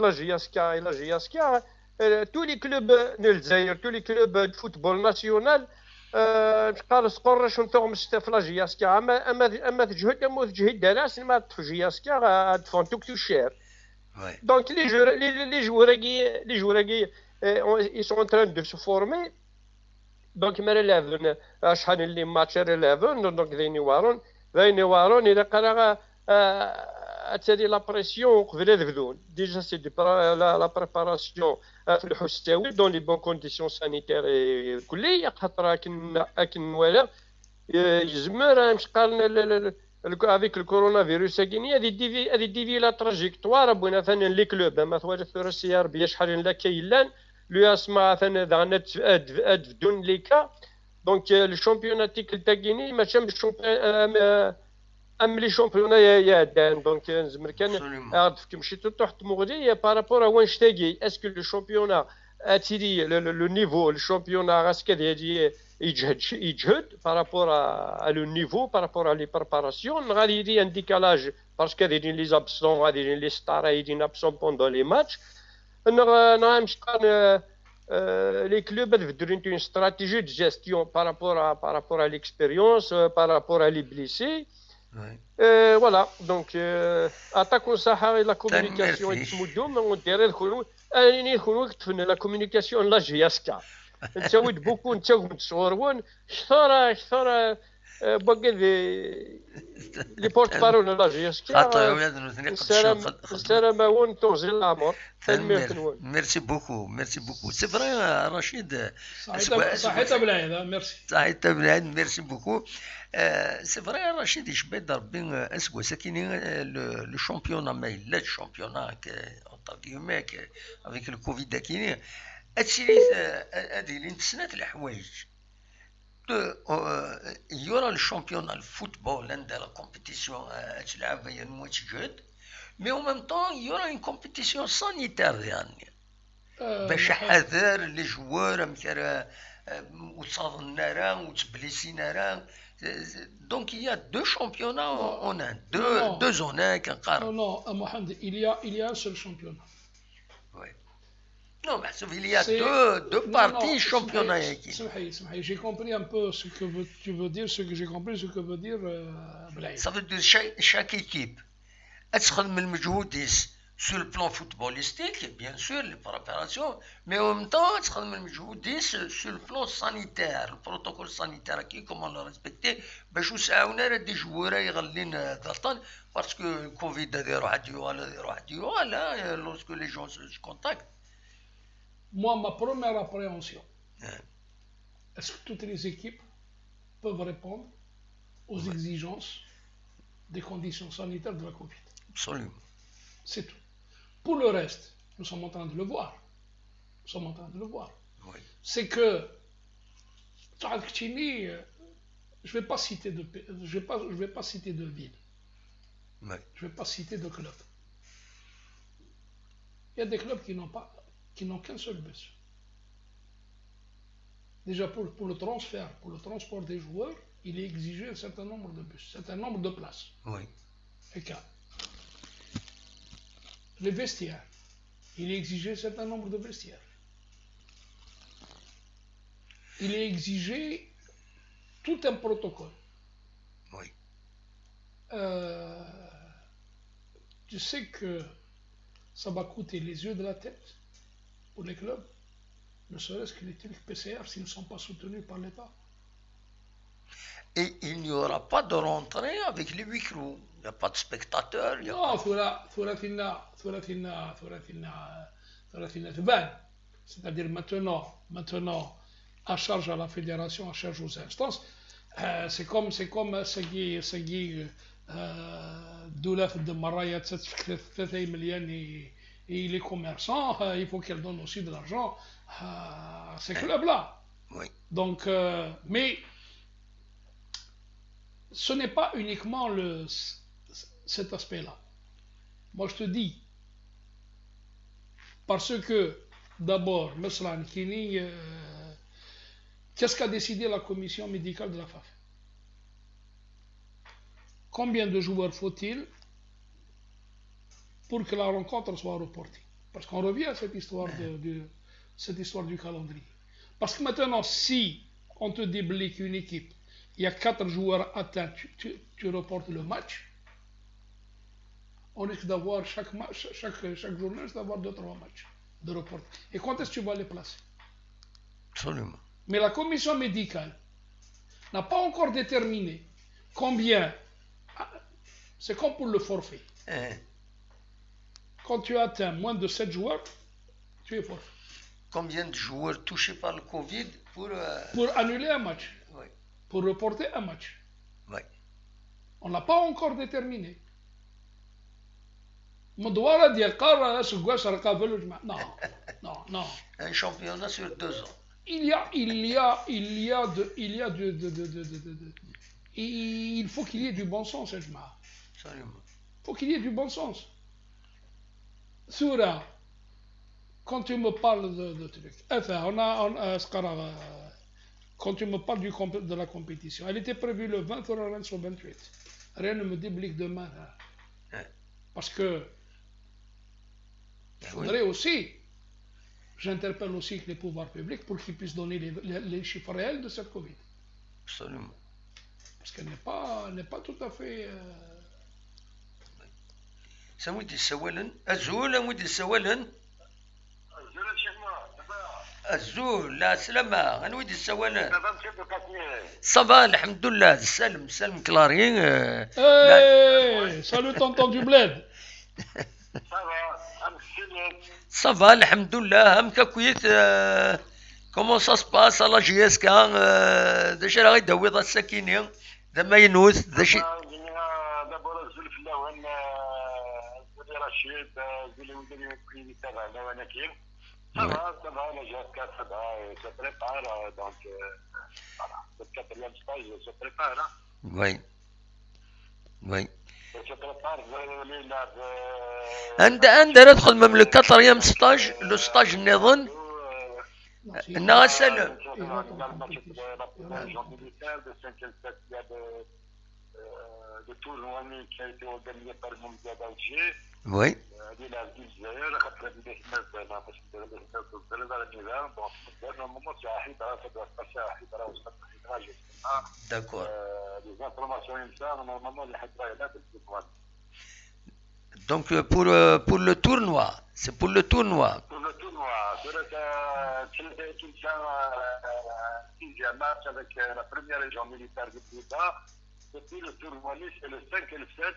la GSK, tous les clubs tous les clubs de football national قال سقور شنو تغم في لا GSK اما تجهد ناس ما في GSK دفونتوك تو شير. Donc les joueurs ils sont en train de se former. Donc مال 11 شحال اللي ماتش 11 دونك ذيني وارون الى قرا تالي لا بريسيون قبل يبدون ديجا سي لا بريباراسيون في الحستاوي دون لي بون كونديسيون سانيتير الكليه خاطر كن ولا يزمر مش قالنا افيك الكورونا فيروس كاين هذه ديفي لا تراجيكتوار بونا ثاني لي كلوب ما ثوالث ثلاثي ربي شحال لا كايلان لو اسمع ثاني دعنا بدون ليكا دونك الشامبيونات تاكيني ما شامش ام لي شامبيونا يا دان دونك نزمر كان عرف كمشي تحت مغري بارابور وين شتاقي اسكو لو شامبيونا اتيري لو نيفو الشامبيونا غاسك هادي يجهد بارابور لو نيفو بارابور لي بريباراسيون غادي يدي ان ديكالاج باسكو غادي لي زابسون غادي لي ستار غادي ابسون بوندون لي ماتش انا مش قال les clubs doivent une stratégie de gestion par rapport à l'expérience, par rapport à les blessés. Voilà, donc attaquons ça la communication et on dirait que la communication la GSK. نسوي beaucoup نسوي تصورون شثارة بقى لي بورت بارول لا GSK السلام وانتم زي العمر ميرسي بوكو سي فري رشيد صحيت بالعيد ميرسي بوكو سي فري رشيد يشبه ربي اسكو ساكنين لو شامبيونا ما الا الشامبيونا اونتر كيماك افيك الكوفيد كاينين هادشي هادي اللي نتسنات الحوايج يورا الشامبيون الفوتبول عند لا كومبيتيسيون تلعب ينمو تجهد مي او ميم طون يورا اون كومبيتيسيون سانيتير يعني باش حذر لي جوار مثلا وصاد النار وتبليسي نار دونك il y a deux championnats en un deux zones كنقارن non Mohamed il y a un seul championnat. Non, mais il y a deux parties championnat. J'ai compris un peu ce que tu veux dire, j'ai compris ce que veut dire Blaise. Ça veut dire chaque équipe تخدم المجهود sur le plan footballistique, bien sûr, les préparations, mais en même temps تخدم المجهود sur le plan sanitaire, le protocole sanitaire qui comment le respecter باش يساعدونا دي جوار يغلين ضغطا parce que le Covid هذا يروح ديوال لا lorsque les gens se contactent. Moi, ma première appréhension, est-ce que toutes les équipes peuvent répondre aux exigences des conditions sanitaires de la Covid? Absolument. C'est tout. Pour le reste, nous sommes en train de le voir. Oui. C'est que, je ne vais pas citer de ville. Oui. Je ne vais pas citer de club. Il y a des clubs qui n'ont qu'un seul bus. Déjà pour le transfert, pour le transport des joueurs, il est exigé un certain nombre de bus, un certain nombre de places. Oui. Et les vestiaires, il est exigé un certain nombre de vestiaires. Il est exigé tout un protocole. Oui. Tu sais que ça va coûter les yeux de la tête pour les clubs, ne serait-ce que les trucs PCR s'ils ne sont pas soutenus par l'État. Et il n'y aura pas de rentrée avec les huis clos. Il n'y a pas de spectateurs. Non, c'est-à-dire maintenant, à charge à la fédération, à charge aux instances, c'est comme سقي دولة في الدمرايا تتفك 3 مليون et les commerçants, il faut qu'elles donnent aussi de l'argent à ces clubs-là. Oui. Donc, mais ce n'est pas uniquement cet aspect-là. Moi, je te dis, parce que, d'abord, Meslan Kini, qu'est-ce qu'a décidé la commission médicale de la FAF? Combien de joueurs faut-il pour que la rencontre soit reportée? Parce qu'on revient à cette histoire, cette histoire du calendrier. Parce que maintenant, si on te débloque une équipe, il y a 4 joueurs atteints, tu reportes le match, on risque d'avoir chaque journée, d'avoir 2-3 matchs de report. Et quand est-ce que tu vas les placer? Absolument. Mais la commission médicale n'a pas encore déterminé combien. C'est comme pour le forfait. Quand tu atteins moins de 7 joueurs, tu es forfait. Combien de joueurs touchés par le Covid pour annuler un match? Oui. Pour reporter un match? Oui. On n'a pas encore déterminé. مدوارة ديال قارة سكواش رقابة الجماعة. Non. Un championnat sur 2 ans. Il faut qu'il y ait du bon sens, Jma. Absolument. Il faut qu'il y ait du bon sens. Soura, quand tu me parles de trucs, enfin, quand tu me parles de la compétition, elle était prévue le 20 février sur 28. Rien ne me débloque demain. Parce que il faudrait aussi, j'interpelle aussi les pouvoirs publics pour qu'ils puissent donner les chiffres réels de cette Covid. Absolument. Parce qu'elle n'est pas tout à fait. سمودي سوالا الزول مودي سوالا الزول لا سلامة أنا ودي سوالا صباح الحمد لله سلم كلارين. Salut tonton du bled. Ça va, alhamdoulilah, هم كويت. Comment ça se passe à la GSK? ذا شي راه يدوي ذا السكينة ذا ما ينوث ذا شي. دابا الزول في اللون زولي رشيد زولي ولدي كاين تابعنا وانا كاين. صافا لا GSK صافا se prépare donc le 4e stage se prépare. Oui. عندنا ندخل من الكاتريام ستاج لو ستاج نظن انها سلم. Oui. D'accord. Donc pour le tournoi, c'est pour le tournoi. Pour le tournoi, match avec la première région militaire du Bouddha. Depuis le tournoi, c'est le 5 et le 7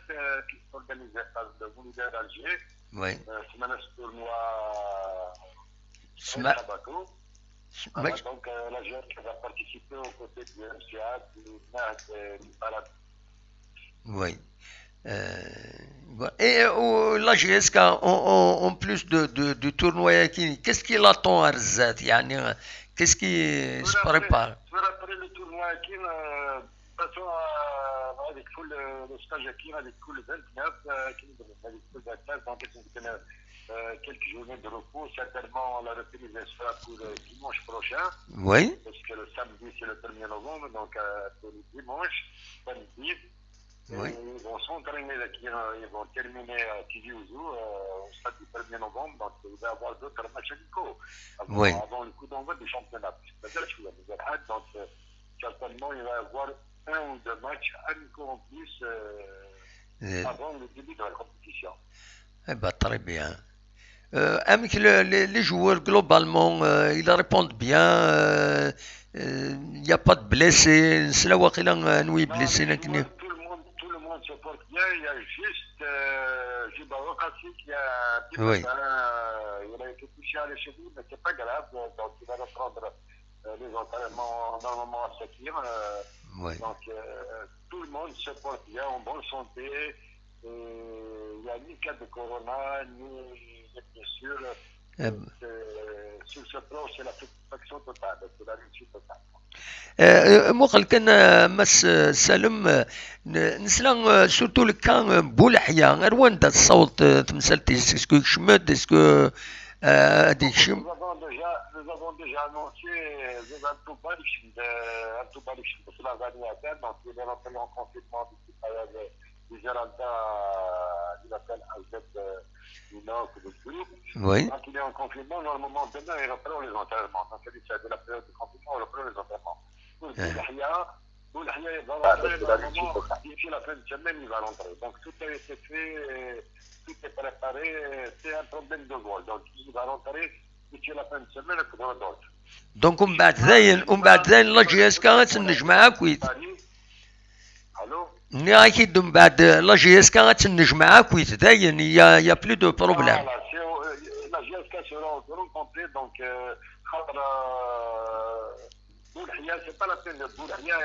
qui sont organisés par le Mounidère d'Alger. Oui. C'est ce tournoi à Bakou. Donc la jeune qui va participer aux côtés du MCA, du NAD et du Parad. Oui. Et la GSK, en plus du tournoi, qu'est-ce qu'il attend à Rzat? Qu'est-ce qui se prépare? Après le tournoi, passons avec tout le stage avec tout le 29, avec tout le 29, donc quelques journées de repos. Certainement, la reprise sera pour le dimanche prochain. Oui. Parce que le samedi, c'est le 1er novembre, donc pour le dimanche, samedi. Oui. Ils vont s'entraîner, ils vont terminer à Tizi Ouzou au stade du 1er novembre, donc il va y avoir d'autres matchs amicaux avant le coup d'envoi du championnat. C'est-à-dire que donc certainement il va y avoir 1 ou 2 matchs amicaux en plus avant le début de la compétition. Eh bien, très bien. avec les joueurs globalement, ils répondent bien. Il n'y a pas de blessés. C'est là où il y a un blessé. Tout le monde se porte bien. Il y a juste Jibaro Kassi qui a un petit peu. Il a été touché à l'échelle, mais c'est pas grave. Donc il va reprendre les entraînements normalement à Sakir. Donc tout le monde se porte bien, en bonne santé. Il n'y a ni cas de corona, ni de blessures. Sur ce plan, c'est la satisfaction totale, c'est la réussite totale. مخل كان مس سالم نسلا سورتو كان بولحيا رواندا الصوت تمثلتي اسكو يشمد اسكو هذيك شم nous avons déjà annoncé Zezantou Balichim de Slavanie à Athènes, donc il est rentré en confinement du Géralda, il appelle AZ du Nord ou du Sud. Oui. Donc il est en confinement, normalement demain il reprend les entraînements. Donc c'est de la période de confinement, il reprend les entraînements. Pour Boulahia, il va rentrer normalement, d'ici la fin de semaine, il va rentrer. Donc tout a été fait, tout est préparé, c'est un problème de vol. Donc il va rentrer. دونك ومن بعد ذاين لا جي اس كا غتسنج معاك كويت ني اكيد من بعد لا جي اس كا غتسنج معاك كويت داين يا بلو دو بروبليم لا جي اس كا سيرون كومبلي دونك خاطر بولحيا سي با لا بين بولحيا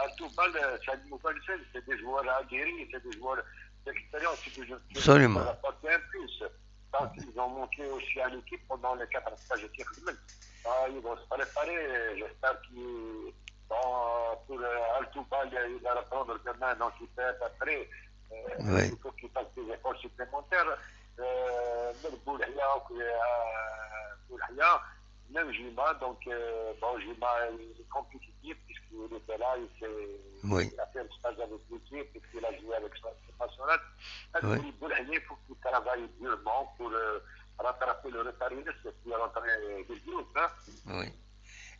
à tout bal ça nous connaît c'est des joueurs aguerris c'est des joueurs d'expérience absolument Donc, ils ont monté aussi à l'équipe pendant les 4 stages de Tirkmen. Ils vont se préparer. J'espère qu'ils pour Altoubal, il va reprendre demain, donc il peut être après. Il faut qu'il fasse des efforts supplémentaires. Même Boulahia, même Jima, donc bon, Jima est compétitif puisqu'il était là, il a fait un stage avec l'équipe, puisqu'il a joué avec son national. Boulahia, il faut qu'il travaille durement pour rattraper le retard qui est rentré du groupe. Oui.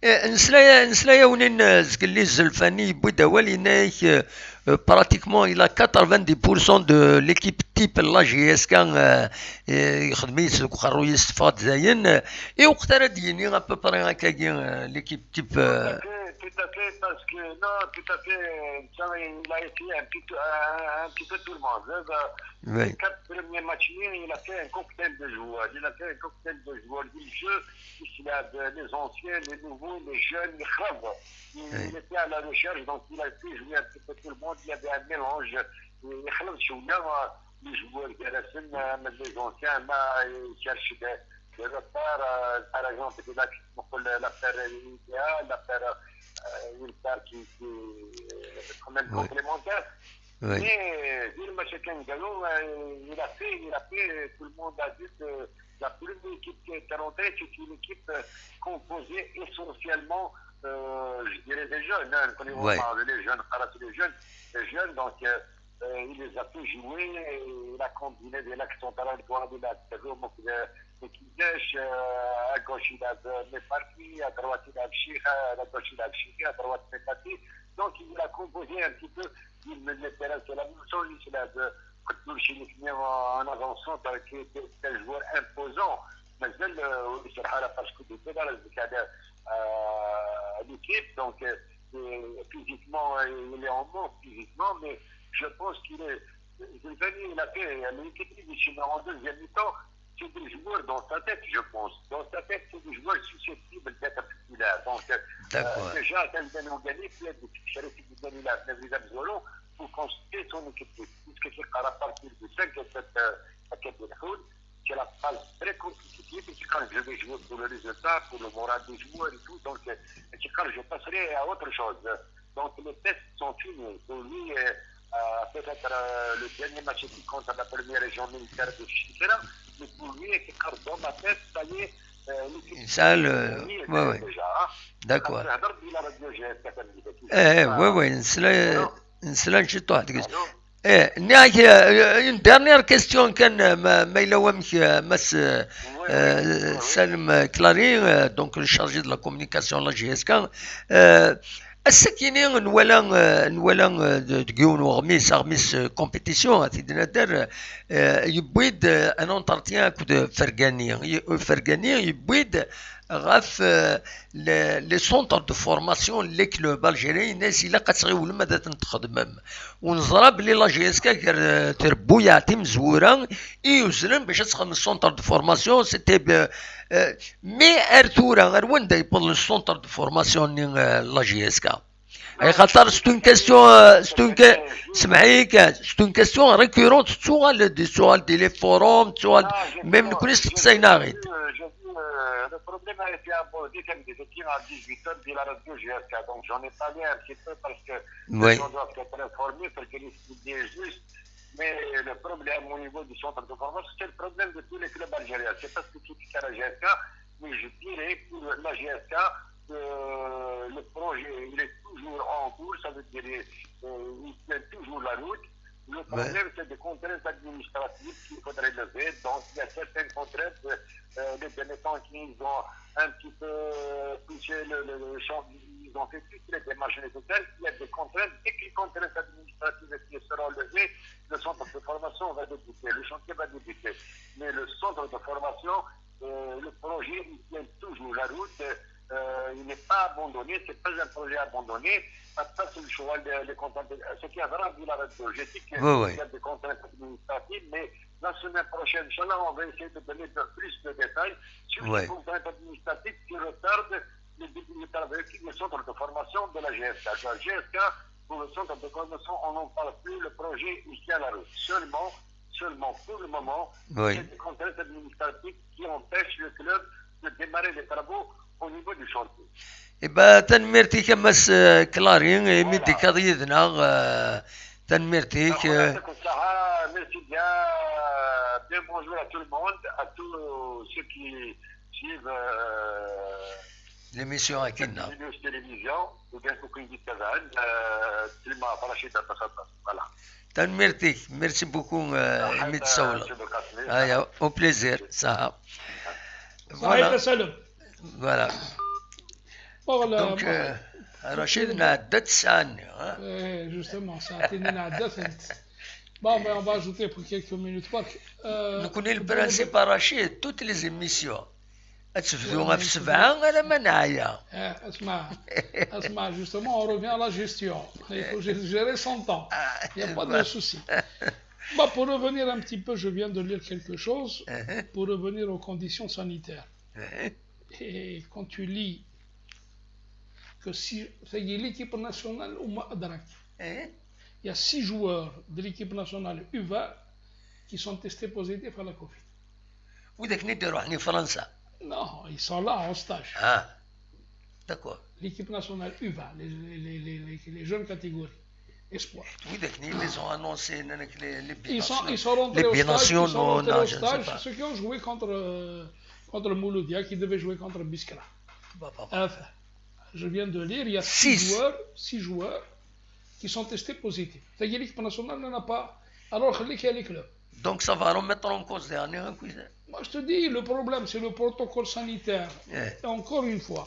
نسلايا ونين زكلي الزلفاني بودا وليناك براتيكمون الى 90% دو ليكيب تيب لا جي اس كان يخدم يسلك خرو يستفاد زاين اي وقت راه ديني ا بو بري هكا ليكيب تيب tout à fait, parce que, non, tout à fait, il a essayé un petit peu tout le monde. Les 4 premiers matchs, il a fait un cocktail de joueurs. Du jeu, il a les anciens, les nouveaux, les jeunes, les crèves. Il était à la recherche, donc il a pu jouer un petit peu tout le monde. Il y avait un mélange. Les joueurs qui restent, les anciens, ils cherchent des repères. Par exemple, l'affaire idéale, l'affaire une paire qui est quand même complémentaire. Mais Vilma Chekengalo, il a fait, tout le monde a dit que la première équipe qui est rentrée, c'est une équipe composée essentiellement, je dirais, des jeunes. Quand on parle des jeunes, donc il les a fait jouer, il a combiné des lacs qui sont à l'endroit de la Kidesh, à gauche il a Meparki, à droite il a Chira, à gauche il a Chira, à droite Mepati. Donc il a composé un petit peu, il me disait c'est la même chose, il a de en avançant qui était un joueur imposant. Mais il sera parce que il était dans l'équipe, donc physiquement il est en manque physiquement, mais je pense qu'il est. Il a fait l'équipe du Chinois en deuxième mi-temps. C'est des joueurs dans sa tête, je pense. Dans sa tête, c'est des joueurs susceptibles d'être populaires. Donc, déjà, Tanzanie a gagné, puis il a pour constituer son équipe. Puisque c'est à partir de 5 et 7 paquets de foule, c'est la phase très compétitive. Et quand je vais jouer pour le résultat, pour le moral des joueurs et tout, donc c'est quand je passerai à autre chose. Donc, les tests sont finis. Pour lui, peut-être le dernier match qui compte à la première région militaire de Chicera. Mais pour lui, c'est dans ma tête, ça y est, ça, ouais. D'accord. نسلا شي طاح نياك une dernière question كان ما يلومك مس سالم كلاري donc le chargé de la communication la GSK السكيني نولا تقيون وغميس كومبيتيسيون تيدنا دار يبويد ان اونترتيان كود فرقاني يبويد غاف لي سونتر دو فورماسيون لي كلوب الجيريين ناس الا قتغيول ماذا تخدم ونزرا بلي لا جي اس كا تربو يعطي مزوره يوزرن باش تخدم السونتر دو فورماسيون سيتي مي ارتورا غير وين دا يبل السونتر دو فورماسيون لا جي اس كا اي خاطر ستون كاستيون سمعيك ستون كاستيون ريكورونت سؤال دي لي فوروم سؤال ميم نكونش تقصينا غير le problème a été abordé comme des équipes à 18h de la radio GSK. Donc j'en ai parlé un petit peu parce que les gens doivent être informés pour que l'idée est juste. Mais le problème au niveau du centre de formation, c'est le problème de tous les clubs algériens. C'est pas spécifique à la GSK, mais je dirais pour la GSK, le projet il est toujours en cours, ça veut dire il tient toujours la route. Le problème, c'est des contraintes administratives qu'il faudrait lever. Donc, il y a certaines contraintes, les démettants qui ont un petit peu touché le champ, ils ont fait toutes les démarches nécessaires. Il y a des contraintes. Dès que les contraintes administratives qui seront levées, le centre de formation va débuter, le chantier va débuter. Mais le centre de formation, le projet, il tient toujours la route. Il n'est pas abandonné, c'est pas un projet abandonné. Ça, c'est le choix des contraintes. Ce qui a vraiment dit la radio, j'ai dit qu'il y a des contraintes administratives, mais la semaine prochaine, Inch'Allah, on va essayer de donner plus de détails sur les contraintes administratives qui retardent le travail du centre de formation de la GSK. La GSK, pour le centre de formation, on n'en parle plus, le projet ici à la rue. Seulement, pour le moment, il y a des contraintes administratives qui empêchent le club de démarrer les travaux au niveau du chantier. إبا تنميرتي كمس كلارين يمدي كضيدنا تنميرتيك. Merci bien bonjour à tout le monde, à tous ceux qui suivent l'émission Akina. télévision ou bien Koukoun di Kazan, Tlima Farachid Al-Takhata. Voilà. تنميرتيك ميرسي بوكو ميت سولا. أيوة au plaisir ça. Voilà. Donc, Rachid نعدت ساعة. Justement, ça a été bon, ben on va ajouter pour quelques minutes. Nous connaissons le principe à Rachid, toutes les émissions. تفدوها في 7 أنا ما نعيا. اسمع, justement, on revient à la gestion. Il faut gérer son temps. Il n'y a pas de souci. Bon, pour revenir un petit peu, je viens de lire quelque chose pour revenir aux conditions sanitaires. Et quand tu lis que si l'équipe nationale il y a 6 joueurs de l'équipe nationale U20 qui sont testés positifs à la Covid. Non, ils sont là en stage. Ah, d'accord. L'équipe nationale U20, les jeunes catégories. Espoir. Oui, ils ont annoncé ils sont rentrés au stage, ceux qui ont joué contre Mouloudia, qui devaient jouer contre Biskra. Enfin, je viens de lire, il y a 6 joueurs qui sont testés positifs. C'est-à-dire l'équipe nationale n'en a pas, alors qu'il y a les clubs. Donc ça va remettre en cause les années. Moi je te dis, le problème c'est le protocole sanitaire. Et encore une fois,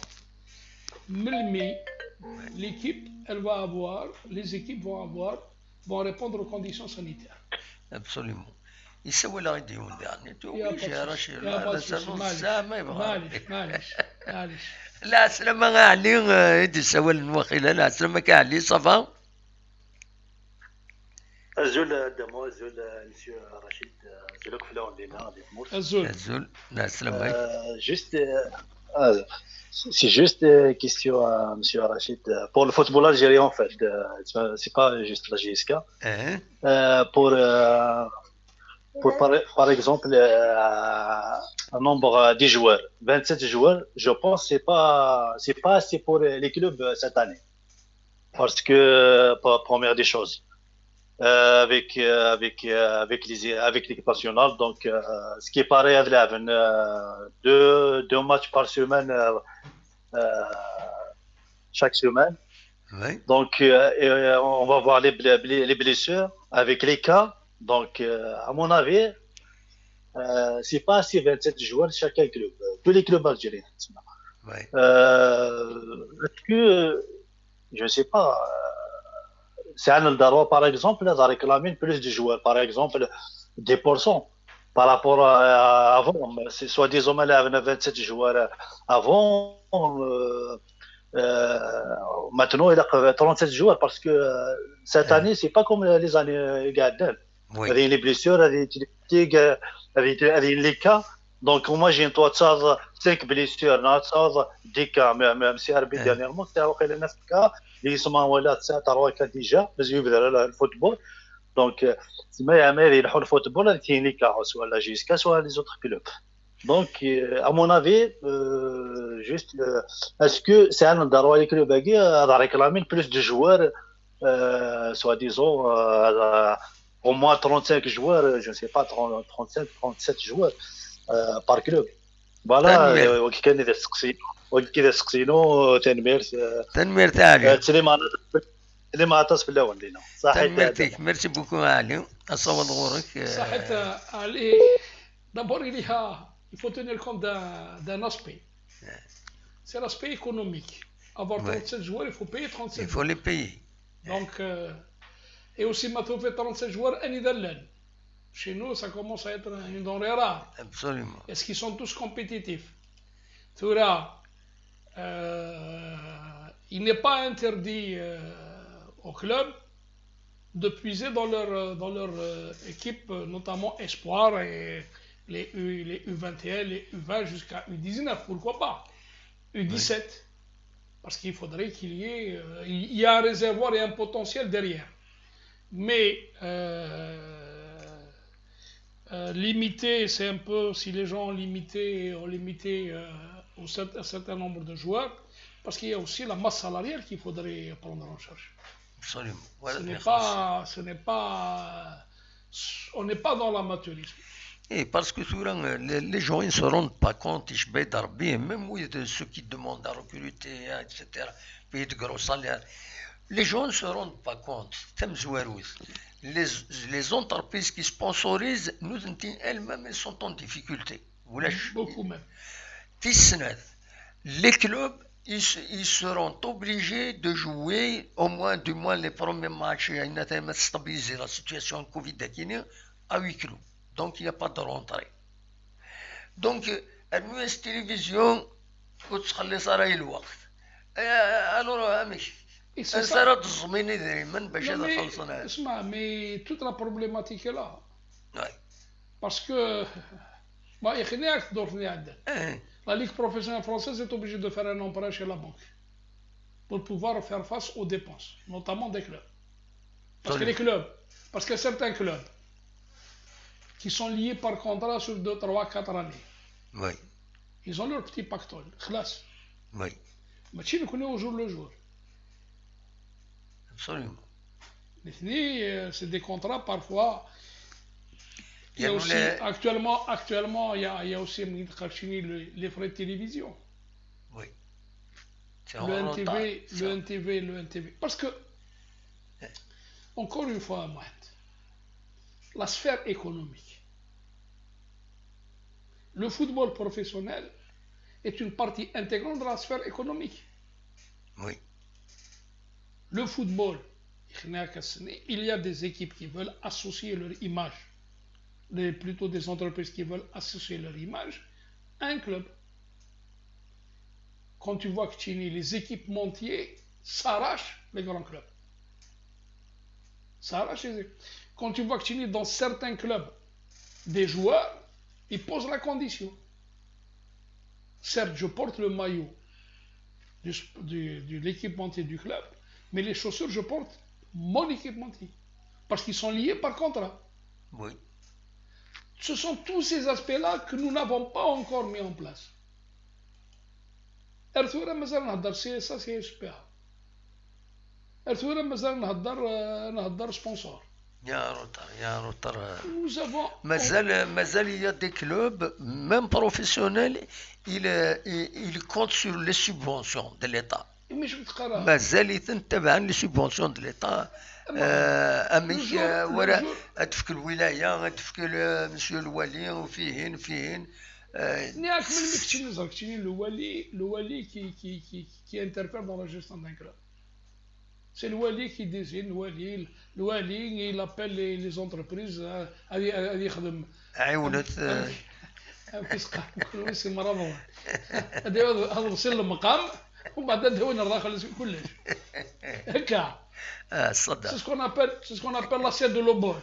l'équipe, les équipes vont répondre aux conditions sanitaires. Absolument. يسوي لا يديون يعني معلش لا سلامة علي يدي سوى الوخيلة لا سلامة علي صفا Azul Damo, Azul Monsieur Rachid, Azul Kflaon Lina, Azul, la slamay. C'est juste une question à Monsieur Rachid. Pour le football algérien, en fait, c'est pas juste la GSK. Par exemple, un nombre de joueurs, 27 joueurs, je pense que c'est pas assez pour les clubs cette année. Parce que, première des choses, avec l'équipe nationale, donc ce qui est pareil à deux matchs par semaine chaque semaine. Oui. Donc on va voir les blessures avec les cas. Donc à mon avis, c'est pas assez 27 joueurs chacun club, tous les clubs algériens. Oui. Est-ce que je ne sais pas. C'est un Darwa, par exemple, a réclamé plus de joueurs. Par exemple, 10% par rapport à avant. C'est soi-disant, il y avait 27 joueurs avant. Maintenant, il y a 37 joueurs parce que cette année, c'est pas comme les années قاعدين. Oui. هذه les blessures, هذه les cas. Donc, moi, j'ai un toit de 5 blessures, 10 cas, même si Arbi dernièrement, c'était à 9 cas. Ils sont en Wallet, c'est à 3 cas déjà, mais ils veulent le football. Donc, si il y a le football, il y a les cas, soit la GSK, soit les autres clubs. Donc, à mon avis, juste, est-ce que c'est un endroit les clubs qui a réclamé plus de joueurs, soi-disant, au moins 35 joueurs, je ne sais pas, 35, 37 joueurs par club. Voilà, وكان إذا سقسينو تنمير تاعي اللي ما عطاش في الاول لينا صحيح تنميرتك ميرسي بوكو علي اصوب ظهورك صحيت علي d'abord il faut tenir compte d'un aspect c'est l'aspect économique avoir 37 joueurs il faut payer 37 il faut les payer donc et aussi maintenant fait 37 joueurs un idalal chez nous ça commence à être une denrée rare absolument est-ce qu'ils sont tous compétitifs tu verras il n'est pas interdit au club de puiser dans leur équipe, notamment Espoir et les U21, les U20 jusqu'à U19, pourquoi pas U17, oui. Parce qu'il faudrait qu'il y ait... il y a un réservoir et un potentiel derrière. Mais limiter, c'est un peu... Si les gens ont limité un certain nombre de joueurs, parce qu'il y a aussi la masse salariale qu'il faudrait prendre en charge. Absolument. Voilà, on n'est pas dans l'amateurisme. Et parce que souvent, les gens ne se rendent pas compte, même ceux qui demandent à recruter, etc., payer de gros salaires, les gens ne se rendent pas compte. Les entreprises qui sponsorisent, elles-mêmes, elles sont en difficulté. Beaucoup même. Les clubs, ils seront obligés de jouer au moins du moins les premiers matchs à stabiliser la situation Covid à huis clos. Donc il n'y a pas de rentrée. Donc la télévision وتخلي صراي الوقت alors صارت الزميني دائما باش هذا خلصنا اسمع mais toute la problématique est là parce que ما يخليك تدورني عندك La Ligue professionnelle française est obligée de faire un emprunt chez la banque pour pouvoir faire face aux dépenses, notamment des clubs. Parce que certains clubs qui sont liés par contrat sur 2, 3, 4 années, oui. Ils ont leur petit pactole, classe. Oui. Mais tu le connais au jour le jour. Absolument. C'est des contrats parfois. Il y a aussi, actuellement, il y a aussi les frais de télévision. Oui. Le NTV. Parce que, encore une fois, la sphère économique. Le football professionnel est une partie intégrante de la sphère économique. Oui. Le football, il y a des équipes qui veulent associer leur image. Plutôt des entreprises qui veulent associer leur image à un club. Quand tu vois que les équipementiers s'arrachent les grands clubs. Quand tu vois que dans certains clubs, des joueurs, ils posent la condition. Certes, je porte le maillot de l'équipementier du club, mais les chaussures, je porte mon équipementier. Parce qu'ils sont liés par contrat. Oui. Ce sont tous ces aspects-là que nous n'avons pas encore mis en place. Ça c'est super. Sponsor. Nous avons. Mazal, il y a des clubs, même professionnels, ils comptent sur les subventions de l'État. Mazal, ils تبعا les subventions de l'État. أميك وراء أدفك الولاية أدفك مسيو الوالي وفيهن نياك من مكتشي نزرك الوالي qui interfère dans la gestion d'un club. C'est le Wali qui désigne, le Wali, il appelle les entreprises à يخدم. عيونت c'est marrant. هذا وصل للمقام وبعدين هو الراخل كلش. هكا. صدق. C'est ce qu'on appelle l'assiette de l'obor.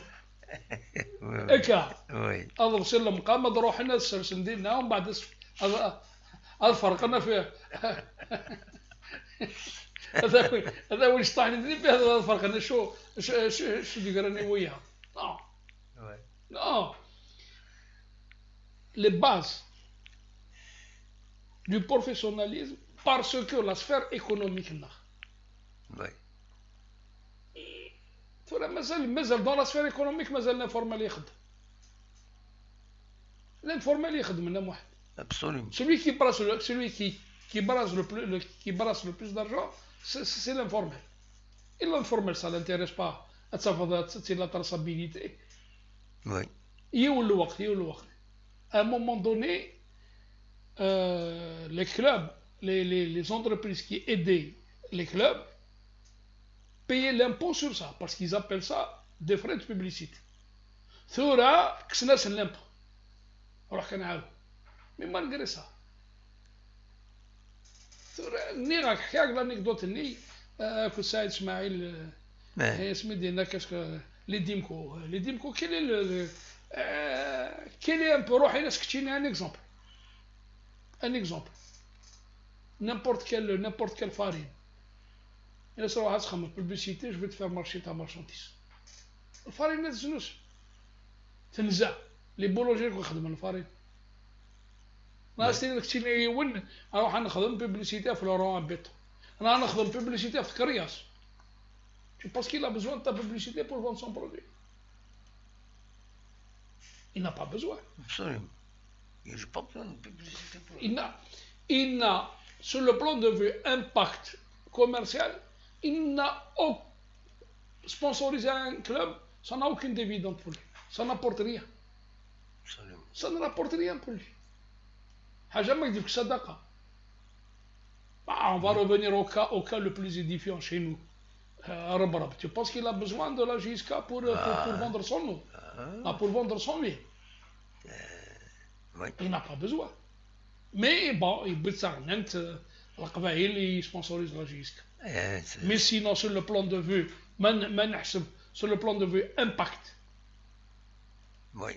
هكا. وي. هذا وصل للمقام هذا روحنا سندينا ومن بعد هذا فرقنا فيه. هذا هو اللي طاحني ندير به هذا الفرق انا شو دير راني وياه non les bases du professionnalisme parce que la sphère économique là ترى مازال dans la sphère économique مازال l'informel يخدم l'informel يخدم لنا واحد absolument celui qui brasse le plus d'argent c'est l'informel. Et l'informel, ça ne l'intéresse pas. C'est la traçabilité. Oui. À un moment donné, les clubs, les entreprises qui aidaient les clubs payaient l'impôt sur ça, parce qu'ils appellent ça des frais de publicité. Thora, c'est l'impôt. Mais malgré ça, نيغاك حكاك لانيكدوت ني كو سعيد اسماعيل اسمي ديالنا كاسكو لي ديمكو كاين ان بو روحي ناس كتيني ان اكزومبل نيمبورت كال فارين الا صراحه تخمم بوبليسيتي جو فيت فير مارشي تاع مارشانتيز الفارين ما تزنوش تنزع لي بولوجير يخدموا الفارين ناس كتير يون اروح نخدم بوبليسيتي في لورون بيتو انا نخدم بوبليسيتي في كرياس parce qu'il a besoin de ta publicité pour vendre son produit. Il n'a pas besoin. Absolument. Il n'a pas besoin de publicité pour il n'a, sur le plan de vue impact commercial, il n'a aucun sponsoriser un club, ça n'a aucune dividende pour lui. Ça n'apporte rien. Absolument. Ça ne rapporte rien pour lui. Jamais dit que sadaqa. On va revenir au cas le plus édifiant chez nous. Tu penses qu'il a besoin de la JSK pour vendre son nom, pour vendre son lait? Oui. Il n'a pas besoin. Mais bon, il sponsorise la JSK. Mais sinon, sur le plan de vue, sur le plan de vue impact, oui.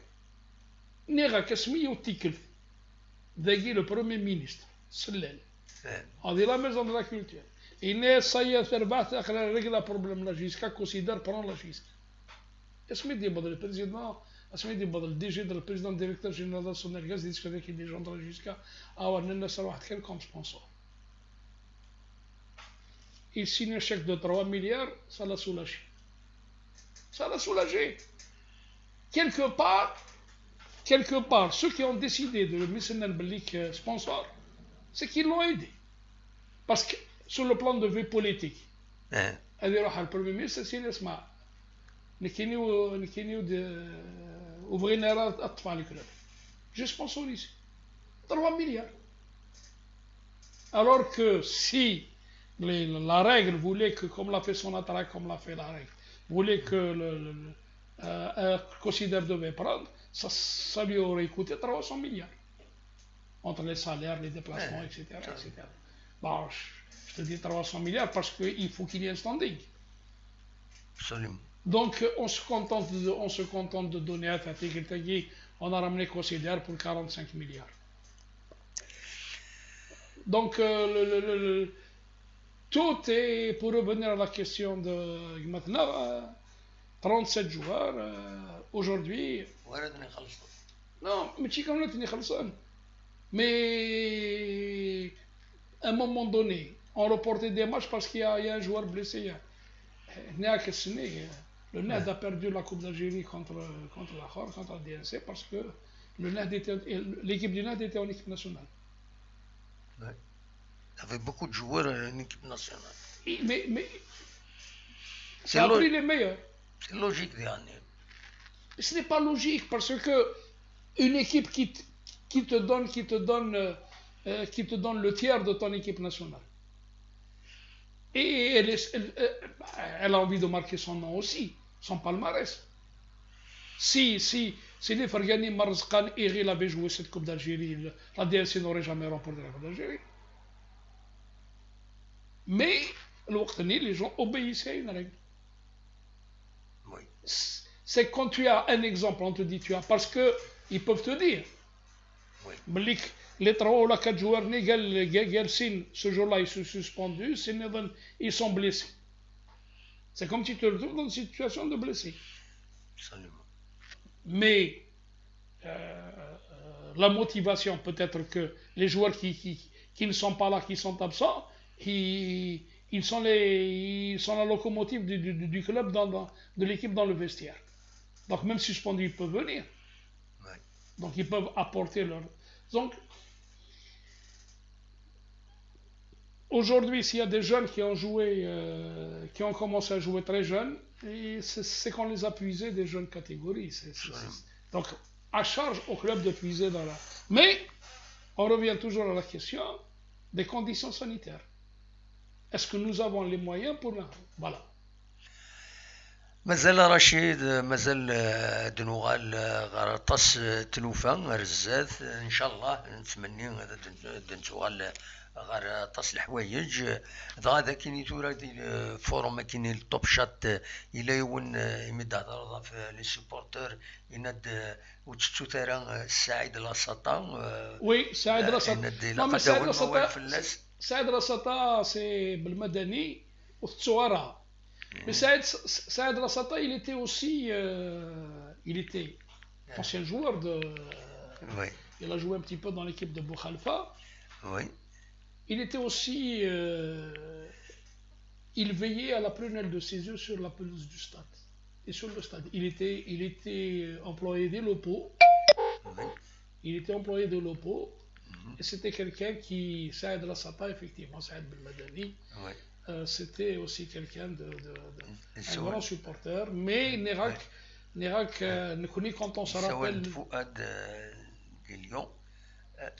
Nera Kasmi ou Tikel, le premier ministre, Sellel, a dit la maison de la culture. Il n'est ça y est, régler le problème la JSK, considère prendre la JSK. Est-ce que le président, le DG, le président directeur général de son ergaz, dit que les gens de la JSK, comme sponsor. Il signe un chèque de 3 milliards, ça l'a soulagé. Ça l'a soulagé. Quelque part, ceux qui ont décidé de le mettre en sponsor, c'est qu'ils l'ont aidé. Parce que sur le plan de vue politique, le Premier ministre, c'est l'Esma. Ouvrir à le club. Je sponsorise 3 milliards. Alors que si la règle voulait que, comme l'a fait son attaque, comme l'a fait la règle, voulait que un considère devait prendre, ça lui aurait coûté 300 milliards. Entre les salaires, les déplacements, etc. Bon, je te dis 300 milliards parce qu'il faut qu'il y ait un standing. Absolument. Donc, on se contente de donner à Fatih Tagui, on a ramené considère pour 45 milliards. Donc, tout est, pour revenir à la question de maintenant, 37 joueurs, aujourd'hui. Non, mais à un moment donné, on reportait des matchs parce qu'il y a un joueur blessé. Le NAD a perdu la Coupe d'Algérie contre la DNC parce que l'équipe du NAD était en équipe nationale. Ouais. Il y avait beaucoup de joueurs en équipe nationale. Mais ça a pris les meilleurs. C'est logique, dernier. Ce n'est pas logique parce que une équipe qui te donne, qui te donne le tiers de ton équipe nationale. Et elle a envie de marquer son nom aussi, son palmarès. Si les Fergani Marzkan Eril avait joué cette Coupe d'Algérie, la DLC n'aurait jamais remporté la Coupe d'Algérie. Mais, les gens obéissaient à une règle. Oui. C'est quand tu as un exemple, on te dit tu as, parce que ils peuvent te dire. Oui. Les 3 ou 4 joueurs ce jour-là, ils sont suspendus, ils sont blessés. C'est comme si tu te retrouves dans une situation de blessé. Absolument. Mais la motivation, peut-être que les joueurs qui ne sont pas là, qui sont absents, ils sont la locomotive du club, de l'équipe dans le vestiaire. Donc même suspendus, ils peuvent venir. Ouais. Donc ils peuvent apporter leur... Donc aujourd'hui, s'il y a des jeunes qui ont joué, qui ont commencé à jouer très jeunes, c'est qu'on les a puisés des jeunes catégories. Donc à charge au club de puiser dans la... Mais on revient toujours à la question des conditions sanitaires. Est-ce que nous avons les moyens pour... Voilà. مازال رشيد مازال دنوغال غرطاس تلوفا رزاز ان شاء الله نتمنى هذا دنتوغال غرطاس الحوايج هذا كاين تورا ديال فورم كاين التوب شات الى يون يمد هضره في لي سوبورتور يناد وتشتو ترى سعيد لاصاطا وي سعيد لاصاطا سعيد لاصاطا سي بالمدني والتصويره. Mais Saïd Lassata, il était aussi ancien joueur de... Oui. Il a joué un petit peu dans l'équipe de Boukhalifa. Oui. Il était aussi... il veillait à la prunelle de ses yeux sur la pelouse du stade. Et sur le stade. Il était employé des locaux. Oui. Il était employé de l'OPO. Et c'était quelqu'un qui... Saïd Lassata, effectivement, Saïd Belmadani. Oui. C'était aussi quelqu'un un grand supporter, mais Nérac, quand on se rappelle... فؤاد Lyon.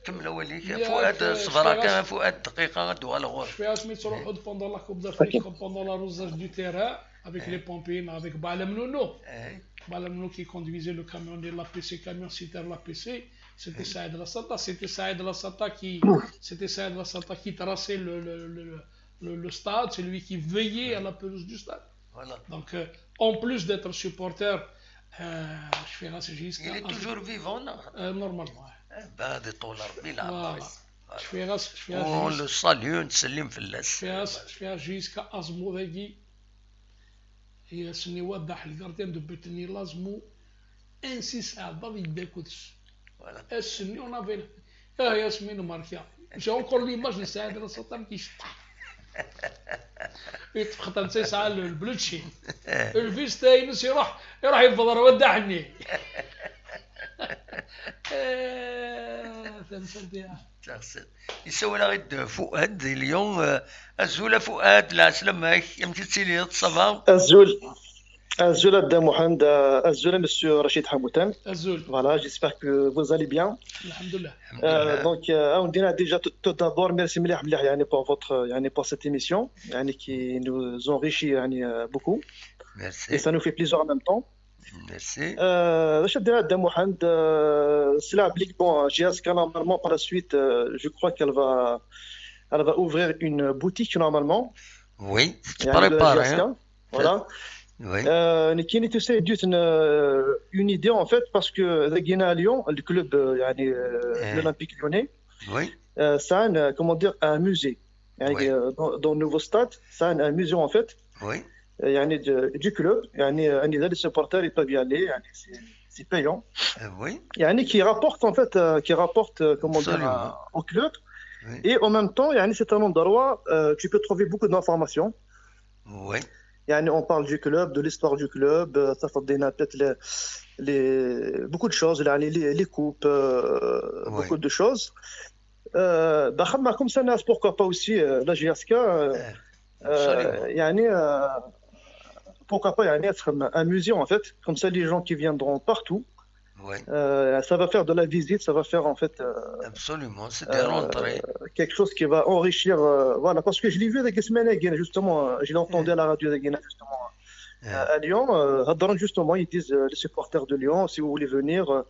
كمل وليك فؤاد صبرا كان فؤاد دقيقة غدو على غور. Je fais Asmit Sorohod pendant la Coupe d'Afrique, pendant l'arrosage du terrain, avec les pompines, avec Balamnono. Balamnono qui conduisait le camion de l'APC, camion citerne l'APC. C'était Saïd Lassata. C'était Saïd Lassata qui traçait le stade, c'est lui qui veillait à la pelouse du stade. Voilà. Donc, en plus d'être supporter, je fais Rasségis. Il est toujours vivant, non? Normalement. بعد طول ربي لا. On le salue, نسلم في اللاس. Je fais Rasségis Azmouregi. Et ce واضح الجارديان de Bethany Lazmou. Ainsi, ça va vite d'écouter. Voilà. Et ce on avait. Yasmine Markia. J'ai encore l'image de Saïd Lassata qui يتخطن ساعة البلوتشي الفيستا ينس يروح يفضل ودعني يسوي غير فؤاد اليوم الزول فؤاد لا سلامك يمكن لي الصباح الزول Abdel Mohamed, الزول Monsieur Rachid Hamoutan. Voilà, j'espère que vous allez bien. Donc, on dit déjà tout d'abord merci pour cette émission qui nous enrichit beaucoup. Merci. Et ça nous fait plaisir en même temps. Merci. Rachid Abdel Mohamed, cela implique bon, GSK normalement par la suite, je crois qu'elle va ouvrir une boutique normalement. Oui, c'est préparé. Voilà. Oui. Qui tu sais une idée en fait parce que à Lyon le club l'Olympique Lyonnais oui. Ça a comment dire un musée oui. dans le nouveau stade ça a un musée en fait oui. du club les supporters ils peuvent y aller c'est payant oui. qui rapporte en fait comment dire au club oui. Et en même temps c'est un endroit tu peux trouver beaucoup d'informations oui. On parle du club, de l'histoire du club, ça fait peut-être beaucoup de choses, les coupes, oui. Beaucoup de choses. Comme ça, pourquoi pas aussi la GSK, pourquoi pas être un musée en fait, comme ça les gens qui viendront partout, Oui. Ça va faire de la visite, ça va faire en fait absolument, c'est des rentrées. Quelque chose qui va enrichir. Voilà, parce que je l'ai vu avec Ismaël justement, je l'ai entendu à la radio justement à Lyon. Justement, ils disent les supporters de Lyon, si vous voulez venir,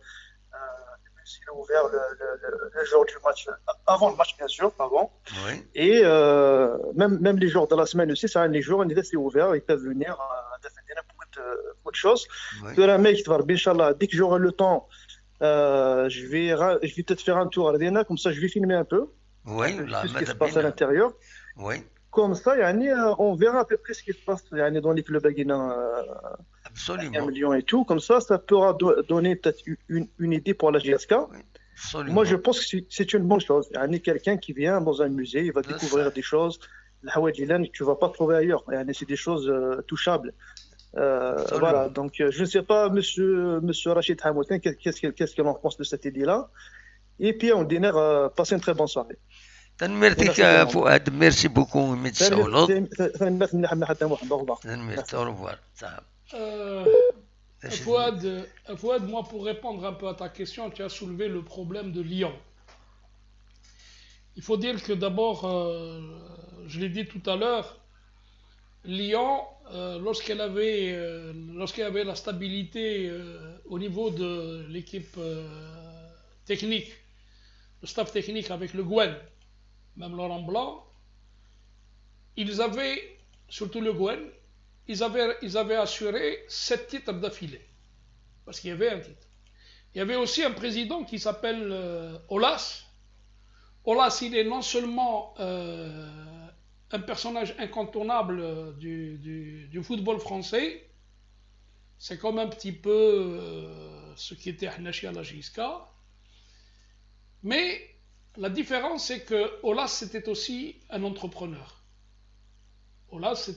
il est ouvert le jour du match, avant le match bien sûr, avant. Oui. Et même les jours de la semaine aussi, ça les jours, c'est ouvert, ils peuvent venir beaucoup de choses. Oui. Inch'Allah, dès que j'aurai le temps, je vais peut-être faire un tour à l'Arena, comme ça je vais filmer un peu. Oui, ce qui se passe à l'intérieur. Oui. Comme ça, on verra à peu près ce qui se passe dans les clubs absolument. À Lyon et tout. Comme ça pourra donner peut-être une idée pour la GSK. Oui, moi, je pense que c'est une bonne chose. Quelqu'un qui vient dans un musée, il va découvrir des choses. Tu ne vas pas trouver ailleurs. C'est des choses touchables. Voilà. Donc, je ne sais pas, monsieur Rachid Hamoutin, qu'est-ce qu'il en pense de cette idée-là. Et puis, on dîner, passer une très bonne soirée. تنمرتك فؤاد ميرسي بوكو متسولط Fouad, moi pour répondre un peu à ta question, tu as soulevé le problème de Lyon. Il faut dire que d'abord, je l'ai dit tout à l'heure, Lyon, lorsqu'il y avait la stabilité au niveau de l'équipe technique, le staff technique avec le Gwen, même Laurent Blanc, ils avaient, surtout le Gwen, ils avaient assuré 7 titres d'affilée. Parce qu'il y avait un titre. Il y avait aussi un président qui s'appelle Olas. Olas, il est non seulement un personnage incontournable du football français, c'est comme un petit peu ce qui était Hnachi à la JSK, mais la différence, c'est que Olas, c'était aussi un entrepreneur. Olas,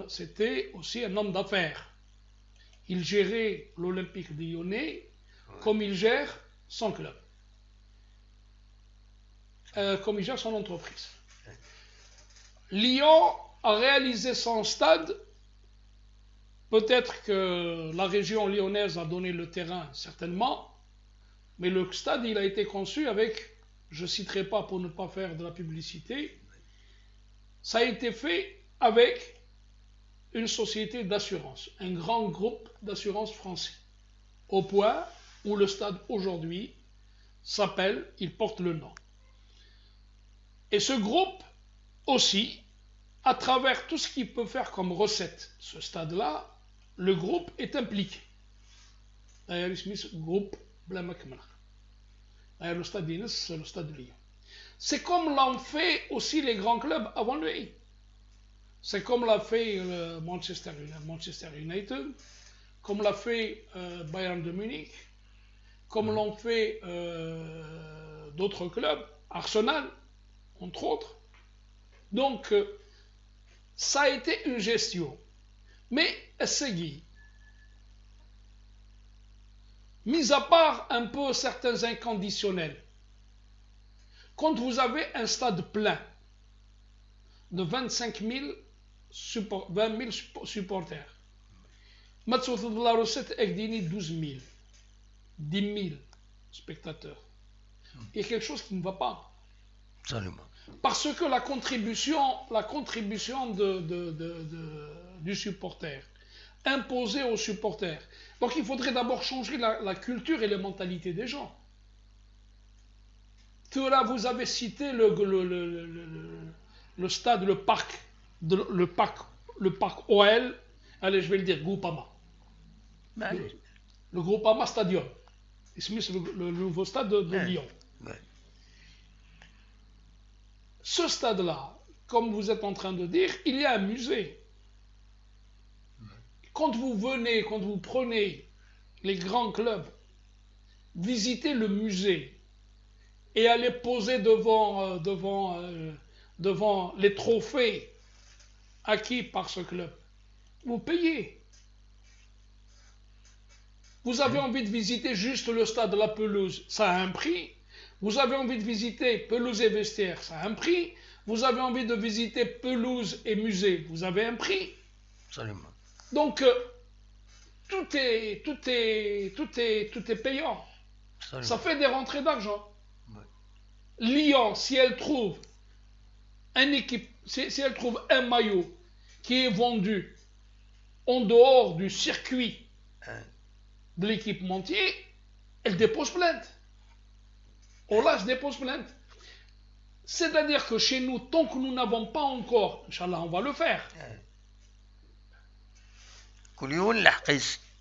c'était aussi un homme d'affaires. Il gérait l'Olympique Lyonnais comme il gère son club, comme il gère son entreprise. Lyon a réalisé son stade. Peut-être que la région lyonnaise a donné le terrain, certainement, mais le stade, il a été conçu avec... Je ne citerai pas pour ne pas faire de la publicité, ça a été fait avec une société d'assurance, un grand groupe d'assurance français, au point où le stade aujourd'hui s'appelle, il porte le nom. Et ce groupe aussi, à travers tout ce qu'il peut faire comme recette, ce stade-là, le groupe est impliqué. D'ailleurs, il se met groupe Blamakmana. Le stade d'Inès, c'est le stade de Lyon. C'est comme l'ont fait aussi les grands clubs avant lui. C'est comme l'a fait Manchester United, comme l'a fait Bayern de Munich, comme l'ont fait d'autres clubs, Arsenal, entre autres. Donc, ça a été une gestion. Mais, Essegui, mis à part un peu certains inconditionnels, quand vous avez un stade plein de 25 000 20 000 supporters, la recette est de 12 000, 10 000 spectateurs. Il y a quelque chose qui ne va pas. Absolument. Parce que la contribution du supporter, imposée aux supporters. Donc il faudrait d'abord changer la culture et les mentalités des gens. Que là, vous avez cité le stade, le parc OL, allez, je vais le dire, Groupama. Le Groupama Stadium. C'est le nouveau stade de Lyon. Ouais. Ce stade-là, comme vous êtes en train de dire, il y a un musée. Quand vous prenez les grands clubs, visitez le musée et allez poser devant les trophées acquis par ce club, vous payez. Vous avez envie de visiter juste le stade de la pelouse, ça a un prix. Vous avez envie de visiter pelouse et vestiaire, ça a un prix. Vous avez envie de visiter pelouse et musée, vous avez un prix. Absolument. Donc, tout est payant. Ça fait des rentrées d'argent. Lyon, si elle trouve si elle trouve un maillot qui est vendu en dehors du circuit de l'équipementier, elle dépose plainte. Là, je dépose plainte. C'est-à-dire que chez nous, tant que nous n'avons pas encore, Inch'Allah, on va le faire.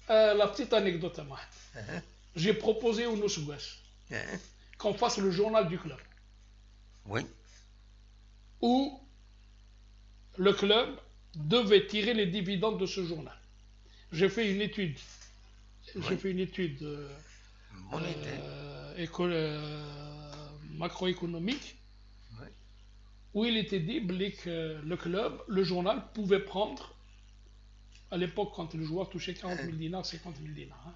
La petite anecdote à moi. J'ai proposé au Noussougas qu'on fasse le journal du club. Oui. Où le club devait tirer les dividendes de ce journal. J'ai fait une étude. J'ai fait une étude macroéconomique où il était dit que le club, le journal, pouvait prendre, à l'époque quand le joueur touchait 40 000 dinars, 50 000 dinars,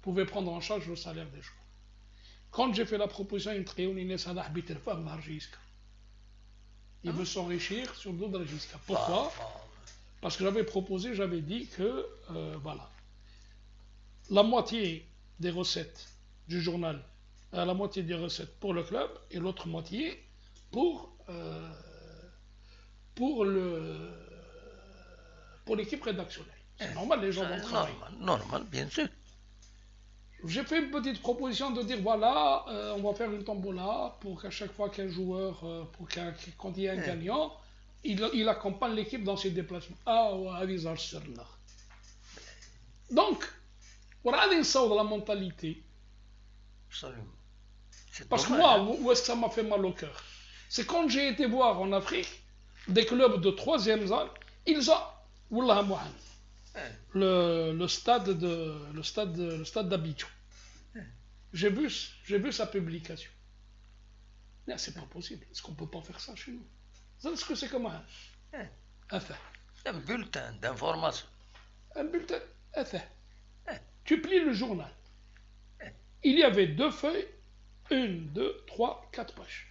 pouvait prendre en charge le salaire des joueurs. Quand j'ai fait la proposition, il veut s'enrichir sur le dos de Rajiska. Pourquoi? Parce que j'avais dit que, voilà, la moitié des recettes du journal, la moitié des recettes pour le club et l'autre moitié pour l'équipe rédactionnelle. C'est normal, les gens vont travailler. Normal, bien sûr. J'ai fait une petite proposition de dire voilà, on va faire une tombola pour qu'à chaque fois qu'un joueur, quand il y a un gagnant, il accompagne l'équipe dans ses déplacements. Donc, on a une sorte de la mentalité. Absolument. Parce que moi, où est-ce que ça m'a fait mal au cœur? C'est quand j'ai été voir en Afrique des clubs de 3e zone, ils ont, Wallah Mohamed, le stade d'Abidjan. J'ai vu sa publication. Mais c'est pas possible. Est-ce qu'on peut pas faire ça chez nous? Vous savez ce que c'est comme un bulletin d'information. Un bulletin. Tu plies le journal. Il y avait 2 feuilles, 1, 2, 3, 4 pages.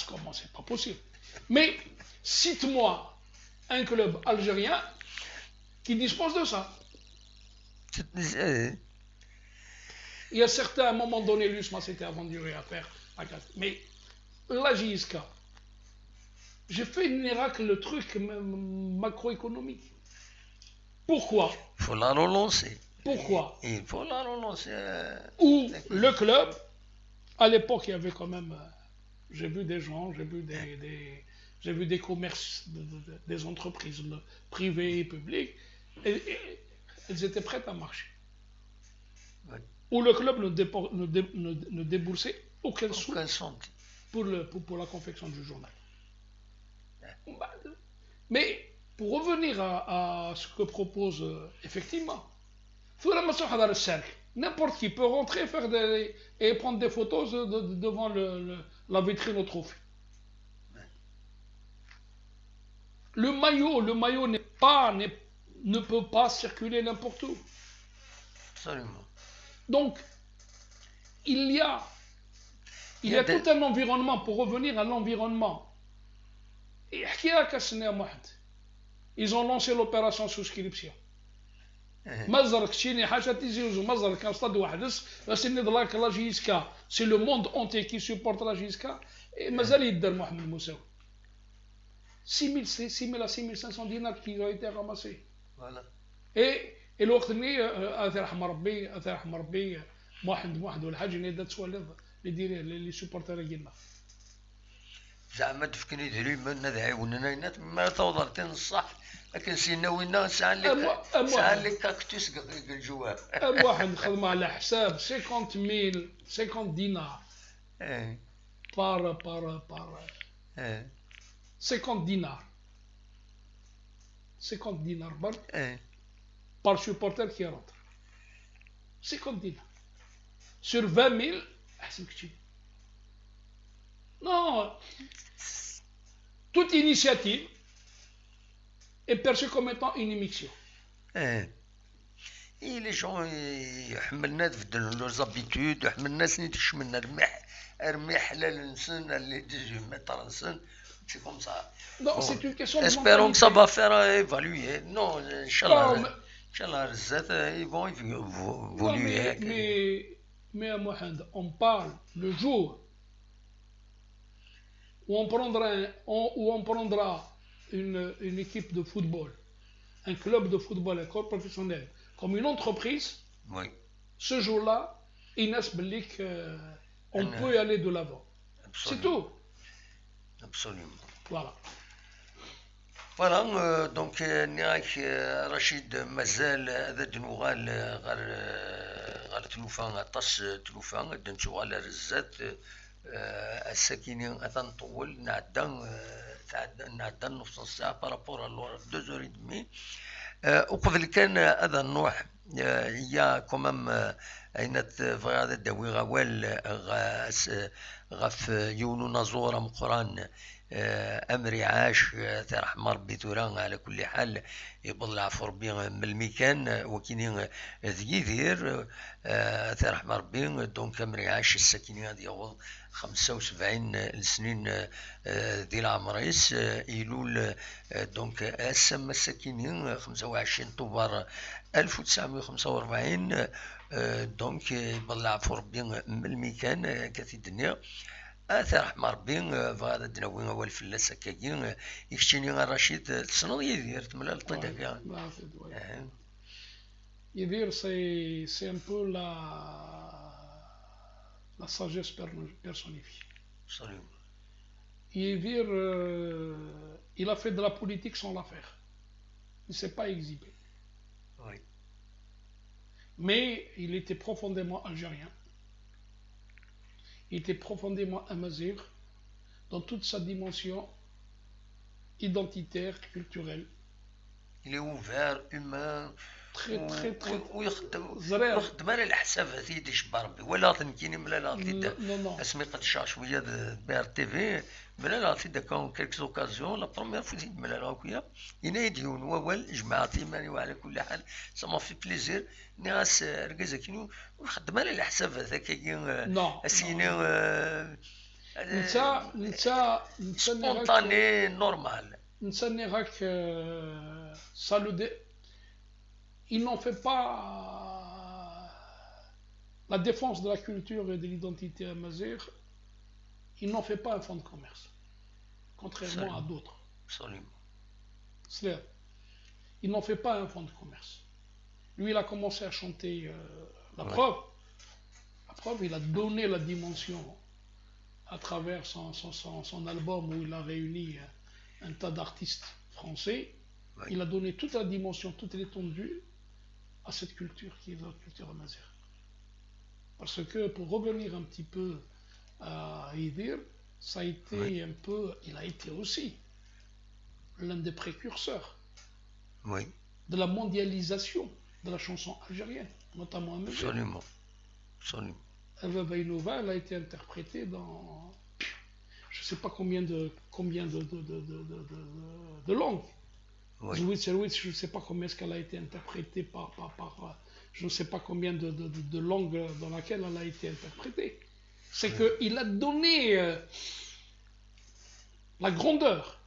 Comment c'est pas possible. Mais cite-moi un club algérien qui dispose de ça. Il y a certains, à un moment donné, l'USMA s'était aventuré à faire. Mais la JSK, j'ai fait une miracle, le truc macroéconomique. Pourquoi? Il faut la relancer. Pourquoi? Il faut la relancer. Où le club, à l'époque, il y avait quand même. J'ai vu des gens, j'ai vu des commerces, des entreprises privées et publiques, et elles étaient prêtes à marcher. Ouais. Où le club ne déboursait aucun sou pour la confection du journal. Mais pour revenir à ce que propose effectivement, n'importe qui peut rentrer et prendre des photos devant la vitrine au trophée. Le maillot ne peut pas circuler n'importe où. Absolument. Donc, il y a tout un environnement. Pour revenir à l'environnement, ils ont lancé l'opération souscription. C'est le monde entier qui supporte la JSK. Et Mohamed Moussaoui. 6 000 à 6 500 dinars qui ont été ramassés. Voilà. Et الوقت اللي اثر رحم ربي واحد والحاج اللي دات سوالف اللي سوبورتر ديالنا زعما تفكرني ديري من دعيونا ما توضرتين الصح لكن سينا وينا ساعه اللي كاكتوس الجواب واحد خدمه على حساب 50 دينار بار 50 دينار برك par supporter qui rentre. 50 dinars. Sur 20 000, c'est que non. Toute initiative est perçue comme étant une émission. Et les gens يحملنا leurs habitudes يحملنا نتشملنا رميح حلال نسن اللي 18 متر نسن c'est comme ça. Non, c'est une question de espérons que ça va faire évaluer. Non, Inch'Allah. Non, Inch'Allah, ils vont évoluer. Mais à Mohamed, on parle le jour où on prendra une équipe de football, un club de football, un club professionnel, comme une entreprise. Oui. Ce jour-là, Inès Bellik, on peut aller de l'avant. C'est tout. Absolument. Voilà. Voilà, donc نراك رشيد مازال هذا دنوغال غير تلوفان طاس تلوفان دنتو على رزات الساكنين اثن طول نعدى نص ساعه بارابور على 2h30 وقبل كان هذا النوع هي كومام اينت في هذا الدوي غوال غف يونو نازورا مقران امري عاش ترحم ربي ثوران على كل حال يبلع في ربي من المكان وكينين ذيذير ترحم ربي دونك امري عاش الساكنين ديال 75 سنين ديال العمريس ايلول دونك اسم الساكنين 25 طوبر 1945 دونك يبلع في ربي من المكان كثي الدنيا رحم ربي فهذا الدناوي هو الفلاس هكاكي يكشيني رشيد تصنو يدير تملا الطيده كاع يدير سي ان بو la sagesse personnifiée. Absolument. Yedir, il a fait de la politique sans la faire. Il ne s'est pas exhibé. Oui. Mais il était profondément algérien. Il était profondément amazigh dans toute sa dimension identitaire, culturelle. Il est ouvert, humain. très ويخدم على الحساب هذه يشبع ربي ولا تنكيني ملا لا تيدا اسمي قد شا شويه بار تي في ملا لا تيدا كون كيلكس اوكازيون لا بروميير فوا زيد ملا لا كويا ينايديون ووال جماعتي ماني وعلى كل حال سما في بليزير ناس ركزه كينو ويخدم على الحساب هذاك كي اسيني نتا سبونطاني نورمال نسني راك سالو il n'en fait pas la défense de la culture et de l'identité amazigh, il n'en fait pas un fonds de commerce, contrairement à d'autres. Absolument. C'est-à-dire, il n'en fait pas un fonds de commerce. Lui, il a commencé à chanter la preuve. La preuve, il a donné la dimension à travers son album où il a réuni un tas d'artistes français. Oui. Il a donné toute la dimension, toute l'étendue à cette culture qui est la culture amazigh. Parce que pour revenir un petit peu à Yedir, ça a été un peu, il a été aussi l'un des précurseurs de la mondialisation de la chanson algérienne, notamment amazigh. Absolument. Absolument. Elva Bainova, elle a été interprétée dans je ne sais pas combien de langues. Oui. Je ne sais pas combien est-ce qu'elle a été interprétée par je ne sais pas combien de langues dans laquelle elle a été interprétée. C'est qu'il a donné la grandeur.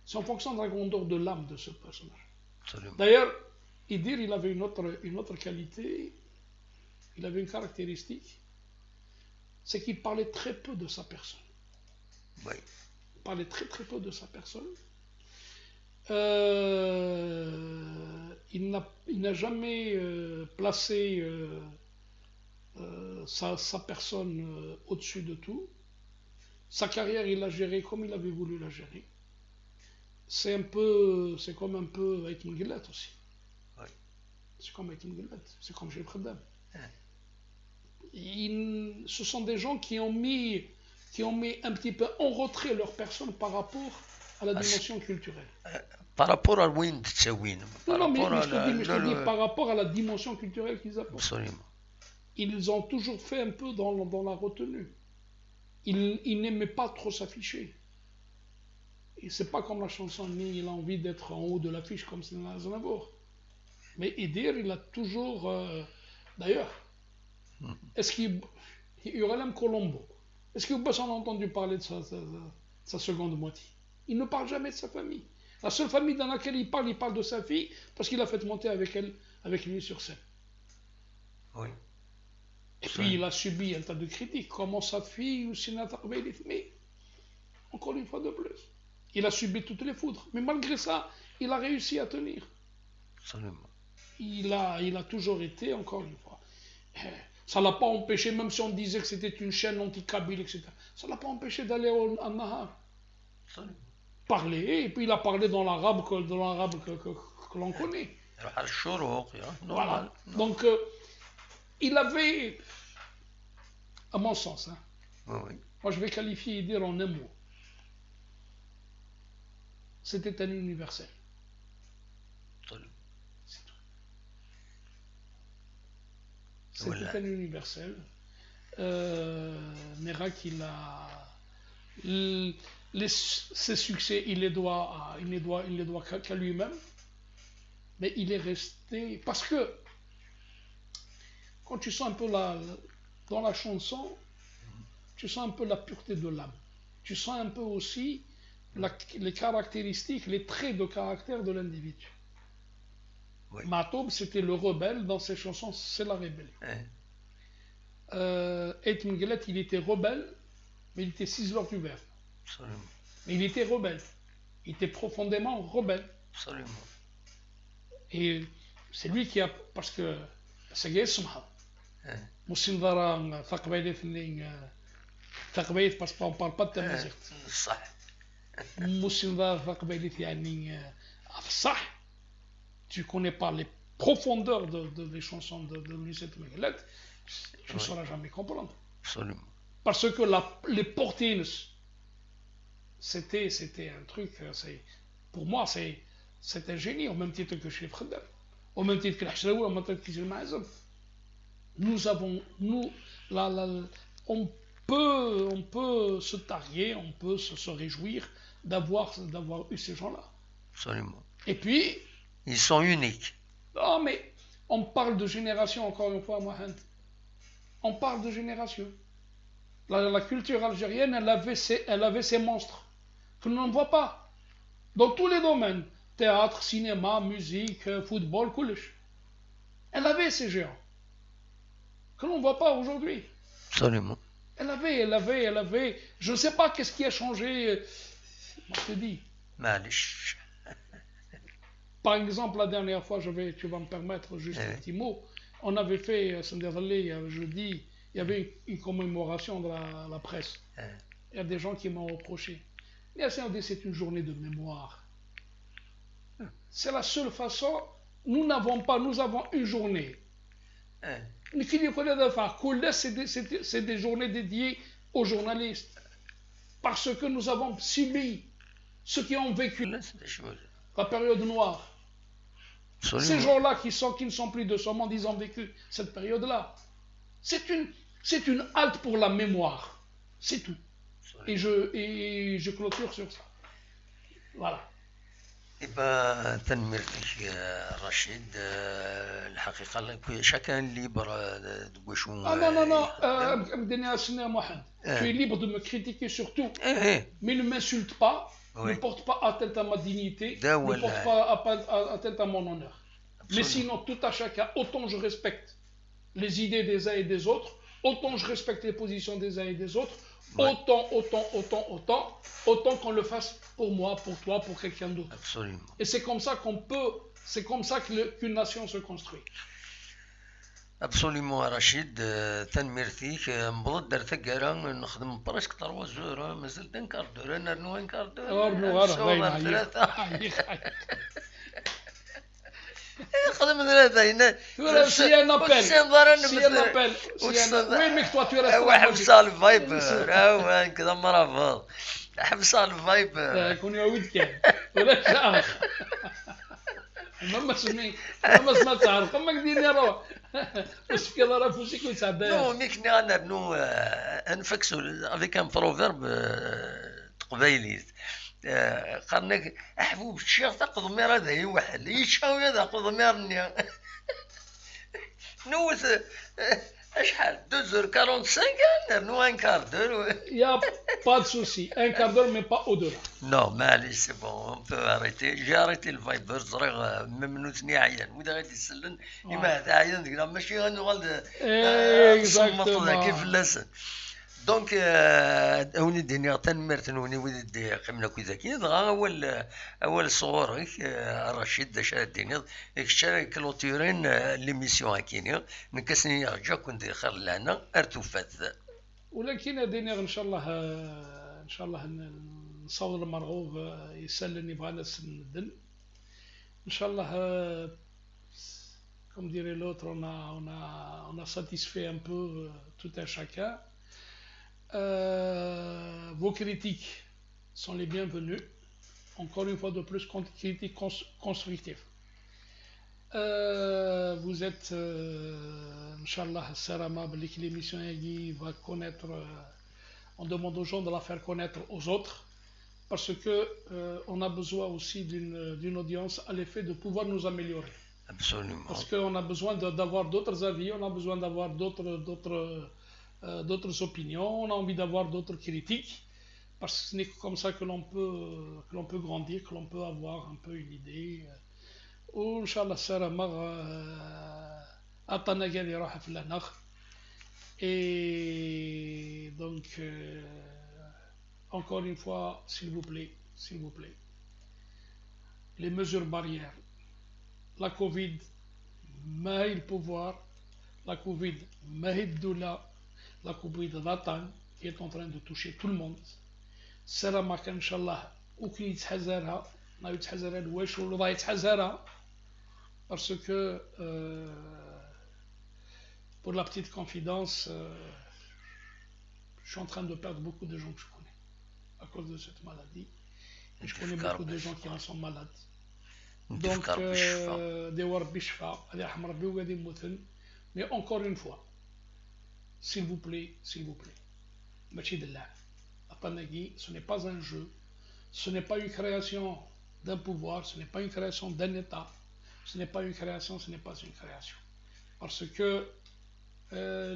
C'est en fonction de la grandeur de l'âme de ce personnage. Absolument. D'ailleurs, Yedir, il avait une autre qualité, il avait une caractéristique, c'est qu'il parlait très peu de sa personne. Oui. Il parlait très peu de sa personne. Il n'a jamais placé sa personne au-dessus de tout. Sa carrière, il l'a gérée comme il avait voulu la gérer. C'est comme un peu avec Mguillat aussi. Oui. C'est comme avec Mguillat, c'est comme chez Khadam. Ce sont des gens qui ont mis un petit peu en retrait leur personne par rapport à la dimension culturelle. Par rapport à Wind Tsawin. Non, mais je te dis par rapport à la dimension culturelle qu'ils apportent. Absolument. Ils ont toujours fait un peu dans la retenue. Ils n'aimaient pas trop s'afficher. Et c'est pas comme la chanson, ni il a envie d'être en haut de l'affiche comme c'est dans Aznavour. Mais Yedir, il a toujours. D'ailleurs, est-ce qu'il y aurait même Colombo? Est-ce que vous avez entendu parler de sa seconde moitié? Il ne parle jamais de sa famille. La seule famille dans laquelle il parle de sa fille parce qu'il a fait monter avec lui sur scène. Oui. Et puis il a subi un tas de critiques. Comment sa fille ou mais encore une fois de plus. Il a subi toutes les foudres. Mais malgré ça, il a réussi à tenir. Absolument. Il a toujours été, encore une fois. Ça ne l'a pas empêché, même si on disait que c'était une chaîne anti-kabyle, etc. Ça ne l'a pas empêché d'aller en Nahar. Parler, et puis il a parlé dans l'arabe que l'on connaît. Voilà. Donc, il avait, à mon sens, hein, oui. Moi je vais qualifier et dire en un mot. C'était un universel. C'est tout. C'était un universel. Merak, ses succès, il les doit qu'à lui-même. Mais il est resté. Parce que quand tu sens un peu dans la chanson, tu sens un peu la pureté de l'âme. Tu sens un peu aussi les caractéristiques, les traits de caractère de l'individu. Oui. Matoub, c'était le rebelle dans ses chansons, c'est la rébellion. Ait Minglet, il était rebelle, mais il était ciseleur du verbe. Absolument. Mais il était rebelle. Il était profondément rebelle. Absolument. Et c'est lui qui a. Parce que. C'est Gaïsmha. Moussindara, Taqbaït, parce qu'on ne parle pas de Tamazight. صح. Moussindara, Taqbaït, yani. صح. Tu connais pas les profondeurs des chansons de Louis Minglet, tu ne sauras jamais comprendre. Absolument. Parce que les portines, c'était un truc, pour moi, c'est un génie, au même titre que chez Fredem, au même titre que l'Achraoui, au même titre que le Maazam. On peut se tarier, on peut se réjouir d'avoir eu ces gens-là. Absolument. Et puis... Ils sont uniques. Non, mais on parle de génération, encore une fois, Mohand. On parle de génération. La culture algérienne, elle avait ses monstres que l'on ne voit pas. Dans tous les domaines. Théâtre, cinéma, musique, football, koulish. Elle avait ces géants. Que l'on ne voit pas aujourd'hui. Absolument. Elle avait. Je ne sais pas qu'est-ce qui a changé. Je te dis. Malish. Par exemple, la dernière fois, tu vas me permettre juste un petit mot. On avait fait, jeudi, il y avait une commémoration de la presse. Il y a des gens qui m'ont reproché. C'est une journée de mémoire. C'est la seule façon. Nous avons une journée. C'est des journées dédiées aux journalistes. Parce que nous avons subi ceux qui ont vécu la période noire. Absolument. Ces gens-là qui ne sont plus de ce monde, ils ont vécu cette période-là. C'est une halte pour la mémoire. C'est tout. Et je clôture sur ça. Voilà. إبا تنمرتك رشيد الحقيقة chacun libre de وشو. Ah non, Abdenia Sina Mohamed. Tu es libre de me critiquer sur tout, mais ne m'insulte pas, ne porte pas atteinte à ma dignité, ne porte pas atteinte à mon honneur. Mais sinon, tout à chacun, autant je respecte les idées des uns et des autres, autant je respecte les positions des uns et des autres, autant qu'on le fasse pour moi, pour toi, pour quelqu'un d'autre. Absolument. Et c'est comme ça qu'une nation se construit. Absolument, Rachid. تنمرتيك مبلط درتك قرا نخدم براسك 3 زور مازال ان كاردور انا نو ان كاردور خدم ثلاثة هنا سي ان ابل وين ميك توا تورا حبس على الفايبر كذا مرافض حبس على الفايبر كون يا ولد كان ولا شاخ ما سمعت تعرف كما قديني روح بس كذا راه فوسيك ويسعد نو ميك انا نو انفكسو افيك ان بروفيرب تقبايلي قالنا احبوب الشيخ تاخذ مير هذا يوحل يشاوي هذا خذ ميرني نوث شحال 2h45 نرنو ان كار دور. يا با دو سوسي ان كار دور مي با او-delà. نو معليش سي بون اون بو اريتي. جي اريتي الفايبر زريغ ممنوتني عيان ودا غادي يسلن اما هذا عيان ديك ماشي غنغلد اكزاكتومون كيف اللسن. دونك اوني ديني تنمرتن وني ودي قمنا كذاكي دغا اول صغورك رشيد داش ديني اكشرا كلوتيرين ليميسيون هكيني نكسني يرجع كنت خير لنا ارتفات. ولكن ديني ان شاء الله ان شاء الله نصور المرغوب يسلني بغا ناس ندن ان شاء الله. Comme dirait l'autre, on a satisfait un peu tout un chacun. Vos critiques sont les bienvenues. Encore une fois de plus, critiques constructives. Vous êtes, Inch'Allah, Sarama, l'émission va connaître, on demande aux gens de la faire connaître aux autres, parce que on a besoin aussi d'une audience à l'effet de pouvoir nous améliorer. Absolument. Parce qu'on a besoin d'avoir d'autres avis, on a besoin d'avoir d'autres opinions, on a envie d'avoir d'autres critiques, parce que ce n'est que comme ça que l'on peut grandir, que l'on peut avoir un peu une idée. Inch'Allah, et donc, encore une fois, s'il vous plaît, les mesures barrières. La Covid, ما le pouvoir, la Covid, ما الدولة, la Covid d'Atan, qui est en train de toucher tout le monde. سلامة إن شاء الله وكي يتحذرها ما يتحذرها الواش ولا يتحذرها parce que pour la petite confidence, je suis en train de perdre beaucoup de gens que je connais à cause de cette maladie. Et je connais beaucoup de gens qui en sont malades. Donc, mais encore une fois, s'il vous plaît, ce n'est pas un jeu, ce n'est pas une création d'un pouvoir, ce n'est pas une création d'un État, ce n'est pas une création. Parce que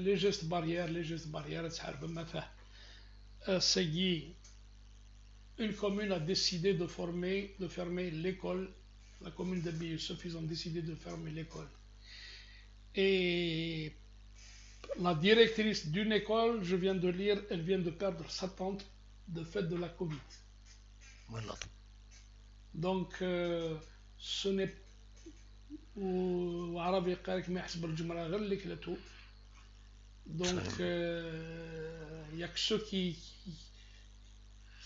les gestes barrières, une commune a décidé de fermer l'école. La commune de Biyoussouf, ils ont décidé de fermer l'école. Et la directrice d'une école, je viens de lire, elle vient de perdre sa tante de fait de la Covid. Voilà. Donc, ce n'est pas... Donc, il n'y a que ceux qui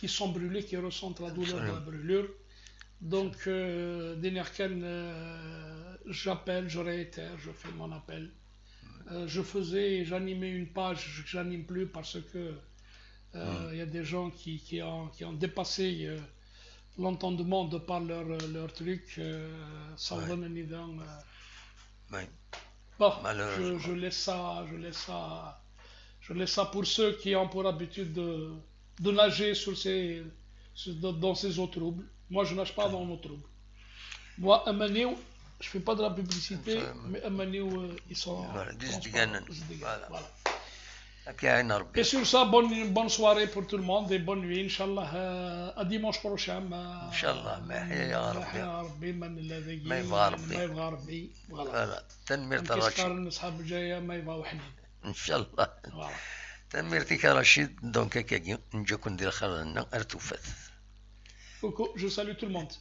sont brûlés qui ressentent la douleur de la brûlure. Donc, j'appelle, je réitère, je fais mon appel. J'animais une page, j'anime plus parce que il y a des gens qui ont dépassé l'entendement de par leur truc. Ça donne une idée. Bon, je laisse ça pour ceux qui ont pour habitude de nager dans ces eaux troubles. Moi, je nage pas dans nos troubles. Moi, Amanéo, je fais pas de la publicité, mais Amanéo, ils sont... Voilà. Et sur ça, bonne soirée pour tout le monde et bonne nuit. Inch'Allah, à dimanche prochain. Inch'Allah, ما يبغى ربي. Voilà. تنمير رشيد. الأصحاب الجاية ما يبغى وحدين. إن شاء الله. تنميرتك رشيد دونك كاكي نجاكم ندير خير لنا ارتفات. Coucou, je salue tout le monde.